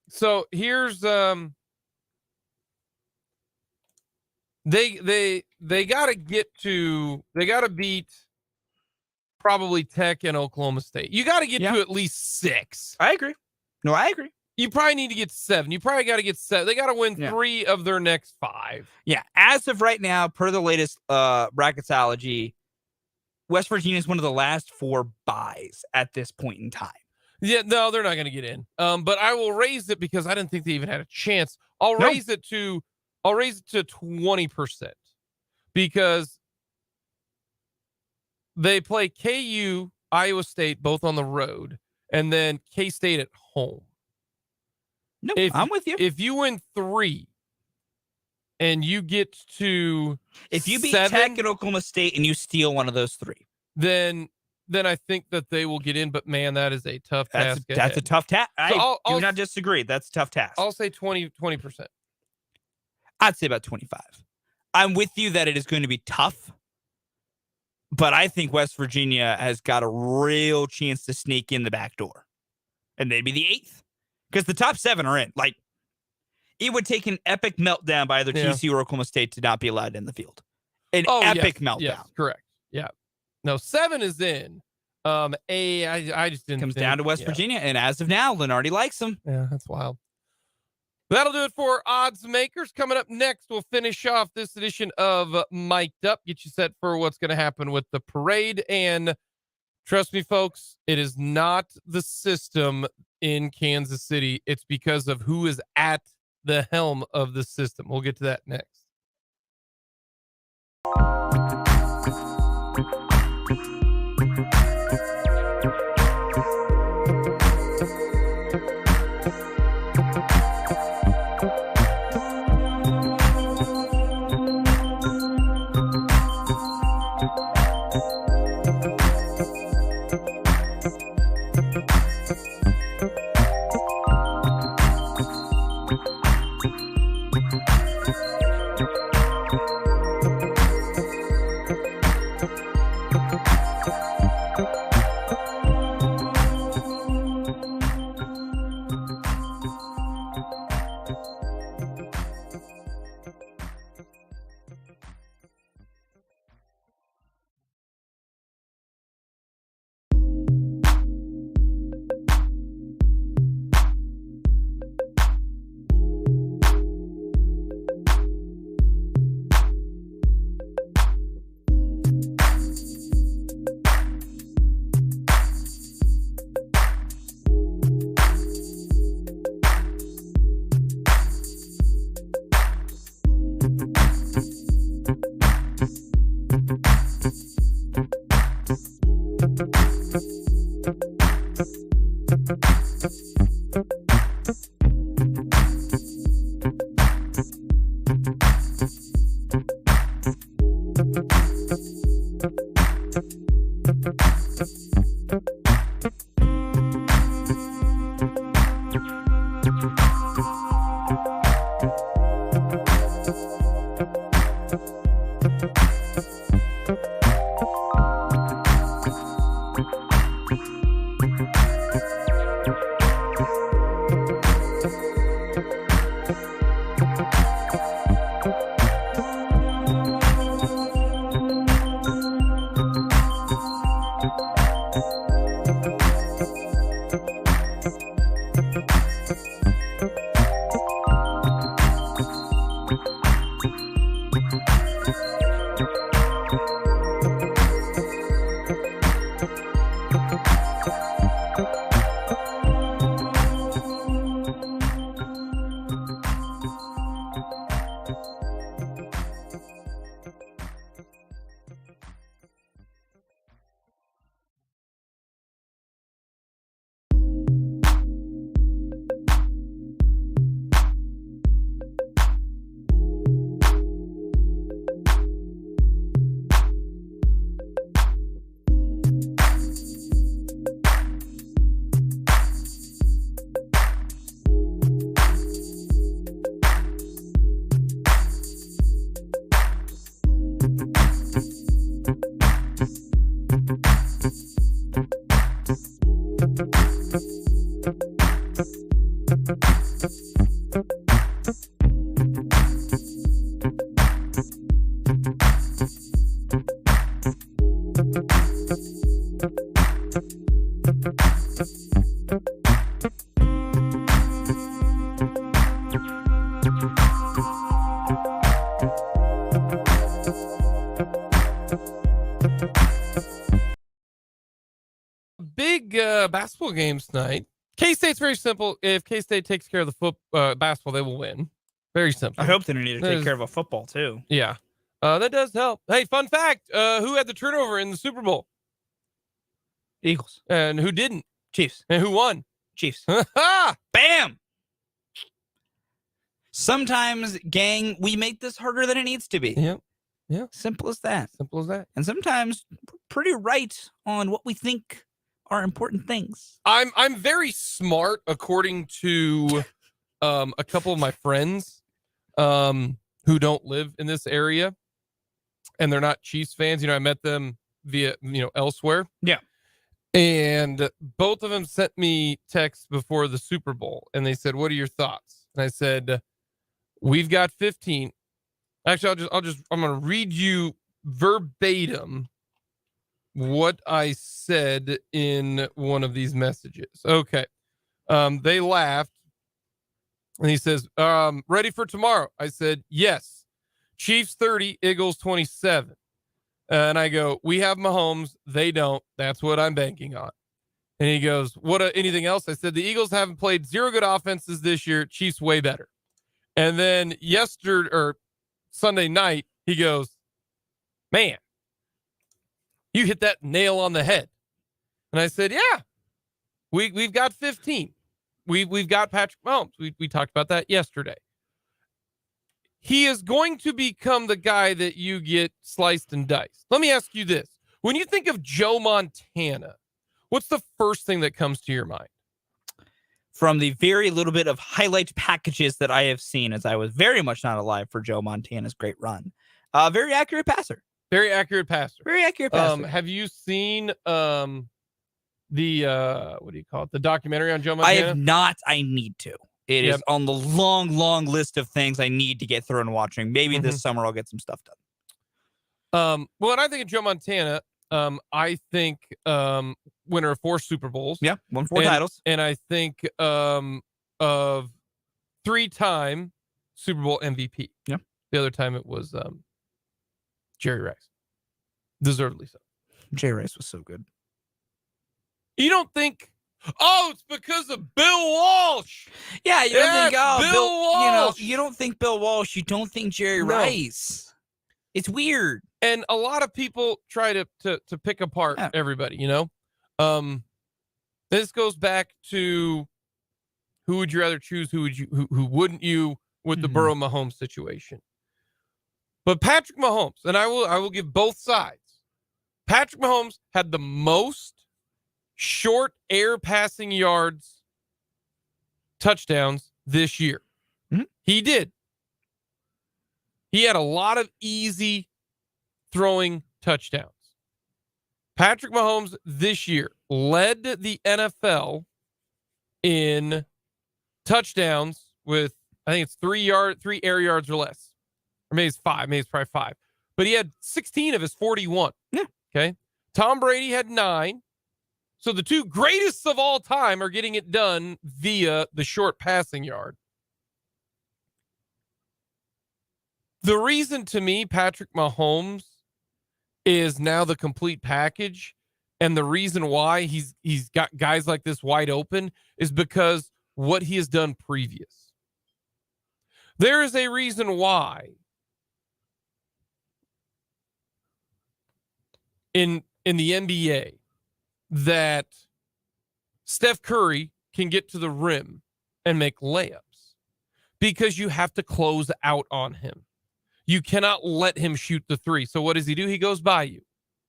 So here's they gotta beat probably Tech and Oklahoma State. You gotta get to at least 6. I agree. No, I agree. You probably need to get 7. You probably gotta get 7. They gotta win 3 of their next 5. Yeah, as of right now, per the latest bracketology, West Virginia is one of the last 4 buys at this point in time. Yeah, no, they're not going to get in. But I will raise it because I didn't think they even had a chance. I'll raise it to 20% because they play KU, Iowa State, both on the road, and then K-State at home. No, I'm with you. If you win 3 and you get to if you beat 7, Tech and Oklahoma State and you steal one of those 3, then I think that they will get in. But man, that is a tough task. That's a tough task. I do not disagree. That's a tough task. I'll say 20%. I'd say about 25. I'm with you that it is going to be tough, but I think West Virginia has got a real chance to sneak in the back door, and they'd be the 8th because the top 7 are in. Like, it would take an epic meltdown by either TCU or Oklahoma State to not be allowed in the field. An epic meltdown. Yes, correct. Yeah. No, 7 is in. I just didn't. Comes down to West Virginia, and as of now, Lunardi likes them. Yeah, that's wild. That'll do it for Odds Makers. Coming up next, we'll finish off this edition of Mic'd Up, get you set for what's going to happen with the parade. And trust me, folks, it is not the system in Kansas City. It's because of who is at the helm of the system. We'll get to that next. Big basketball games tonight. K-State's very simple. If K-State takes care of the basketball, they will win. Very simple. I hope they don't need to take care of a football too. Yeah. That does help. Hey, fun fact. Who had the turnover in the Super Bowl? Eagles. And who didn't? Chiefs. And who won? Chiefs. Bam! Sometimes, gang, we make this harder than it needs to be. Yep. Yeah. Simple as that. Simple as that. And sometimes pretty right on what we think are important things. I'm very smart according to a couple of my friends who don't live in this area, and they're not Chiefs fans. I met them via elsewhere. Yeah. And both of them sent me texts before the Super Bowl, and they said, "What are your thoughts?" And I said, "We've got 15." Actually, I'm going to read you verbatim what I said in one of these messages. Okay. They laughed, and he says, "Ready for tomorrow?" I said, "Yes. Chiefs 30, Eagles 27. And I go, "We have Mahomes. They don't. That's what I'm banking on." And he goes, "What? Anything else?" I said, "The Eagles haven't played zero good offenses this year. Chiefs way better." And then Sunday night, he goes, "Man, you hit that nail on the head." And I said, "Yeah, we've got 15. We've got Patrick Mahomes. We talked about that yesterday. He is going to become the guy that you get sliced and diced." Let me ask you this. When you think of Joe Montana, what's the first thing that comes to your mind? From the very little bit of highlight packages that I have seen, as I was very much not alive for Joe Montana's great run. Very accurate passer. Very accurate passer. Very accurate passer. Have you seen the what do you call it? The documentary on Joe Montana? I have not. I need to. It is on the long, long list of things I need to get through and watching. Maybe this summer I'll get some stuff done. Well, when I think of Joe Montana, I think winner of 4 Super Bowls. Yeah, won 4 titles. And I think of 3-time Super Bowl MVP. Yeah. The other time it was Jerry Rice. Deservedly so. Jerry Rice was so good. You don't think, "Oh, it's because of Bill Walsh." Yeah, you don't think, "Oh, Bill Walsh." You don't think Bill Walsh. You don't think Jerry Rice. It's weird. And a lot of people try to pick apart everybody, This goes back to who would you rather choose, who wouldn't you with the Burrow Mahomes situation. But Patrick Mahomes, and I will give both sides. Patrick Mahomes had the most short air passing yards touchdowns this year. He did. He had a lot of easy throwing touchdowns. Patrick Mahomes this year led the NFL in touchdowns with, I think it's 3 air yards or less. Or maybe it's 5. Maybe it's probably 5. But he had 16 of his 41. Yeah. Okay. Tom Brady had 9. So the 2 greatest of all time are getting it done via the short passing yard. The reason to me Patrick Mahomes is now the complete package, and the reason why he's got guys like this wide open is because what he has done previous. There is a reason why in the NBA that Steph Curry can get to the rim and make layups, because you have to close out on him. You cannot let him shoot the 3. So what does he do? He goes by you.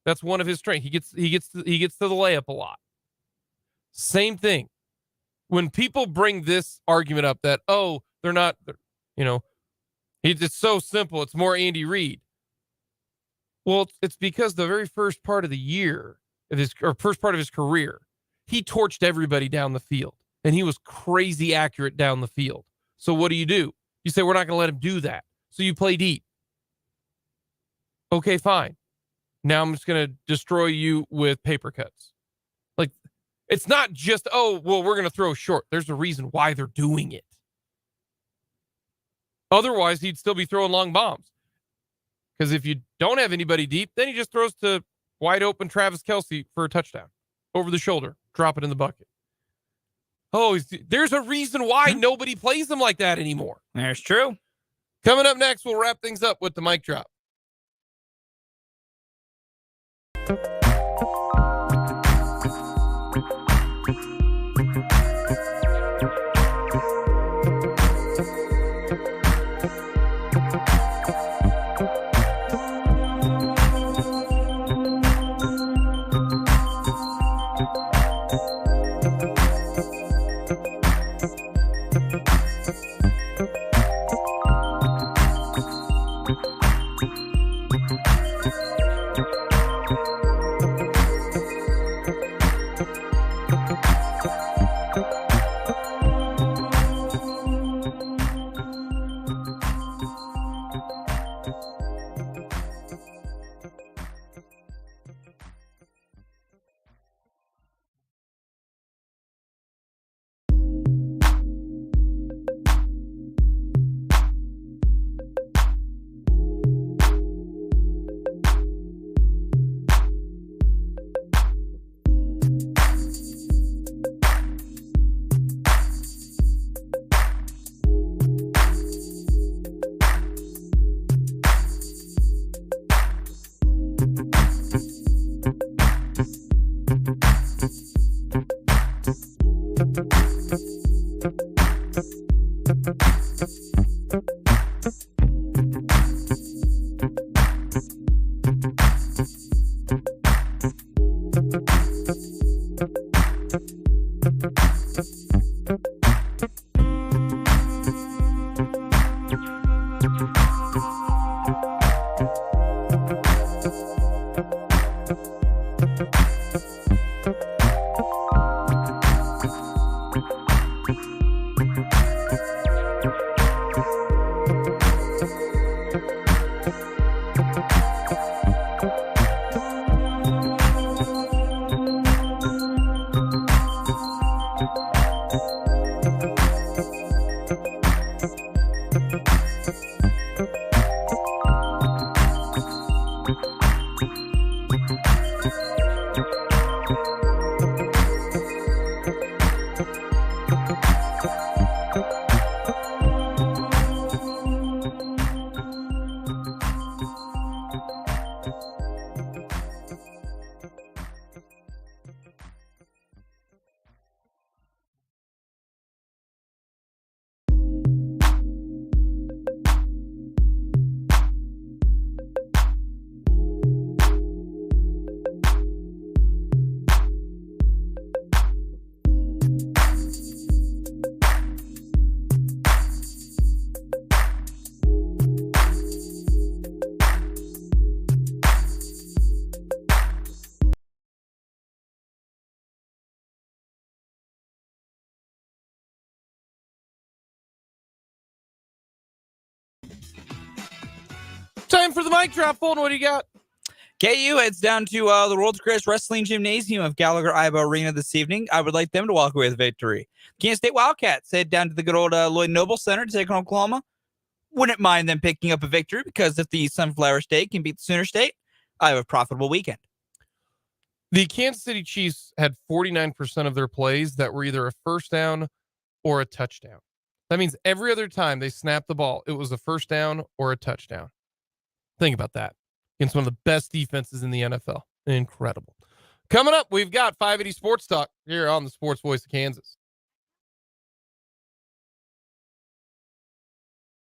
That's one of his strengths. He gets to the layup a lot. Same thing. When people bring this argument up that, "Oh, it's so simple. It's more Andy Reid." Well, it's because the very first part of the year first part of his career, he torched everybody down the field, and he was crazy accurate down the field. So what do? You say, "We're not going to let him do that." So you play deep. Okay, fine. Now I'm just going to destroy you with paper cuts. Like, it's not just, oh, well, we're going to throw short. There's a reason why they're doing it. Otherwise, he'd still be throwing long bombs. Because if you don't have anybody deep, then he just throws to wide open Travis Kelce for a touchdown. Over the shoulder. Drop it in the bucket. Oh, there's a reason why nobody plays them like that anymore. That's true. Coming up next, we'll wrap things up with the mic drop. Time for the mic drop. Fulton, what do you got? KU heads down to the world's greatest wrestling gymnasium of Gallagher Iba Arena this evening. I would like them to walk away with victory. Kansas State Wildcats head down to the good old Lloyd Noble Center to take on Oklahoma. Wouldn't mind them picking up a victory because if the Sunflower State can beat the Sooner State, I have a profitable weekend. The Kansas City Chiefs had 49% of their plays that were either a first down or a touchdown. That means every other time they snapped the ball, it was a first down or a touchdown. Think about that. Against one of the best defenses in the NFL. Incredible. Coming up, we've got 580 Sports Talk here on the Sports Voice of Kansas.